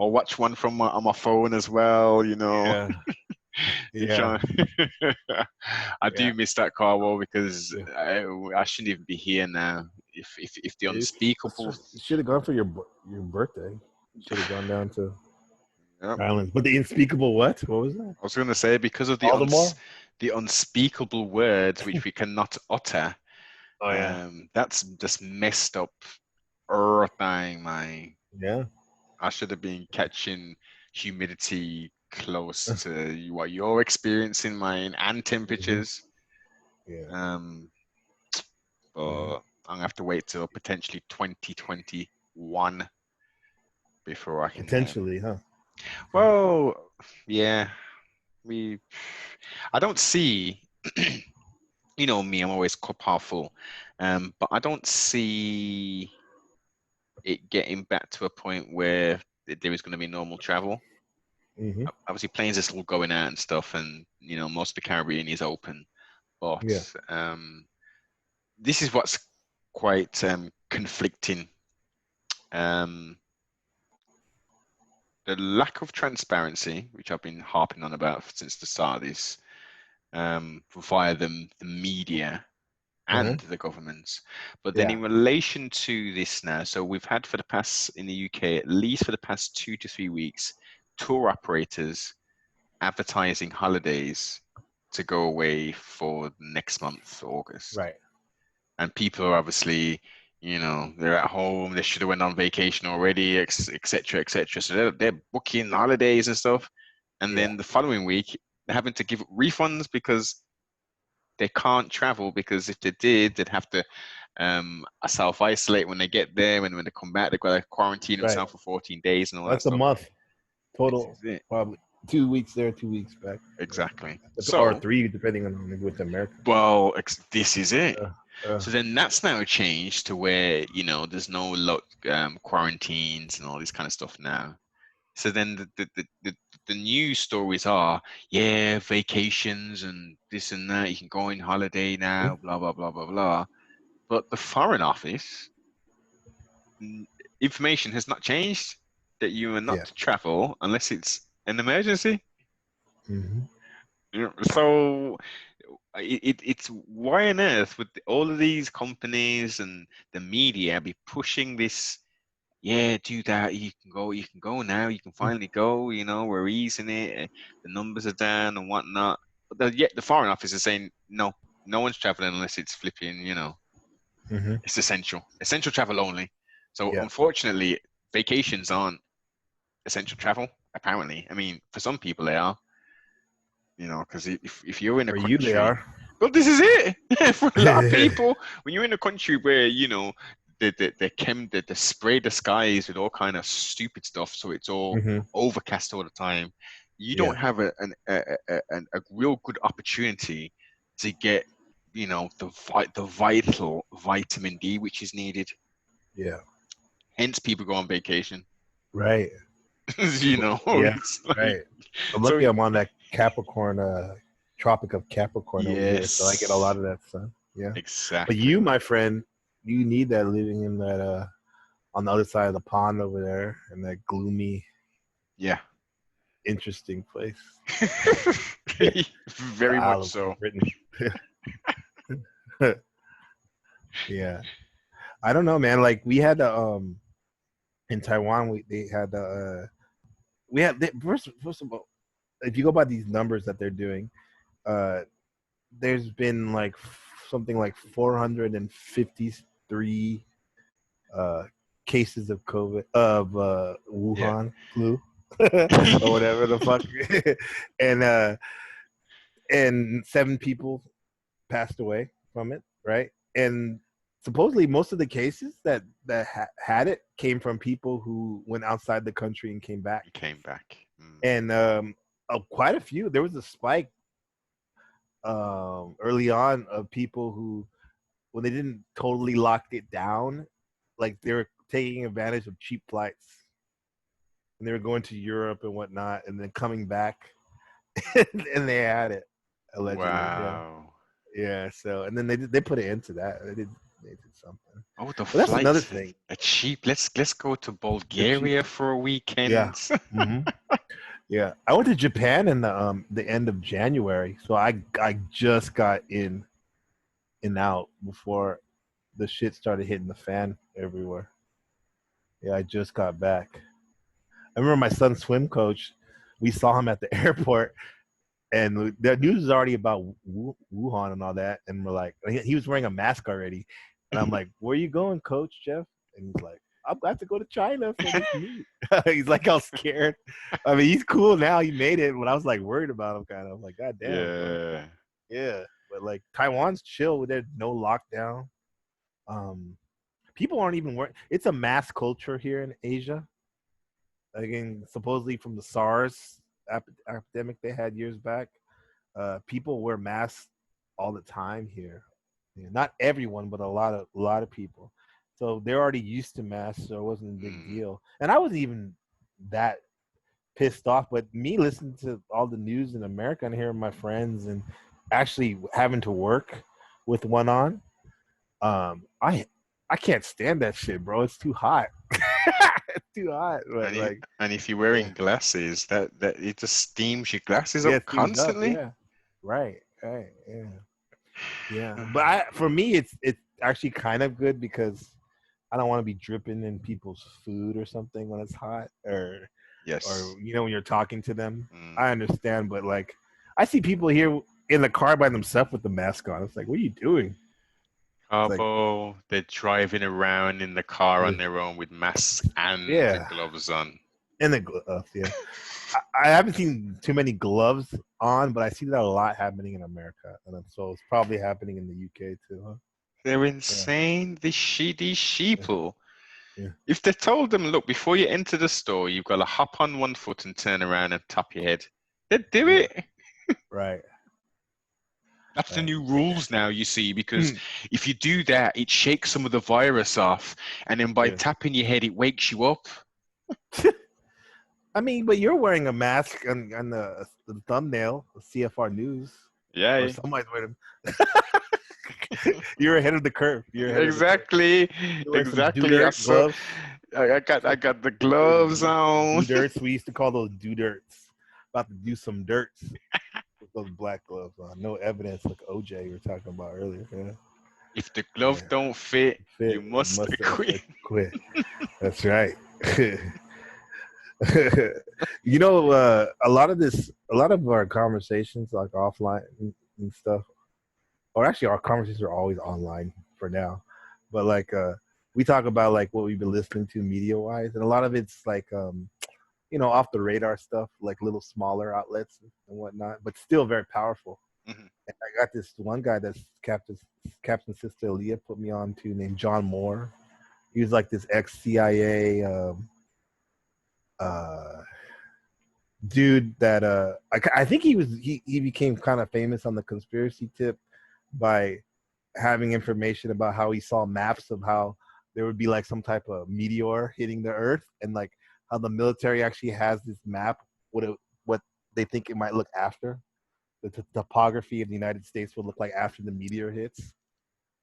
I'll watch one from on my phone as well, Yeah. You Yeah. try. I Yeah. do miss that Karbo because Yeah. I shouldn't even be here now. If the You unspeakable, should have gone for your birthday. Should have gone down to yep, Islands. But the unspeakable what? What was that? I was going to say because of Baltimore? the unspeakable words which we cannot utter, Oh yeah. that's just messed up everything, man. Yeah. I should have been catching humidity close to what you're experiencing, mine, and Mm-hmm. temperatures. Yeah. Um, Yeah. but I'm gonna have to wait till potentially 2021 before I can. Potentially, huh? Well, yeah, we. I don't see. You know me, I'm always cup half full, but I don't see it getting back to a point where there is going to be normal travel. Mm-hmm. Obviously, planes are still going out and stuff, and most of the Caribbean is open. Yeah. But this is what's quite conflicting. Um, the lack of transparency, which I've been harping on about since the start of this, via the media Uh-huh. and the governments. But then Yeah. in relation to this now, so we've had for the past in the UK, at least for the past 2 to 3 weeks, tour operators advertising holidays to go away for next month, August. Right. And people are obviously, they're at home, they should have went on vacation already, et cetera, et cetera. So they're booking holidays and stuff. And Yeah. then the following week, they're having to give refunds because they can't travel because if they did, they'd have to self isolate when they get there, and when they come back, they've got to quarantine Right. themselves for 14 days and all that That's a stuff. month. This Total, is it. probably 2 weeks there, 2 weeks back. Exactly. Or So, 3, depending on with America. well, this is it. Uh, uh, So then that's now changed to where, there's no quarantines and all this kind of stuff now. So then the news stories are, yeah, vacations and this and that. You can go on holiday now, blah, blah, blah, blah, blah. But the Foreign Office information has not changed that you are not yeah. to travel unless it's an emergency. Hmm. So it's why on earth would all of these companies and the media be pushing this? Yeah, do that. You can go now. You can finally go. We're easing it. The numbers are down and whatnot. But yet the Foreign Office is saying no, no one's traveling unless it's flipping. Hmm. It's essential travel only. So Yeah. unfortunately, vacations aren't essential travel. Apparently, I mean, for some people they are. Because if you're in a For you, they country, are. well, this is it. For a lot of people, when you're in a country where the spray the skies with all kind of stupid stuff, so it's all Hmm. overcast all the time, you Yeah. don't have a real good opportunity to get the vital vitamin D which is needed. Yeah. Hence, people go on vacation. Right. Yeah. It's like Right. I'm so. lucky I'm on that Capricorn, Tropic of Capricorn over here, so I get a Yes, lot of that sun. Yeah. But you, exactly. my friend, you need that living in that on the other side of the pond over there in that gloomy, Yeah. interesting place. The Very Isle much of so. Britain. Yeah. I don't know, man. Like we had in Taiwan, they had first of all, if you go by these numbers that they're doing, uh, there's been like something like 453 uh, cases of COVID of Yeah. Wuhan flu or whatever the fuck, and and 7 people passed away from it, right? And supposedly most of the cases that had it came from people who went outside the country and came back, He came back. Mm. and quite a few. There was a spike early on of people who, when they didn't totally lock it down, like they were taking advantage of cheap flights and they were going to Europe and whatnot, and then coming back, and they had it allegedly. Yeah, Wow. yeah. So and then they put it into that. They did something. Oh, the But that's another flights thing. are cheap. Let's go to They're cheap. Bulgaria for a Yeah. weekend. Hmm. Yeah. I went to Japan in the end of January, so I just got in and out before the shit started hitting the fan everywhere. Yeah, I just got back. I remember my son's swim coach. We saw him at the airport, and the news is already about Wuhan and all that. And we're like, he was wearing a mask already, and I'm like, "Where are you going, Coach Jeff?" And he's like, "I'm glad to go to China for this meet." He's like, all scared. I mean, he's cool now. He made it, but I was like worried about him, kind of. I'm like, "God damn, bro." Yeah. Yeah, but like Taiwan's chill. There's no lockdown. Um, People aren't even worried. It's a mass culture here in Asia. Again, supposedly from the SARS epidemic they had years back, people wear masks all the time here. Yeah, not everyone, but a lot of people. So they're already used to masks, so it wasn't a big Mm. deal. And I wasn't even that pissed off, but me listening to all the news in America and hearing my friends and actually having to work with one on, I can't stand that shit, bro. It's too hot. It's too hot. But like, And if you're yeah, wearing glasses, that it just steams your glasses yeah, up it steams up. constantly. Yeah, right, yeah, yeah. But for me, it's actually kind of good because I don't want to be dripping in people's food or something when it's hot, or Yes. when you're talking to them. Mm. I understand, but like, I see people here in the car by themselves with the mask on. It's like, what are you doing? It's like, Karbo, they're driving around in the car on yeah, their own with masks and the yeah, gloves on. and the gloves. Yeah, I haven't seen too many gloves on, but I see that a lot happening in America, and so it's probably happening in the UK too. Huh? They're Yeah, insane. These yeah, sheeple. Yeah. If they told them, look, before you enter the store, you've got to hop on one foot and turn around and tap your head, they'd do Yeah. it. Right. That's the Right. new rules now, you see, because if you do that, it shakes some of the virus off, and then by Yeah. tapping your head, it wakes you up. I mean, but you're wearing a mask on the thumbnail of CFR News, or Yeah, somebody's wearing them. You're ahead of the curve. You're ahead of the curve. exactly, You're wearing some do exactly. I dirt saw, gloves. I got the gloves on. Do dirts. We used to call those do dirts. About to do some dirts with those black gloves on. No evidence, like OJ you were talking about earlier. Yeah. If the glove Yeah. don't fit, you Fit. You must must quit. quit. That's right. You know, a lot of our conversations, like offline and stuff, or actually our conversations are always online for now, but like we talk about like what we've been listening to media wise, and a lot of it's like off the radar stuff, like little smaller outlets and whatnot, but still very powerful. Mhm. And I got this one guy that's Captain Sister Aaliyah put me on to, named John Moore. He was like this ex CIA uh dude that I think he became kind of famous on the conspiracy tip by having information about how he saw maps of how there would be like some type of meteor hitting the earth, and like how the military actually has this map, what they think it might look after, the topography of the United States would look like after the meteor hits.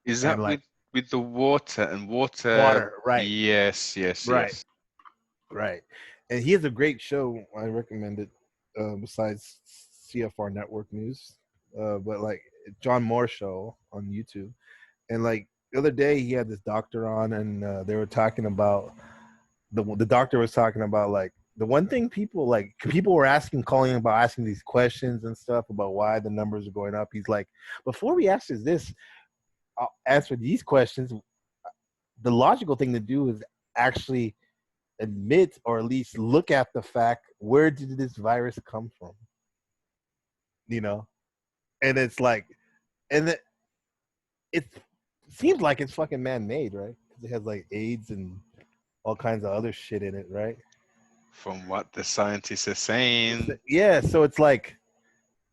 Is And that like with the water and water? water, right, Yes, yes, right, yes. right. And he has a great show. I recommend it. Besides CFR Network News, but like John Moore show on YouTube. And like the other day, he had this doctor on, and they were talking about the doctor was talking about like the one thing people were calling about asking these questions and stuff about why the numbers are going up. He's like, before we answer these questions, the logical thing to do is actually admit, or at least look at the fact, where did this virus come from? You know, and it's like, and it seems like it's fucking man-made, right? Because it has like AIDS and all kinds of other shit in it, right? From what the scientists are saying, Yeah, so it's like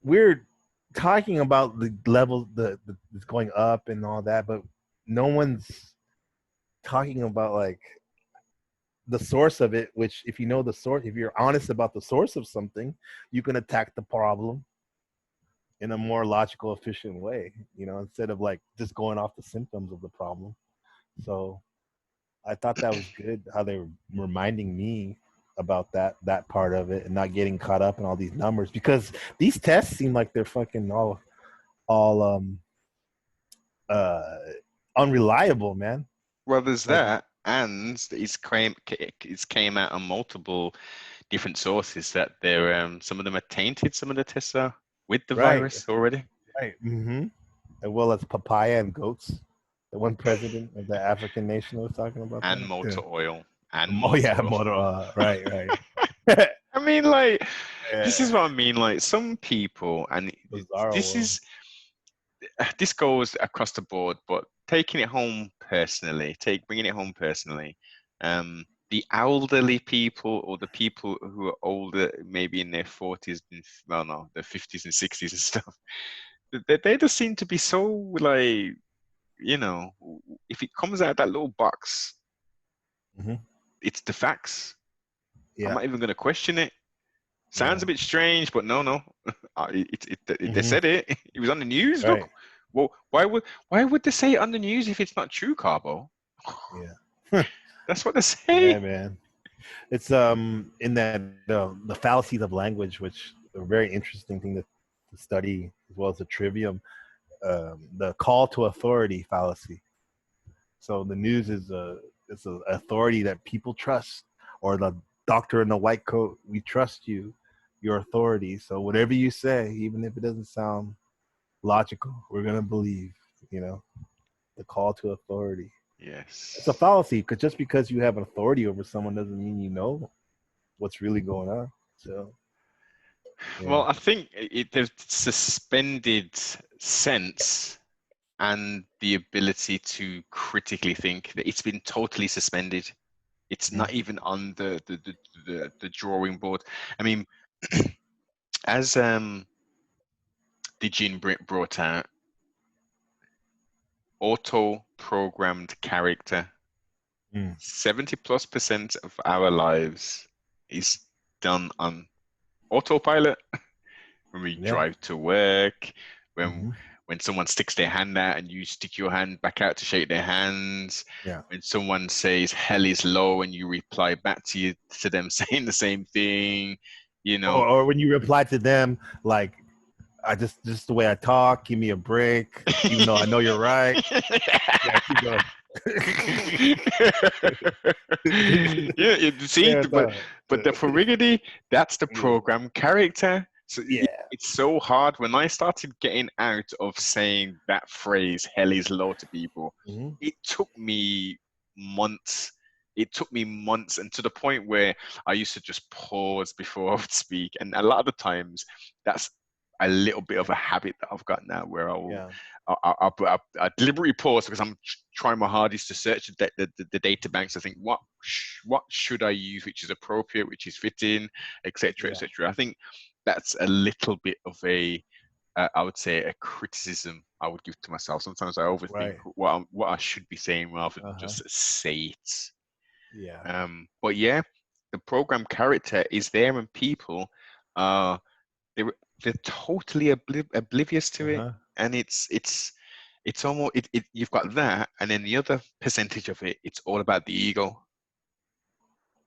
we're talking about the level that's going up and all that, but no one's talking about like the source of it. Which, if you know the source, if you're honest about the source of something, you can attack the problem in a more logical, efficient way. Instead of like just going off the symptoms of the problem. So I thought that was good how they were reminding me about that part of it, and not getting caught up in all these numbers, because these tests seem like they're fucking all uh unreliable, man. well, there's Like, that, and it's came out on multiple different sources that they're some of them are tainted, some of the tests are with the right, virus already, right. As well as papaya and goats. The one president of the African nation was talking about and that. Yeah. motor oil, and Oh motor yeah, oil. motor. Right. I mean, like, this Yeah. is what I mean. Like, some people, and Bizarro this world. is this goes across the board, but taking it home personally, bringing it home personally, the elderly people, or the people who are older, maybe in their 40s and, well, no, their 50s and 60s and stuff, they just seem to be so, like, you know, if it comes out of that little box, Hmm. it's the facts. I'm Yeah. not even going to question it. Sounds Yeah. a bit strange, but no. They Hmm. said it. It was on the news. Look, Right. well, why would they say it on the news if it's not true, Carbo? Yeah. That's what they Yeah, say. man. It's in that the fallacies of language, which are a very interesting thing to study, as well as the trivium. The call to authority fallacy. So the news is it's an authority that people trust, or the doctor in the white coat. We trust you, your authority. So whatever you say, even if it doesn't sound logical, we're gonna believe. You know, the call to authority. It's a Yes. fallacy, because just because you have authority over someone doesn't mean you know what's really going on. So Well, yeah. I think there's suspended sense and the ability to critically think, that it's been totally suspended. It's not even on the drawing board. I mean, as the Jin brought out, auto-programmed character. Mm. 70+% of our lives is done on autopilot. When we Yeah. drive to work, when Mm-hmm. when someone sticks their hand out and you stick your hand back out to shake their hands, Yeah. when someone says hell is low and you reply back to them saying the same thing, you know. Or when you reply to them, like, I just the way I talk, give me a break, even though I know you're right. Yeah, keep going. Yeah, see, Yeah, but the Ferrigidi, that's the yeah, program character. So yeah. it's so hard. When I started getting out of saying that phrase, hell is low to people, Mm-hmm. it took me months. It took me months, and to the point where I used to just pause before I would speak. And a lot of the times, that's a little bit of a habit that I've got now, where I will Yeah, I deliberately pause because I'm trying my hardest to search the data banks. I think what should I use, which is appropriate, which is fitting, etc., yeah, etc. I think that's a little bit of a I would say a criticism I would give to myself. Sometimes I overthink right. what I should be saying rather than Uh-huh. just say it. Yeah, But yeah, the program character is there, and people are they're they're totally oblivious to it, uh-huh. and it's almost you've got that, and then the other percentage of it, it's all about the ego.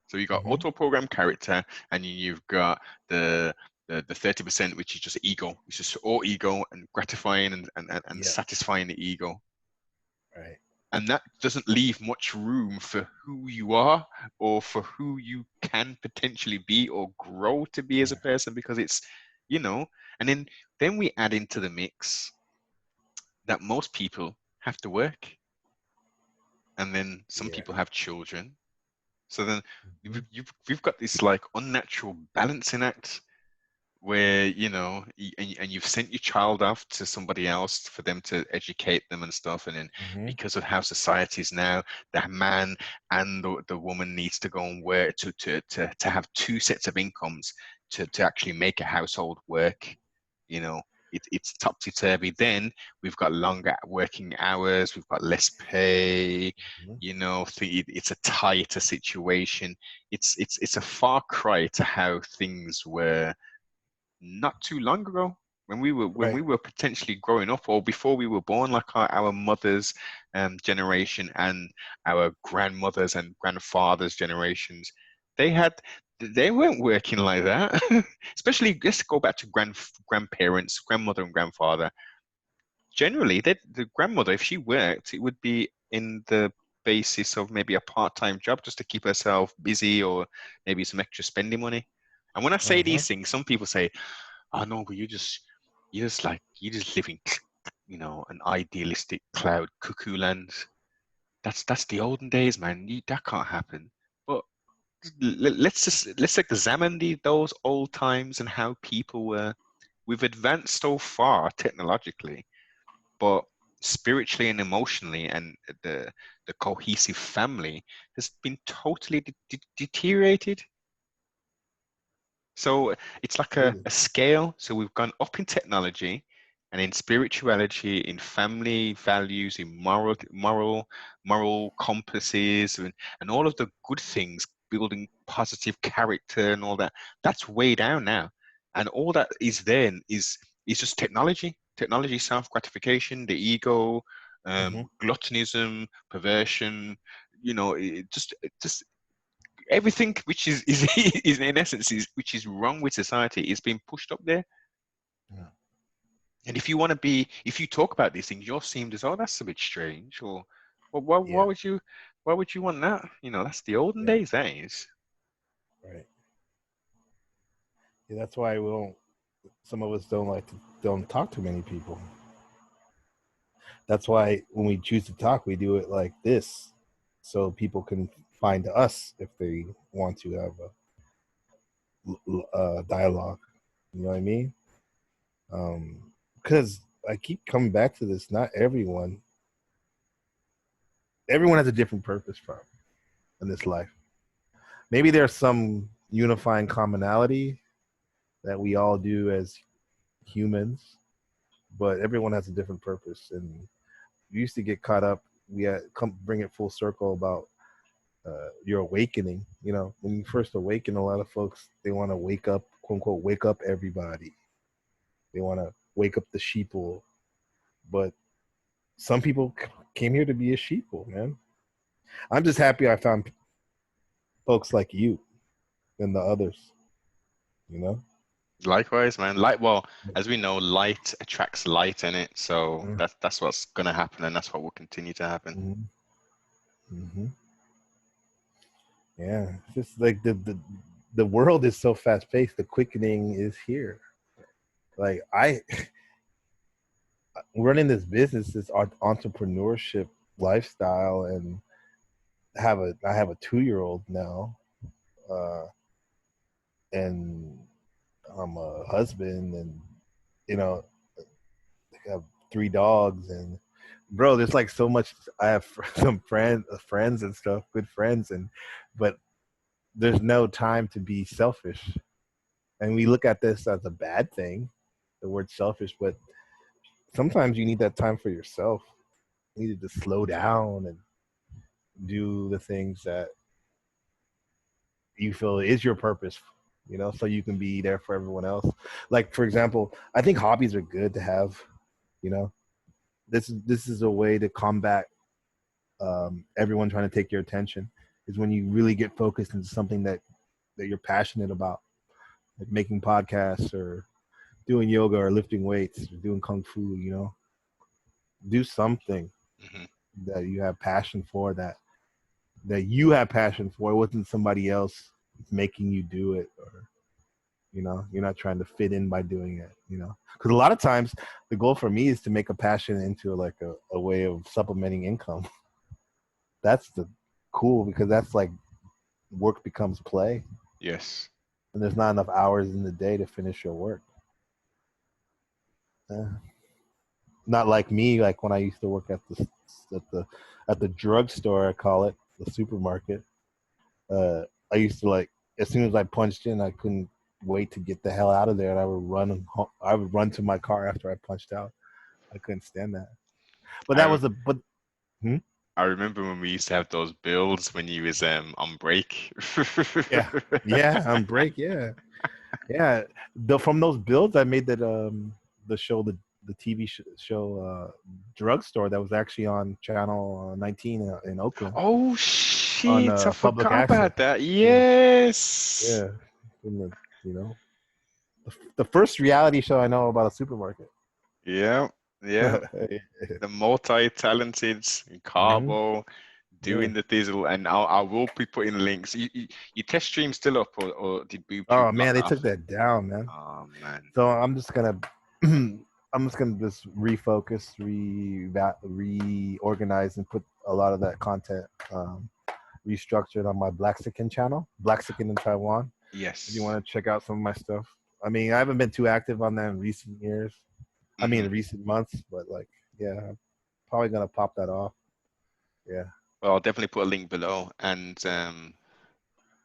So you've got Mm-hmm. auto program character, and you've got the 30%, which is just ego. It's just all ego and gratifying and Yeah, satisfying the ego. right. And that doesn't leave much room for who you are or for who you can potentially be or grow to be as a Yeah, person, because it's, you know, and then we add into the mix that most people have to work, and then some yeah. people have children. So then Mm-hmm. we've got this like unnatural balancing act where, and you've sent your child off to somebody else for them to educate them and stuff, and then Mm-hmm. because of how society is now, the man and the woman needs to go and work to have two sets of incomes to actually make a household work. It's topsy-turvy. Then we've got longer working hours, we've got less pay. Mm-hmm. It's a tighter situation. It's a far cry to how things were not too long ago, when we Right. were potentially growing up, or before we were born, like our mothers' generation and our grandmothers and grandfathers' generations. They had they weren't working like that. Especially, let's go back to grandparents, grandmother and grandfather. Generally, the grandmother, if she worked, it would be in the basis of maybe a part-time job just to keep herself busy, or maybe some extra spending money. And when I say Uh-huh. these things, some people say, "Oh no, but you just live in, an idealistic cloud cuckoo land. That's the olden days, man. That can't happen." But let's examine those old times and how people were. We've advanced so far technologically, but spiritually and emotionally, and the cohesive family has been totally deteriorated. So it's like Absolutely. a scale. So we've gone up in technology and in spirituality, in family values, in moral compasses, and all of the good things, building positive character and all that. That's way down now. And all that is then is just technology, self-gratification, the ego, Mm-hmm. gluttonism, perversion, just everything which is in essence is which is wrong with society is being pushed up there. Yeah. And if you talk about these things, you're seen as, oh, that's a bit strange, or well, Yeah. why would you want that? That's the olden Yeah. days, that is. Right. Yeah, that's why we don't. Some of us don't talk to many people. That's why when we choose to talk, we do it like this, so people can find us if they want to have a dialogue. You know what I mean? Because I keep coming back to this. Not everyone has a different purpose from in this life. maybe there's some unifying commonality that we all do as humans, but everyone has a different purpose. And we used to get caught up. We had come bring it full circle about your awakening. You know, when you first awaken, a lot of folks they want to wake up, quote unquote, wake up everybody. They want to wake up the sheeple, but some people came here to be a sheeple, man. I'm just happy I found folks like you and the others. You know. Likewise, man. Well, as we know, light attracts light in it, so that's what's gonna happen, and that's what will continue to happen. Mm-hmm. Mm-hmm. Yeah, it's just like the world is so fast paced. The quickening is here. Like I running this business, this entrepreneurship lifestyle, and I have a 2-year-old now, uh, and I'm a husband, and you know I have 3 dogs, and bro, there's like so much. I have some friends and stuff, good friends, and but there's no time to be selfish. And we look at this as a bad thing, the word selfish, but sometimes you need that time for yourself. You need to slow down and do the things that you feel is your purpose, you know, so you can be there for everyone else. Like, for example, I think hobbies are good to have, you know. This is a way to combat everyone trying to take your attention, is when you really get focused into something that you're passionate about, like making podcasts or doing yoga or lifting weights or doing kung fu, you know. Do something Mm-hmm. that you have passion for, that you have passion for. It wasn't somebody else making you do it, or you know, you're not trying to fit in by doing it, you know. Because a lot of times the goal for me is to make a passion into like a way of supplementing income. That's the cool, because that's like work becomes play, Yes. and there's not enough hours in the day to finish your work. Not like me, like when I used to work at at the at the drugstore, I call it the supermarket. I used to, like, as soon as I punched in, I couldn't wait to get the hell out of there, and I would run home. I would run to my car after I punched out. I couldn't stand that. But that I was a but. Hmm? I remember when we used to have those builds when you was on break. Yeah, yeah, on break, yeah, yeah. From those builds, I made that the show, the TV show Drugstore, that was actually on channel 19 in Oakland Oh on shit, I public forgot access. about that. Yeah, Yes. yeah. In the, you know, the first reality show I know about a supermarket. Yeah, yeah. The multi-talented Mm-hmm. Karbo Yeah. doing the thizzle, and I will be putting links. You test stream still up, or did BoobTube Oh block man, they that took off? that down, man. Oh man. So I'm just gonna, I'm just gonna just refocus, reorganize, and put a lot of that content restructured on my Blaxican channel, Blaxican in Taiwan. If you Yes. want to check out some of my stuff, I mean, I haven't been too active on that in recent years. I mean, Hmm. in recent months, but like, yeah, I'm probably gonna pop that off. Yeah. Well, I'll definitely put a link below, and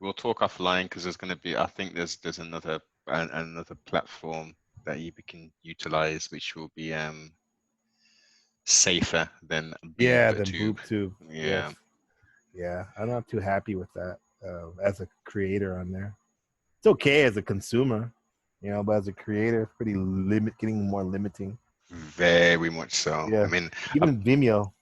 we'll talk offline because there's going to be. I think there's another platform that you can utilize, which will be safer than Yeah, the BoobTube. boob tube. Yes. Yeah. Yeah, I'm not too happy with that as a creator on there. It's okay as a consumer, you know, but as a creator, it's pretty getting more limiting. Very much so. I Yeah, mean, uh, even Vimeo.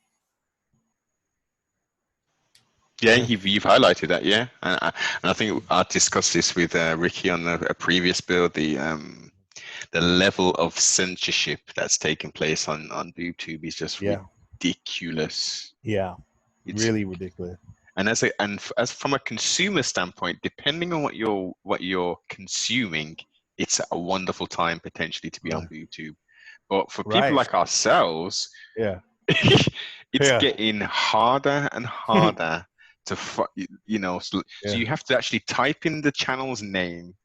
yeah, Yeah, you've highlighted that, yeah, and I think I discussed this with Ricky on a previous build. The level of censorship that's taking place on YouTube is just yeah, ridiculous. yeah. It's Really ridiculous. and as from a consumer standpoint, depending on what you're consuming, it's a wonderful time potentially to be on Right. YouTube. But for people Right. like ourselves, Yeah. it's Yeah. getting harder and harder to so Yeah. you have to actually type in the channel's name,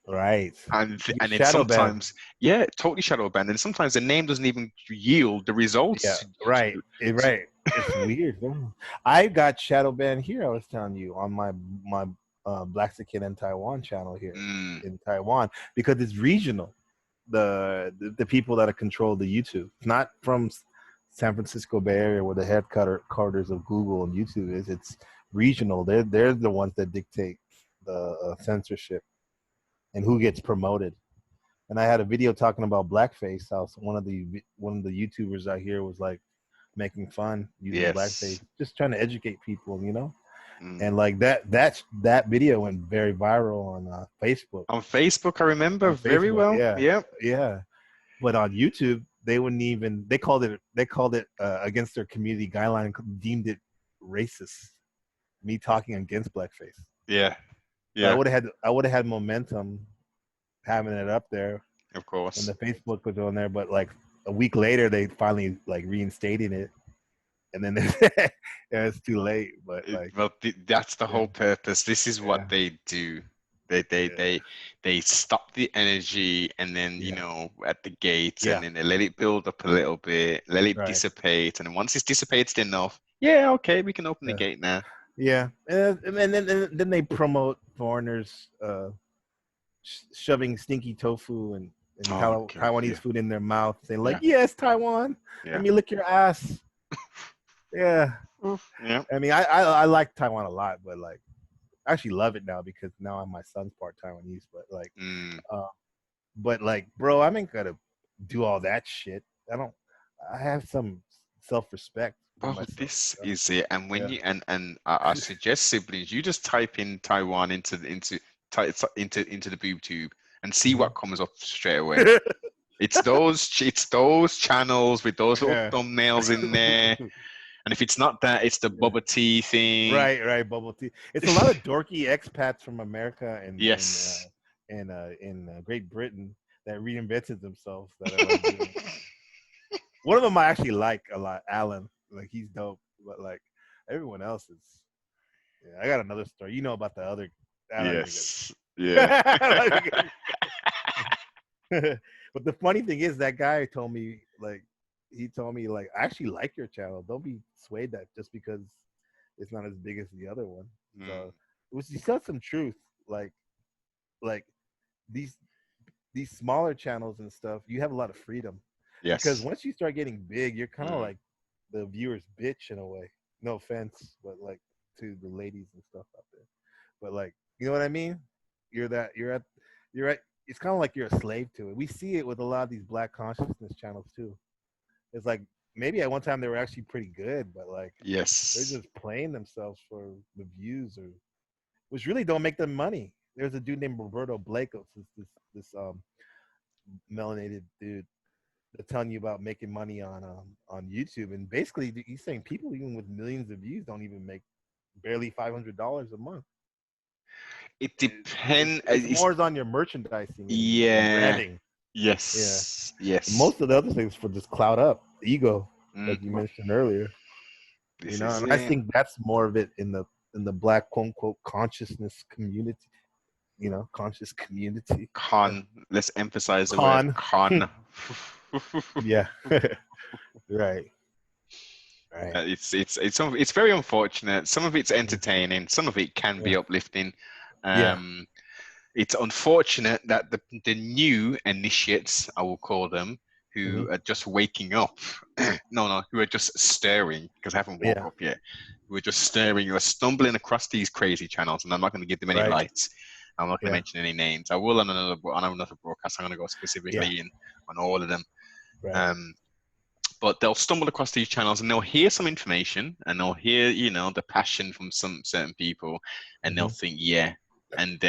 Right. and You get and then shadow banned. sometimes, yeah, totally shadow banned, and sometimes the name doesn't even yield the Yeah. results Right. Right. It's weird. I got shadow banned here. I was telling you on my Blaxican and Taiwan channel here Mm, in Taiwan because it's regional. The people that control the YouTube, not from San Francisco Bay Area where the headquarters of Google and YouTube is. It's regional. They're the ones that dictate the censorship and who gets promoted. And I had a video talking about blackface. How one of the YouTubers out here was like making fun using blackface, yes. just trying to educate people, Mm. And like that video went very viral on Facebook. On Facebook, I remember On very Facebook, well. yeah, Yep. yeah. But on YouTube, they wouldn't even. They called it against their community guideline, deemed it racist. Me talking against blackface. Yeah. So Yeah. I would have had momentum having it up there Of when course. the Facebook was on there. But like a week later, they finally like reinstated it, and then it's too late. But like, Well, that's the yeah, whole purpose. This is what yeah, they do. They they yeah, they they stop the energy and then, yeah, at the gates, and yeah. then they let it build up a little bit, let it Right. dissipate, and then once it's dissipated enough, yeah, okay, we can open the Yeah. gate now. Yeah, and then they promote foreigners shoving stinky tofu and Oh God, Taiwanese yeah, food in their mouth, saying like, yeah, "Yes, Taiwan, let yeah. me lick your ass." Yeah, Yeah. I mean, I like Taiwan a lot, but like, I actually love it now because now my son's part Taiwanese. Mm. Uh, but like, bro, I ain't gonna do all that shit. I don't. I have some self respect for Well, myself. this is it. And when Yeah, you and I suggest siblings, you just type in Taiwan into the boob tube and see Mhm. what comes up straight away. It's those channels with those little Yeah. thumbnails in there. And if it's not that, it's the Yeah. bubble tea thing. Right, bubble tea. It's a lot of dorky expats from America and Yes. Great Britain that reinvented themselves that are like doing. One of them I actually like a lot, Alan. Like he's dope, but like everyone else is. Yeah, I got another story. You know about the other. I'm not even Yes. Yeah. gonna. But the funny thing is, that guy told me like I actually like your channel. Don't be swayed that just because it's not as big as the other one. Mm. So he said some truth, like like these smaller channels and stuff. You have a lot of freedom because Yes. once you start getting big, you're kind of Mm. like the viewer's bitch in a way. No offense, but like to the ladies and stuff out there. But like, you know what I mean? You're at. It's kind of like you're a slave to it. We see it with a lot of these Black consciousness channels too. It's like maybe at one time they were actually pretty good, but like they're Yes. just playing themselves for the views, or which really don't make them money. There's a dude named Roberto Blakos, this melanated dude that's telling you about making money on YouTube, and basically he's saying people even with millions of views don't even make barely $500 a month. It And it's depends. it's more on your merchandising and Yeah. branding. Yeah, Yes. Yes. most of the other things for just cloud up, ego, like you Mm. mentioned earlier. This is And I it. think that's more of it in the Black quote unquote consciousness community. Conscious community. Yeah. Let's emphasize the word Con. con. Yeah. Right. Right. It's very unfortunate. Some of it's Mhm. entertaining. Some of it can be Yeah. uplifting. Yeah. Um, it's unfortunate that the new initiates, I will call them, Hmm. who are just waking up. No, who are just stirring because I haven't woke Yeah. up yet. Who are just stirring, who are stumbling across these crazy channels, and I'm not going to give them any Right. lights. I'm not going to Yeah. mention any names. I will on another broadcast. I'm going to go Yeah. specifically in on all of them. Right. Um, but they'll stumble across these channels and they'll hear some information and they'll hear, the passion from some certain people, and they'll Hmm. think, yeah, and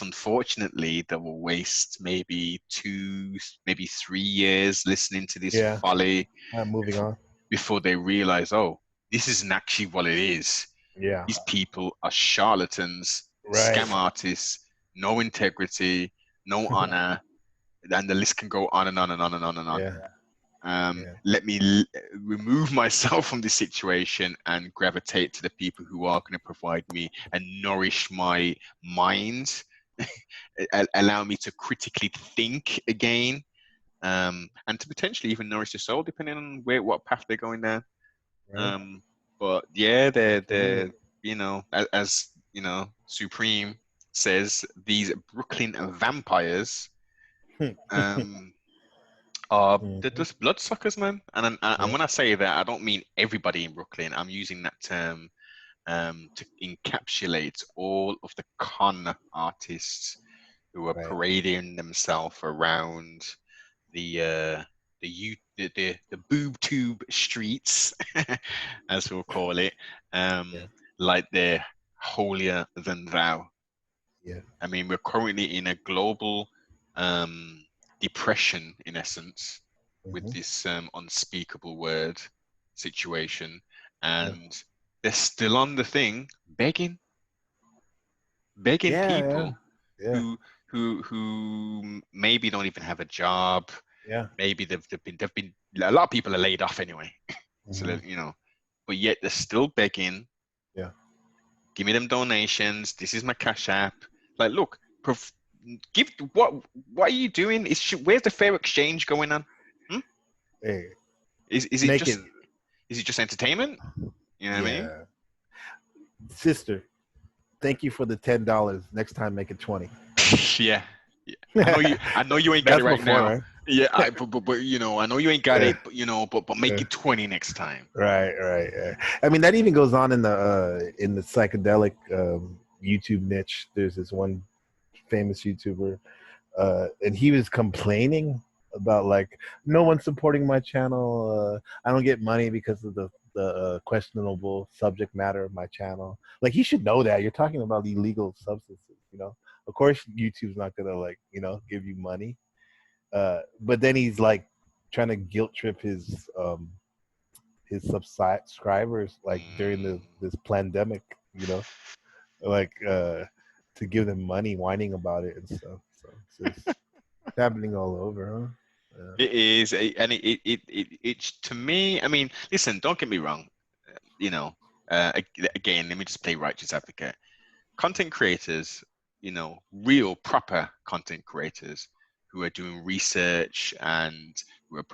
unfortunately, they will waste maybe 2, maybe 3 years listening to this Yeah. folly Moving on. before they realize, oh, this isn't actually what it is. Yeah. These people are charlatans, Right. scam artists, no integrity, no honor, and the list can go on and on and on and on and on. Yeah. Yeah. Let me remove myself from this situation and gravitate to the people who are going to provide me and nourish my mind, allow me to critically think again, and to potentially even nourish the soul, depending on what path they're going down. Right. But yeah, they're Absolutely. as Supreme says these Brooklyn vampires are they're just bloodsuckers, man. And when I say that, I don't mean everybody in Brooklyn. I'm using that term to encapsulate all of the con artists who are parading themselves around the the boob tube streets, as we'll call it, like they're holier than thou. Yeah. I mean, we're currently in a global depression, in essence, with this unspeakable word situation, and they're still on the thing, begging people who maybe don't even have a job. Yeah. Maybe they've been a lot of people are laid off anyway. So that, but yet they're still begging. Yeah. Give me them donations. This is my Cash App. Like, look, give what are you doing? Where's the fair exchange going on? Hey, is it just entertainment? You know what I mean? Sister, thank you for the $10. Next time, make it 20. Yeah. I know you ain't got it right now. Right? Yeah, but I know you ain't got it, but make it 20 next time. Right. I mean, that even goes on in the psychedelic YouTube niche. There's this one famous YouTuber, and he was complaining about like no one's supporting my channel. I don't get money because of the questionable subject matter of my channel. Like, he should know that you're talking about illegal substances. Of course, YouTube's not gonna give you money. But then he's like trying to guilt trip his subscribers like during this pandemic, like to give them money, whining about it and stuff. So it's just happening all over, huh? Yeah. It is, and it's to me. I mean, listen, don't get me wrong. Again, let me just play righteous advocate. Content creators, real proper content creators who are doing research and who are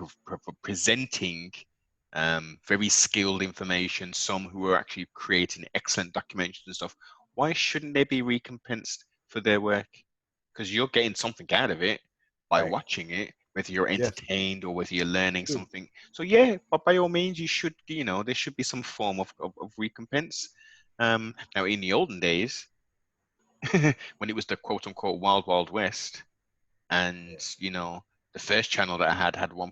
presenting very skilled information, some who are actually creating excellent documentaries and stuff. Why shouldn't they be recompensed for their work? Because you're getting something out of it by watching it, whether you're entertained or whether you're learning something. So yeah, but by all means, you should, there should be some form of recompense. Now, in the olden days, when it was the quote unquote wild wild west, and the first channel that I had 1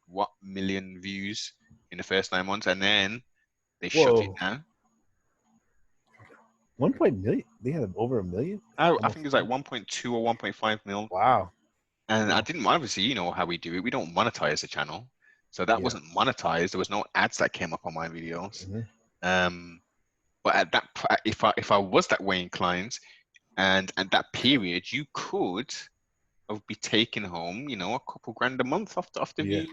what million views in the first 9 months, and then they shut it down. 1 million? They had over a million? I think it was like 1.2 or 1.5 mil. Wow. And I didn't, obviously, how we do it. We don't monetize the channel, so that wasn't monetized. There was no ads that came up on my videos. But at that, if I was that way inclined, and at that period, you could be taking home, a couple grand a month off the view.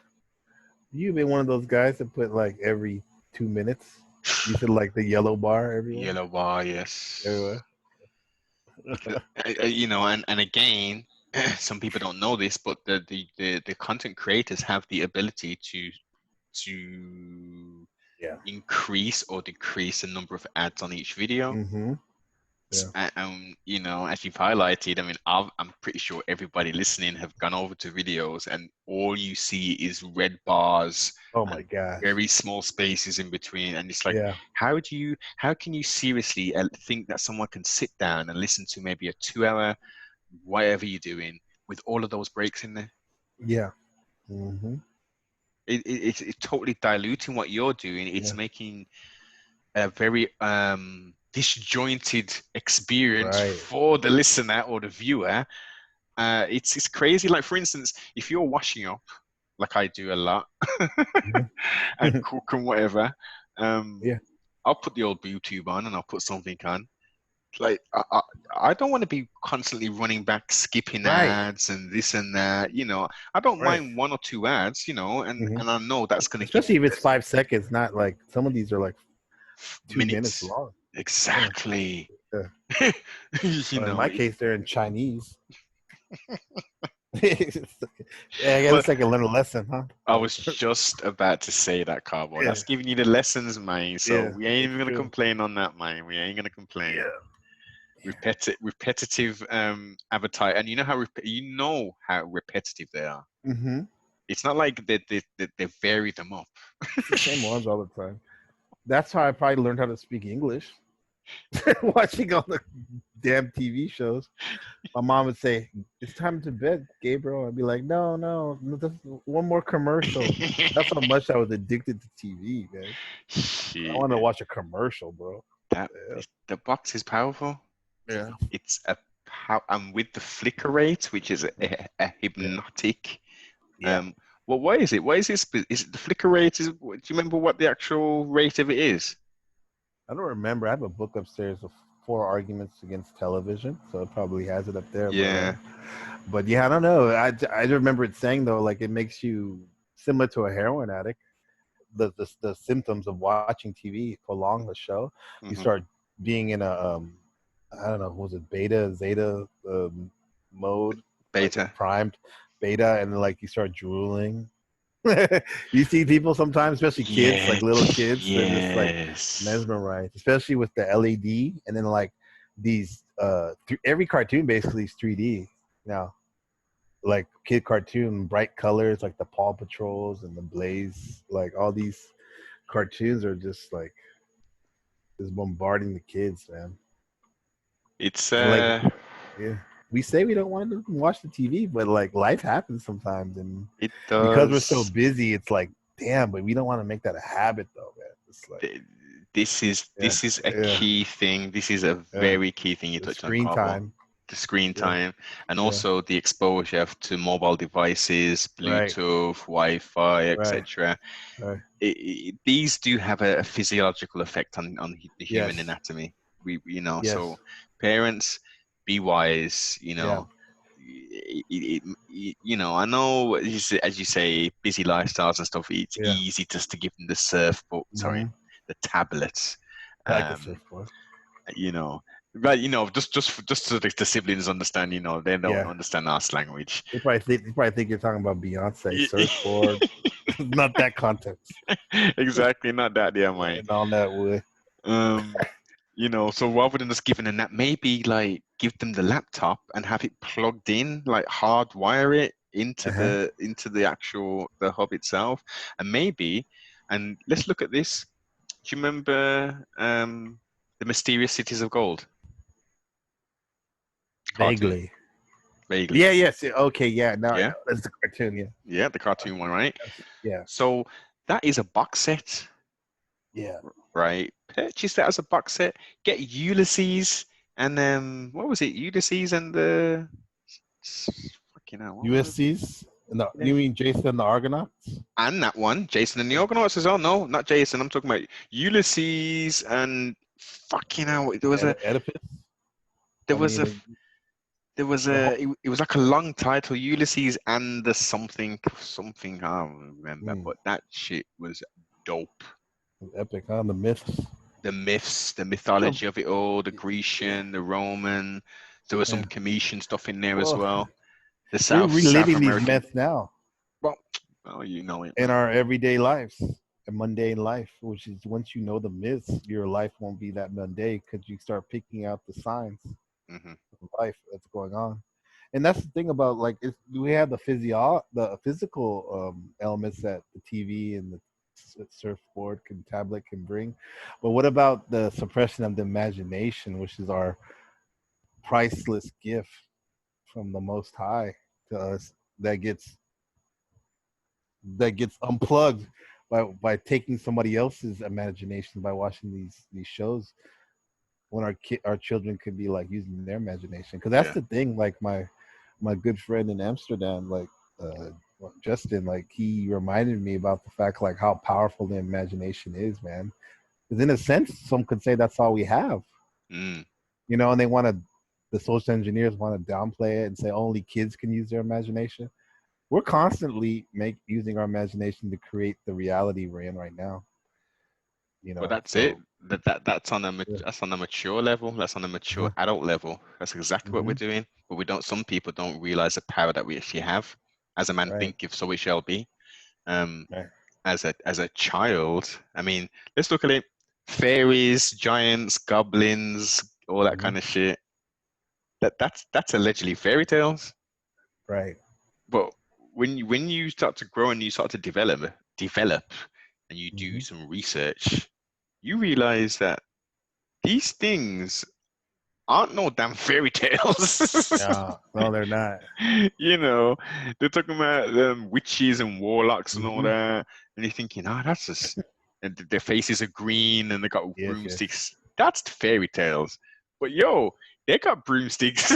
You've been one of those guys that put like every 2 minutes. You said like the yellow bar everywhere. Yellow bar, yes. Everywhere. And again, some people don't know this, but the content creators have the ability to increase or decrease the number of ads on each video. As you've highlighted, I mean, I'm pretty sure everybody listening have gone over to videos, and all you see is red bars. Oh my god! Very small spaces in between, and it's like, how can you seriously think that someone can sit down and listen to maybe a 2-hour, whatever you're doing, with all of those breaks in there? Yeah. It's totally diluting what you're doing. It's making a very disjointed experience for the listener or the viewer. It's crazy. Like, for instance, if you're washing up, like I do a lot, and cook and whatever, I'll put the old boob tube on and I'll put something on. Like, I don't want to be constantly running back, skipping ads and this and that. I don't mind 1 or 2 ads. And I know that's going to, especially if it's 5 seconds, not like some of these are like 2 minutes long. Exactly. In my case, they're in Chinese. Yeah, I Well, guess I can learn a lesson, huh? I was just about to say that, Karbo. Yeah, That's giving you the lessons, man. So yeah, we ain't it's even gonna true. complain on that, man. We ain't gonna complain. Yeah, yeah. Repetitive appetite, and you know how repetitive they are. Mm-hmm. It's not like they vary them up. It's the same ones all the time. That's how I probably learned how to speak English. Watching all the damn TV shows. My mom would say, "It's time to bed, Gabriel." I'd be like, "No, no, no, one more commercial." That's how much I was addicted to TV, man. I want to Shit, watch a commercial, bro. the box is powerful. Yeah, It's a and with the flicker rate, which is a yeah, hypnotic. yeah. Well, why is it? Why is it? Is it the flicker rate? Do you remember what the actual rate of it is? I don't remember. I have a book upstairs of 4 arguments against television, so it probably has it up there. Yeah, But yeah, I don't know. I remember it saying though, like it makes you similar to a heroin addict. The symptoms of watching TV prolong the show. You hmm start being in a I don't know, was it beta, zeta mode, like beta. primed beta, and then like you start drooling. You see people sometimes, especially kids, Yeah, like little kids, they're just like yes. mesmerized, especially with the LED, and then like these every cartoon basically is 3D now, like kid cartoon, bright colors like the Paw Patrols and the Blaze, like all these cartoons are just like just bombarding the kids, man. It's And like, yeah, we say we don't want to watch the TV, but like life happens sometimes, and it because we're so does. busy, it's like, damn, but we don't want to make that a habit though, man. It's like, th- This is yeah, a yeah, key thing. This is a yeah. very key thing you The touched on, screen Karbo. time, The screen yeah, time and yeah, also the exposure to mobile devices, right, Bluetooth, Wi-Fi, right, etc. right. These do have a physiological effect on the human Yes, anatomy. So yes, parents, be wise. yeah, I know as you say, busy lifestyles and stuff. It's yeah. easy just to give them the surfboard, sorry, Mm-hmm. the tablets. I like the Um, surfboard. you know, but just so the siblings understand, they don't Yeah, understand our language. they probably think you're talking about Beyonce surfboard. Not that context. Exactly, not that there, mate. And on that wood. Um, so rather than just giving them that, maybe like give them the laptop and have it plugged in, like hardwire it into Uh-huh. the actual the hub itself, and let's look at this. Do you remember the Mysterious Cities of Gold cartoon? Vaguely. Vaguely, Yeah, yes. Yeah, okay, yeah. Now I yeah, know. That's the cartoon, yeah. yeah, the cartoon one, right? Yeah. So that is a box set, Yeah. right? Purchase that as a box set. Get Ulysses and then what was it? Ulysses and the fucking hell, what was it? USC's? No, Yeah. you mean Jason and the Argonauts? And that one, Jason and the Yeah. Argonauts as well. No, not Jason. I'm talking about Ulysses and fucking hell. Oedipus? There I was a mean, there was the a whole it was like a long title, Ulysses and the something I don't remember, but that shit was dope. epic, huh? The myths. The myths, the Yeah. mythology of it all, the Yeah. Grecian, the Roman. There was some Yeah. Cometian stuff in there as Well, well. The we're South reliving these American. myths now Well, oh, you know it, in mate. our everyday lives and mundane life, which is once you know the myths, your life won't be that mundane because you start picking out the signs Hmm. of life that's going on. And that's the thing about like we have the physical elements that the TV and the surfboard can tablet can bring, but what about the suppression of the imagination, which is our priceless gift from the Most High to us that gets unplugged by taking somebody else's imagination by watching these shows when our children could be like using their imagination, because that's Yeah. the thing, like my good friend in Amsterdam, like uh Justin, like he reminded me about the fact like how powerful the imagination is, man, because in a sense some could say that's all we have, Mm. and the social engineers want to downplay it and say only kids can use their imagination. We're constantly using our imagination to create the reality we're in right now. You But know, that's it. so That's on a yeah. that's on a mature level. That's on a mature adult level. That's exactly what we're Mm-hmm. doing. But we don't. Some people don't realize the power that we actually have. As a man Right. thinketh, so it shall be. Um, Right. as a child, I mean, let's look at it. Fairies, giants, goblins, all that Mm-hmm. kind of shit. That's allegedly fairy tales. Right. But when you start to grow and you start to develop, and you do Mm-hmm. some research, you realize that these things aren't no damn fairy tales. No, no, they're not. You know, they're talking about witches and warlocks and all Mm-hmm. that, and you're thinking, oh, that's just, and their faces are green and they got Yes. Yes. broomsticks. That's fairy tales. But yo, they got broomsticks.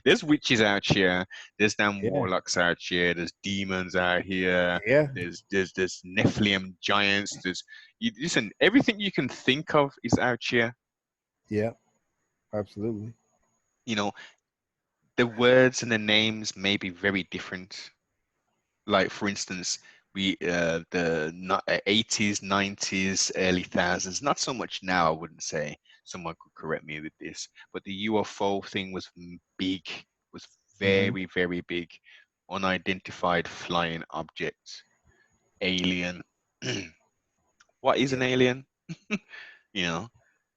There's witches out here. There's damn Yeah. warlocks out here. There's demons out here. Yeah. There's Nephilim giants. Listen, everything you can think of is out here. Yeah. Absolutely. You know, the words and the names may be very different. Like for instance, we the 80s, 90s, early thousands, not so much now, I wouldn't say. Someone could correct me with this, but the UFO thing was big, was Mm-hmm. very, very big. Unidentified flying object, alien. What is an Yeah. alien? You know,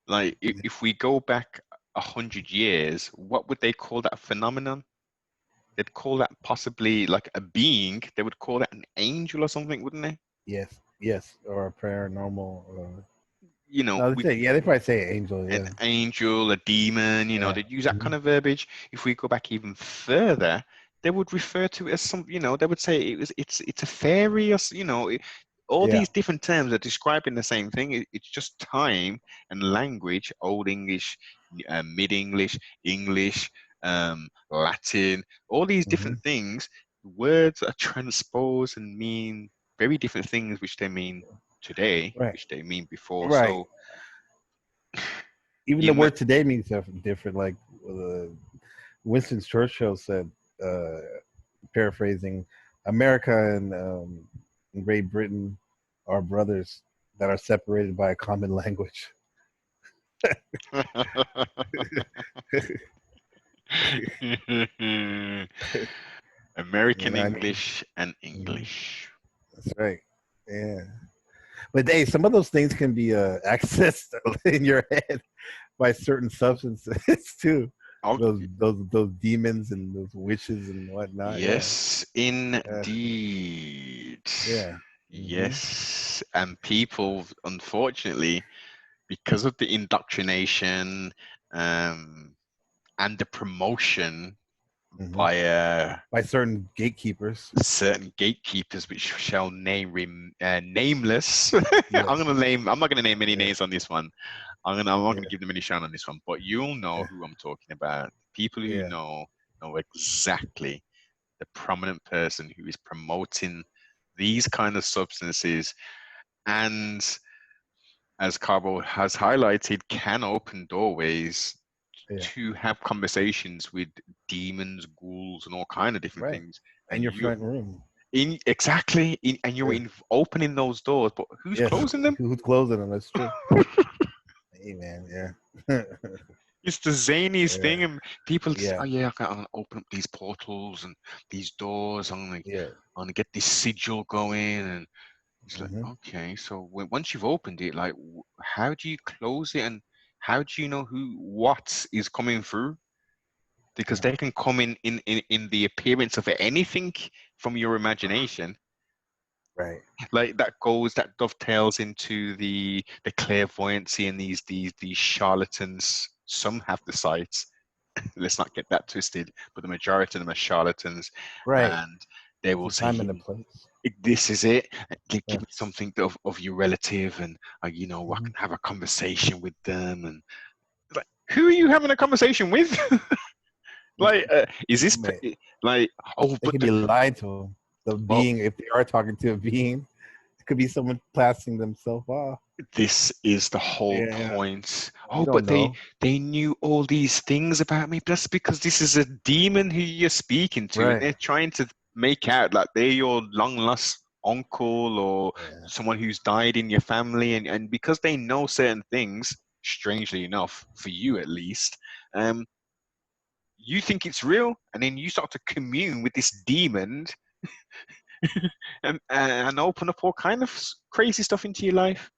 like if we go back 100 years, what would they call that phenomenon? They'd call that possibly like a being. They would call that an angel or something, wouldn't they? Yes. Yes. Or a paranormal. You know, No, they we say yeah. They probably say angel. an Yeah. angel, a demon, Yeah. they'd use that Mm-hmm. kind of verbiage. If we go back even further, they would refer to it as they would say it's a fairy or all Yeah. these different terms are describing the same thing. It's just time and language, Old English, Mid English, English, Latin, all these Mm-hmm. different things. Words are transposed and mean very different things, which they mean today, Right. which they mean before. Right. So Even you the might. word today means something different. Like uh, Winston Churchill said, uh, paraphrasing, America and Great Britain are brothers that are separated by a common language. American I mean, English and mhm, English. that's right. Yeah. But hey, some of those things can be accessed in your head by certain substances too. Oh, Those demons and those witches and whatnot. Yeah. yes, Uh, indeed. yeah. Hmm. Yes. And people, unfortunately, because of the indoctrination um, and the promotion Hmm. by By certain gatekeepers. certain gatekeepers, which shall nameless. Yes. I'm not gonna name any Yeah. names on this one. I'm not Yeah. gonna give them any shine on this one, but you'll know Yeah. who I'm talking about. People who Yeah. know exactly the prominent person who is promoting these kind of substances, and as Karbo has highlighted, can open doorways Yeah. to have conversations with demons, ghouls, and all kind of different Right. things. In And your you front room. and you're Yeah. in opening those doors, but who's Yes. closing them? Who's closing them? That's true. Hey man. Yeah. It's the zaniest Yeah. thing, and people say, Yeah. "Oh yeah, I'm gonna open up these portals and these doors. Yeah. I'm gonna get this sigil going." And it's like, Hmm. okay, so once you've opened it, like, how do you close it, and how do you know what is coming through? Because Yeah. they can come in the appearance of anything from your imagination. Right. Like that dovetails into the clairvoyancy and these charlatans. Some have the sight. Let's not get that twisted, but the majority of them are charlatans, Right. and they It's will a say, time and a place. This is it. Give Yeah. me something of your relative, and I Hmm. can have a conversation with them." And like, who are you having a conversation with? Like, is this Right. like? Oh, They but could be lied to. The well, being, if they are talking to a being, it could be someone passing themselves off. this is the whole Yeah. point. You Oh, don't but they know. they knew all these things about me just because this is a demon who you're speaking to, and Right. they're trying to make out like they're your long lost uncle or Yeah. someone who's died in your family, and because they know certain things, strangely enough, for you at least, um, you think it's real, and then you start to commune with this demon and open up all kind of crazy stuff into your life.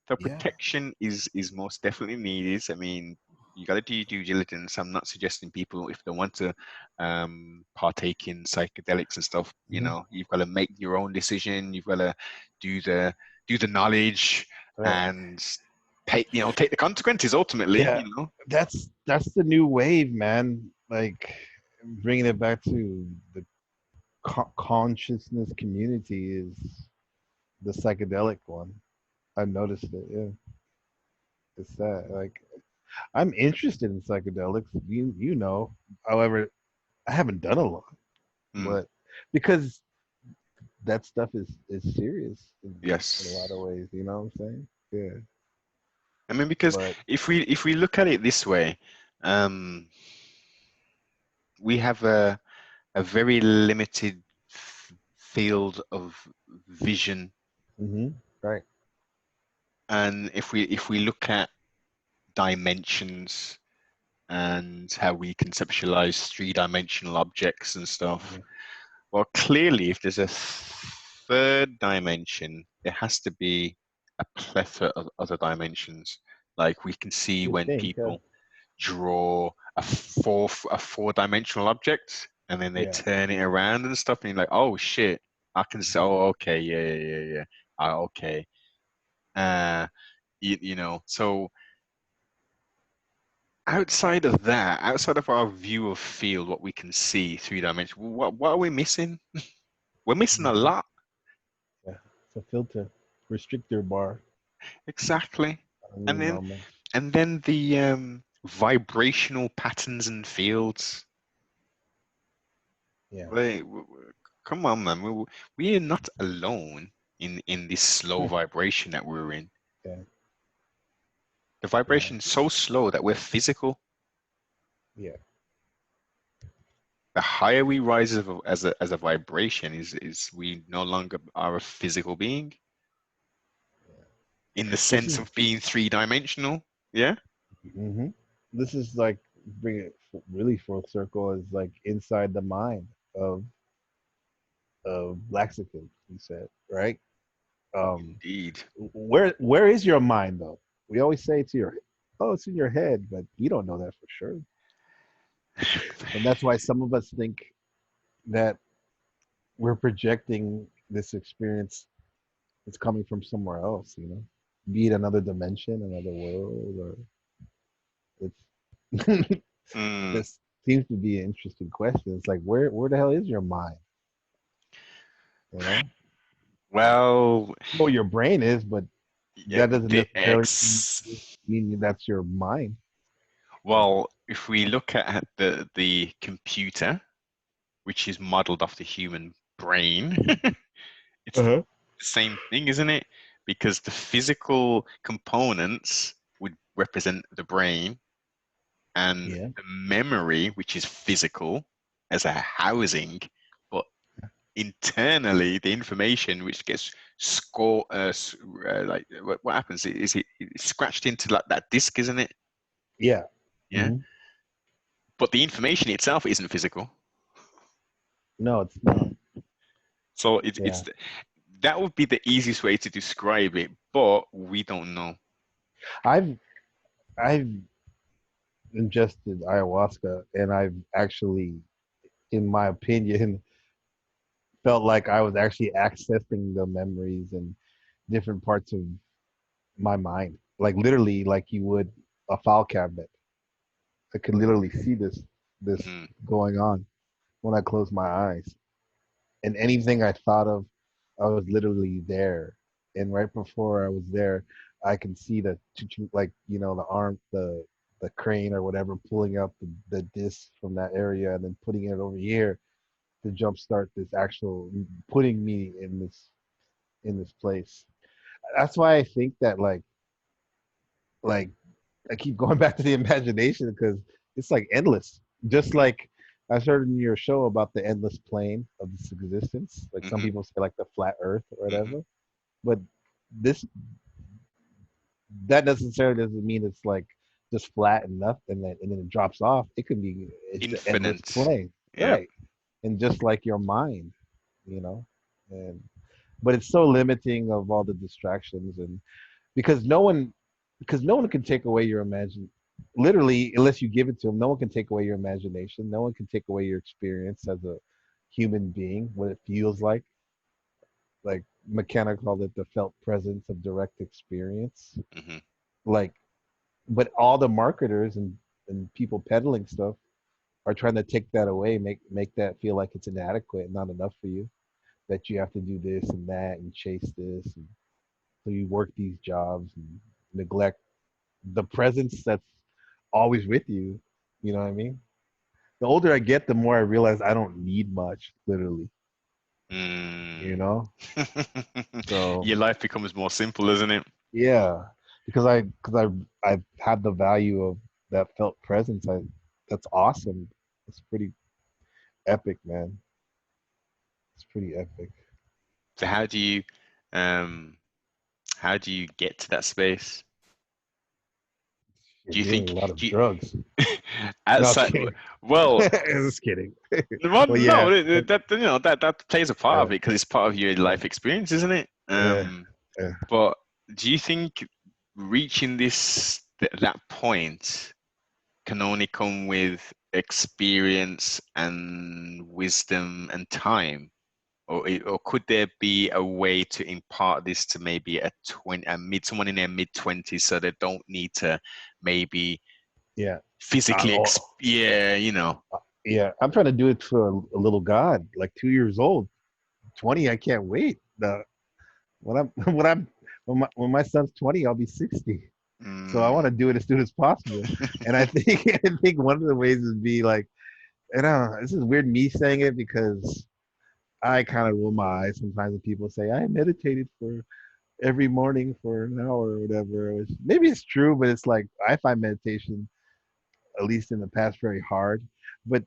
So Yeah. protection is most definitely needed. I mean, you got to do your due diligence. I'm not suggesting people if they want to partake in psychedelics and stuff, Hmm. you've got to make your own decision. You've got to do the do the knowledge Right. and take the consequences ultimately, Yeah. That's the new wave, man. Like bringing it back to the consciousness community is the psychedelic one. I noticed it. Yeah, it's that. Like I'm interested in psychedelics. You know. However, I haven't done a lot, Mm, but because that stuff is serious in a lot of yes. ways. You know what I'm saying? Yeah. I mean, because But if we look at it this way, um, we have a very limited field of vision. right. And if we look at dimensions and how we conceptualize three-dimensional objects and stuff, Yeah. well, clearly, if there's a third dimension, there has to be a plethora of other dimensions. Like we can see You when think? people draw a four-dimensional object and then they Yeah. turn it around and stuff, and you're like, oh shit, I can say, oh, okay, yeah, yeah, yeah, yeah. Okay. Uh, so outside of that, outside of our view of field, what we can see three dimensional, what are we missing? We're missing a Mhm. lot. Yeah. It's a filter, restrictor bar, Exactly. a new And then normal. and then the vibrational patterns and fields. Yeah. Like, come on, man. We are not alone in this slow vibration that we're in. Yeah. The Yeah. vibration is so slow that we're physical. Yeah. The higher we rise as a vibration is we no longer are a physical being in the This sense is of being three-dimensional. Yeah, hmm this is like bring it really full circle is like inside the mind of Blaxican, he said, right? Um, indeed. where is your mind though? We always say it's your oh, it's in your head, but we don't know that for sure. And that's why some of us think that we're projecting this experience it's coming from somewhere else, you know, be it another dimension, another world, or it's Mm, this seems to be an interesting question. It's like where the hell is your mind? You know, well, you know where your brain is, but yeah, that doesn't the necessarily X. mean that's your mind. Well, if we look at the computer, which is modeled off the human brain, it's the Uh-huh. same thing, isn't it? Because the physical components would represent the brain, and Yeah, the memory, which is physical, as a housing, but internally, the information which gets like what happens is it's scratched into like that disk, isn't it? yeah. Yeah, Hmm. but the information itself isn't physical. No, it's not. So it's Yeah, it's that would be the easiest way to describe it, but we don't know. I've I've ingested ayahuasca, and I've actually, in my opinion, felt like I was actually accessing the memories and different parts of my mind, like literally, like you would a file cabinet. I could literally see this Mm, going on when I closed my eyes, and anything I thought of, I was literally there. And right before I was there, I can see the like the arm, the crane or whatever pulling out the disc from that area and then putting it over here to jumpstart this actual putting me in this place. That's why I think that like I keep going back to the imagination because it's like endless. Just like I heard in your show about the endless plane of this existence. Like some Hmm. people say, like the flat Earth or Hmm. whatever. But this that necessarily doesn't mean it's like just flat enough and then it drops off. It could be it's an endless Infinite. plane, Yeah. right? And just like your mind, you know, and but it's so limiting of all the distractions and because no one can take away your imagine literally unless you give it to them. No one can take away your imagination. No one can take away your experience as a human being, what it feels like McKenna called it the felt presence of direct experience. Hmm. Like, but all the marketers and people peddling stuff are trying to take that away, make that feel like it's inadequate and not enough for you. That you have to do this and that and chase this, and so you work these jobs and neglect the presence that's always with you. You know what I mean? The older I get, the more I realize I don't need much, literally. You Mm. know? So Your life becomes more simple, isn't it? yeah, because I've had the value of that felt presence. That's awesome. It's pretty epic, man. It's pretty epic. So um, how do you get to that space? You're Do you doing think a lot of do you, drugs. No, I'm outside? kidding. Well, Just kidding. well, Well, yeah, no, that that plays a part of yeah, it because it's part of your yeah, life experience, isn't it? yeah, yeah. But do you think reaching that point can only come with experience and wisdom and time? Or could there be a way to impart this to maybe someone in their mid 20s so they don't need to maybe Yeah. physically Oh, yeah, yeah. I'm trying to do it for a little god, like 2 years old. 20, I can't wait. When I'm when my son's 20, I'll be 60. So I want to mm, do it as soon as possible. And I think I think one of the ways is be like, and this is weird me saying it because I kind of roll my eyes sometimes when people say I meditated for every morning for an hour or whatever. Maybe it's true, but it's like I find meditation, at least in the past, very hard. But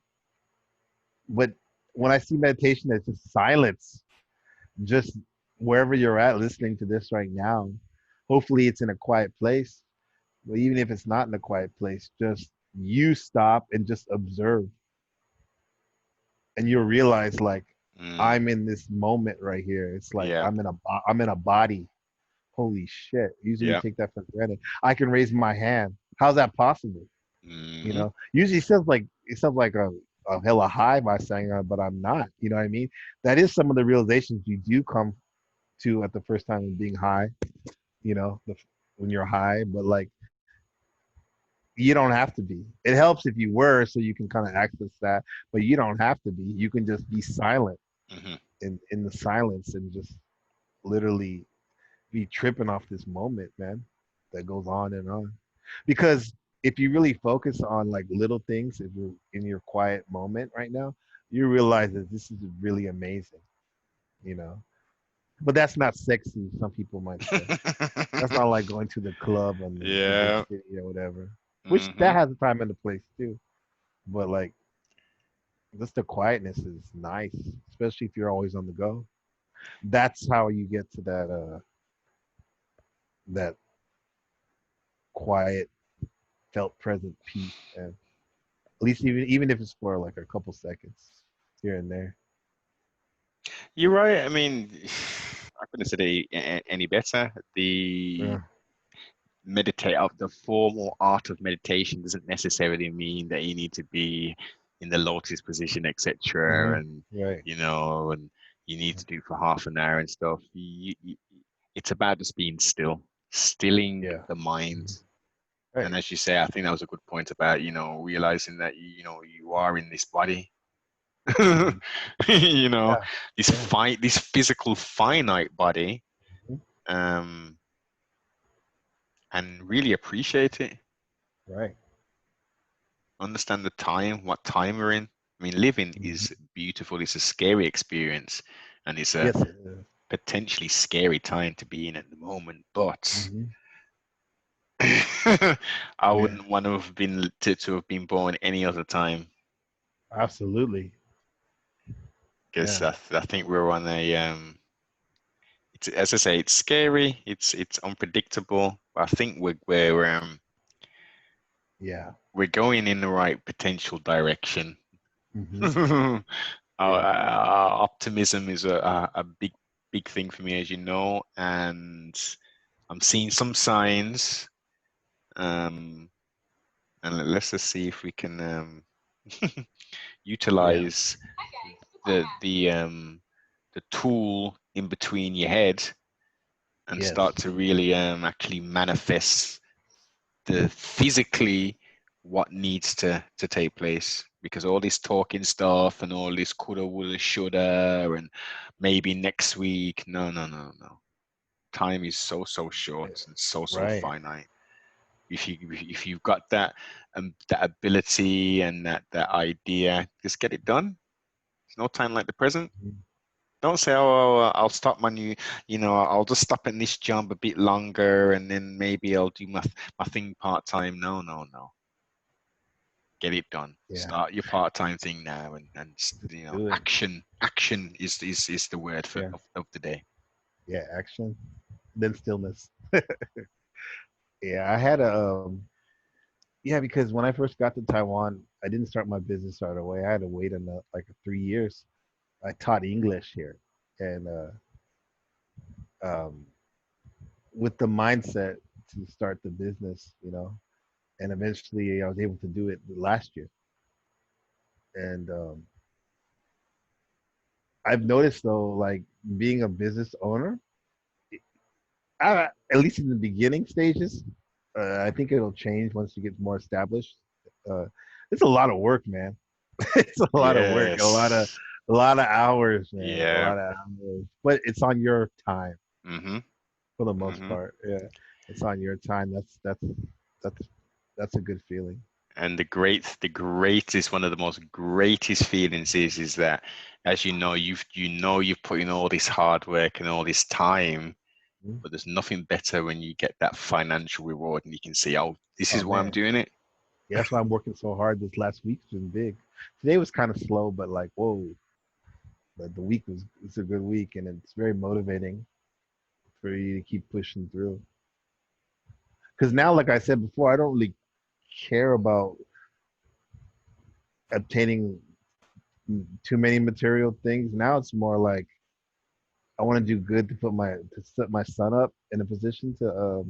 but when I see meditation, it's just silence, just wherever you're at, listening to this right now. Hopefully, it's in a quiet place. But even if it's not in a quiet place, just you stop and just observe, and you'll realize like mm, I'm in this moment right here. It's like yeah, I'm in a body. Holy shit! Usually we yeah. take that for granted. I can raise my hand. How's that possible? You Hmm. know, usually it sounds like a hella high by saying that, but I'm not. You know what I mean? That is some of the realizations you do come to at the first time of being high. You know, when you're high, but like you don't have to be. It helps if you were, so you can kind of access that, but you don't have to be. You can just be silent Hmm. in the silence and just literally be tripping off this moment, man, that goes on and on. Because if you really focus on like little things, if you're in your quiet moment right now, you realize that this is really amazing, you know. But that's not sexy, some people might say. That's not like going to the club in the big Yeah. city or whatever. Which that Hmm. has a time and a place too. But like just the quietness is nice, especially if you're always on the go. That's how you get to that quiet, felt present peace, and at least even if it's for like a couple seconds here and there. You're right. I mean, I couldn't say it any better. The Yeah. meditate of the formal art of meditation doesn't necessarily mean that you need to be in the lotus position, Hmm. etc. And Right. and you need to do it for half an hour and stuff. It's about just being still, stilling Yeah. the mind. Hmm. And Right. as you say, I think that was a good point about, realizing that you are in this body. Hmm. you know, Yeah. Yeah. this physical finite body, Mhm. um, and really appreciate it. Right. Understand the time, what time we're in. I mean, living Hmm. is beautiful. It's a scary experience, and it's a Yes, it is. potentially scary time to be in at the moment. But Hmm. I Yeah. wouldn't want to have been born any other time. Absolutely. Because Yeah. I think we're on a it's, as I say, it's scary, it's unpredictable, but I think Yeah. we're going in the right potential direction. Hmm. Yeah. Our optimism is a big thing for me, as you know, and I'm seeing some signs. Um, and let's just see if we can Yeah. utilize the the um the tool in between your head and Yes. start to really actually manifest the physically what needs to take place, because all this talking stuff and all this coulda woulda shoulda and maybe next week, no, time is so short and so Right. finite. If you've got that ability and that idea, just get it done. There's no time like the present. Mhm. Don't say, oh, I'll stop my new, I'll just stop in this job a bit longer and then maybe I'll do my thing part time. No. Get it done. Yeah. Start your part time thing now, and Do it. action is the word Yeah. of the day. Yeah. Action. Then stillness. Yeah. I had a yeah, because when I first got to Taiwan, I didn't start my business right away. I had to wait like 3 years. I taught English here, and um, with the mindset to start the business, and eventually I was able to do it last year. And I've noticed though, like being a business owner, at least in the beginning stages, I think it'll change once you get more established. Uh, it's a lot of work, man. It's a lot of work, Yes. a lot of hours, man, a Yeah. lot of hours. But it's on your time Mm-hmm. for the most Mm-hmm. part. Yeah, it's on your time. That's that's a good feeling. And the greatest, one of the most greatest feelings is that, as you've put in all this hard work and all this time, Mhm. but there's nothing better when you get that financial reward and you can see, oh, this Oh is why I'm man, doing it. yeah, that's why I'm working so hard. This last week's been big. Today was kind of slow, but like, whoa, the week was it's a good week, and it's very motivating for you to keep pushing through. Because now, like I said before, I don't really care about obtaining too many material things. Now it's more like I want to do good to set my son up in a position to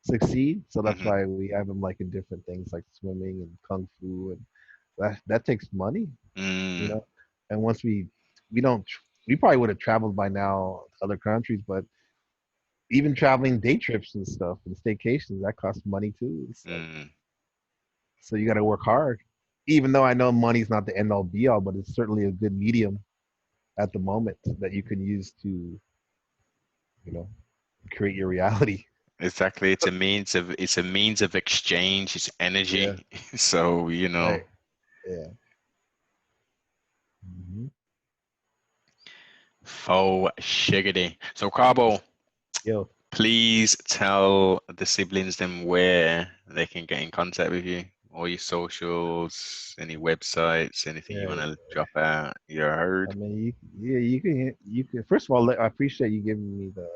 succeed. So that's Hmm. why we have him like in different things like swimming and kung fu, and that takes money, you Mm, know. And once we don't we probably would have traveled by now to other countries, but even traveling day trips and stuff and staycations that costs money too. It's like mm. so you got to work hard. Even though I know money's not the end all be all, but it's certainly a good medium at the moment that you can use to, you know, create your reality. Exactly. It's a means of exchange. It's Yeah. energy. So, Right. Yeah. Hmm. faux shiggity. So, Carbo, Yo. please tell the siblings them where they can get in contact with you, all your socials, any websites, anything you want Yeah. to drop out. You I heard? mean, yeah, you can. First of all, I appreciate you giving me the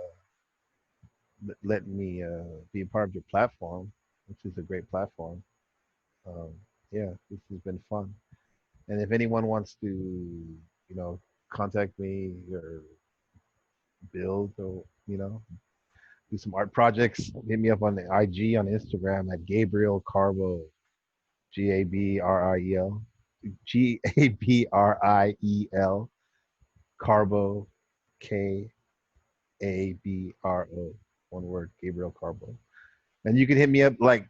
letting me be a part of your platform, which is a great platform. Um, yeah, this has been fun. And if anyone wants to, contact me or build or do some art projects, hit me up on the IG on Instagram at Gabriel Carbo, Gabriel, Gabriel, Carbo, Kabro, one word, Gabriel Carbo. And you can hit me up like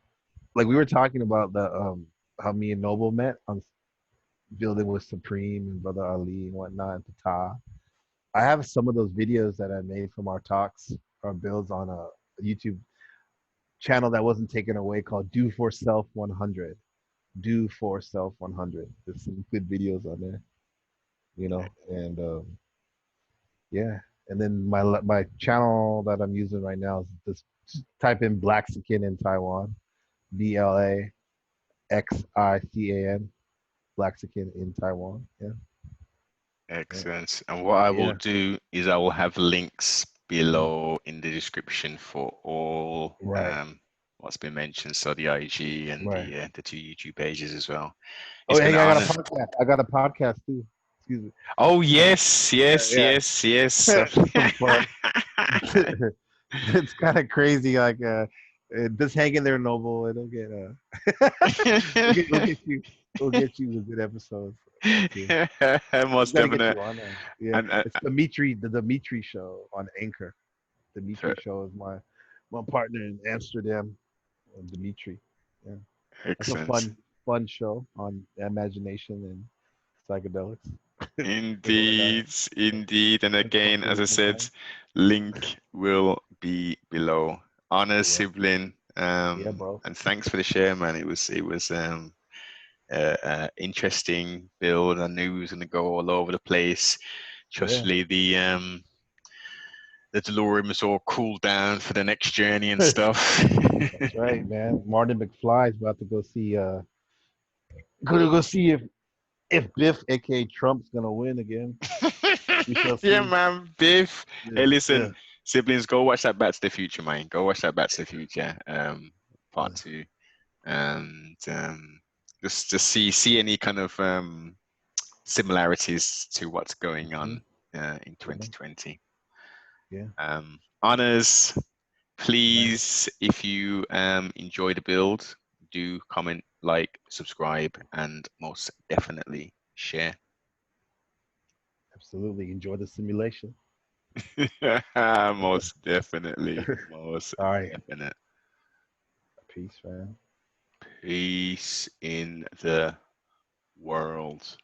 we were talking about the how me and Noble met on building with Supreme and Brother Ali and whatnot and Tata. I have some of those videos that I made from our talks or builds on a YouTube channel that wasn't taken away called Do For Self 100. Do For Self 100. There's some good videos on there, and yeah. And then my channel that I'm using right now is this. Just type in Blaxican in Taiwan, BLAXICAN, Blaxican in Taiwan. Yeah, yeah, Excellent. And what I will yeah. do is I will have links Mm, below in the description for all right, what's been mentioned. So the IG and right. the two YouTube pages as well. Oh, It's been hey, an I got a honor. podcast. I got a podcast too. Excuse me. Oh yes, yes, Yeah, yes, yes. yeah. Some fun. It's kind of crazy. Like, just hang in there, Noble. It'll get we'll get you with good episodes or two. We Most got to get definite. you on there. Yeah, And it's the Dimitri show on Anchor. Dimitri per- show is my partner in Amsterdam, Dimitri. Yeah, that's a excellent. fun show on imagination and psychedelics. With Oda. Indeed, indeed. And That's again, something as we I said, combine. link will be below. Honor Yeah, sibling. yeah, bro. And thanks for the share, man. It was interesting build. I knew he was gonna go all over the place. Yeah, Trustly, the DeLorean was all cooled down for the next journey and that's stuff. right, man. Martin McFly is about to go see. Gonna go see if Biff, aka Trump's, gonna win again. We shall Yeah, see. man, Biff. Yeah, Hey, listen, yeah, siblings, go watch that Back to the Future, man. Go watch that Back to the Future, part yeah. two, and just see any kind of similarities to what's going Hmm. on in Yeah, 2020. yeah. Honors, Man, please, if you enjoy the build, do comment, like, subscribe, and most definitely share. absolutely. Enjoy the simulation. Most definitely, most All right. definite. Peace, man. Peace in the world.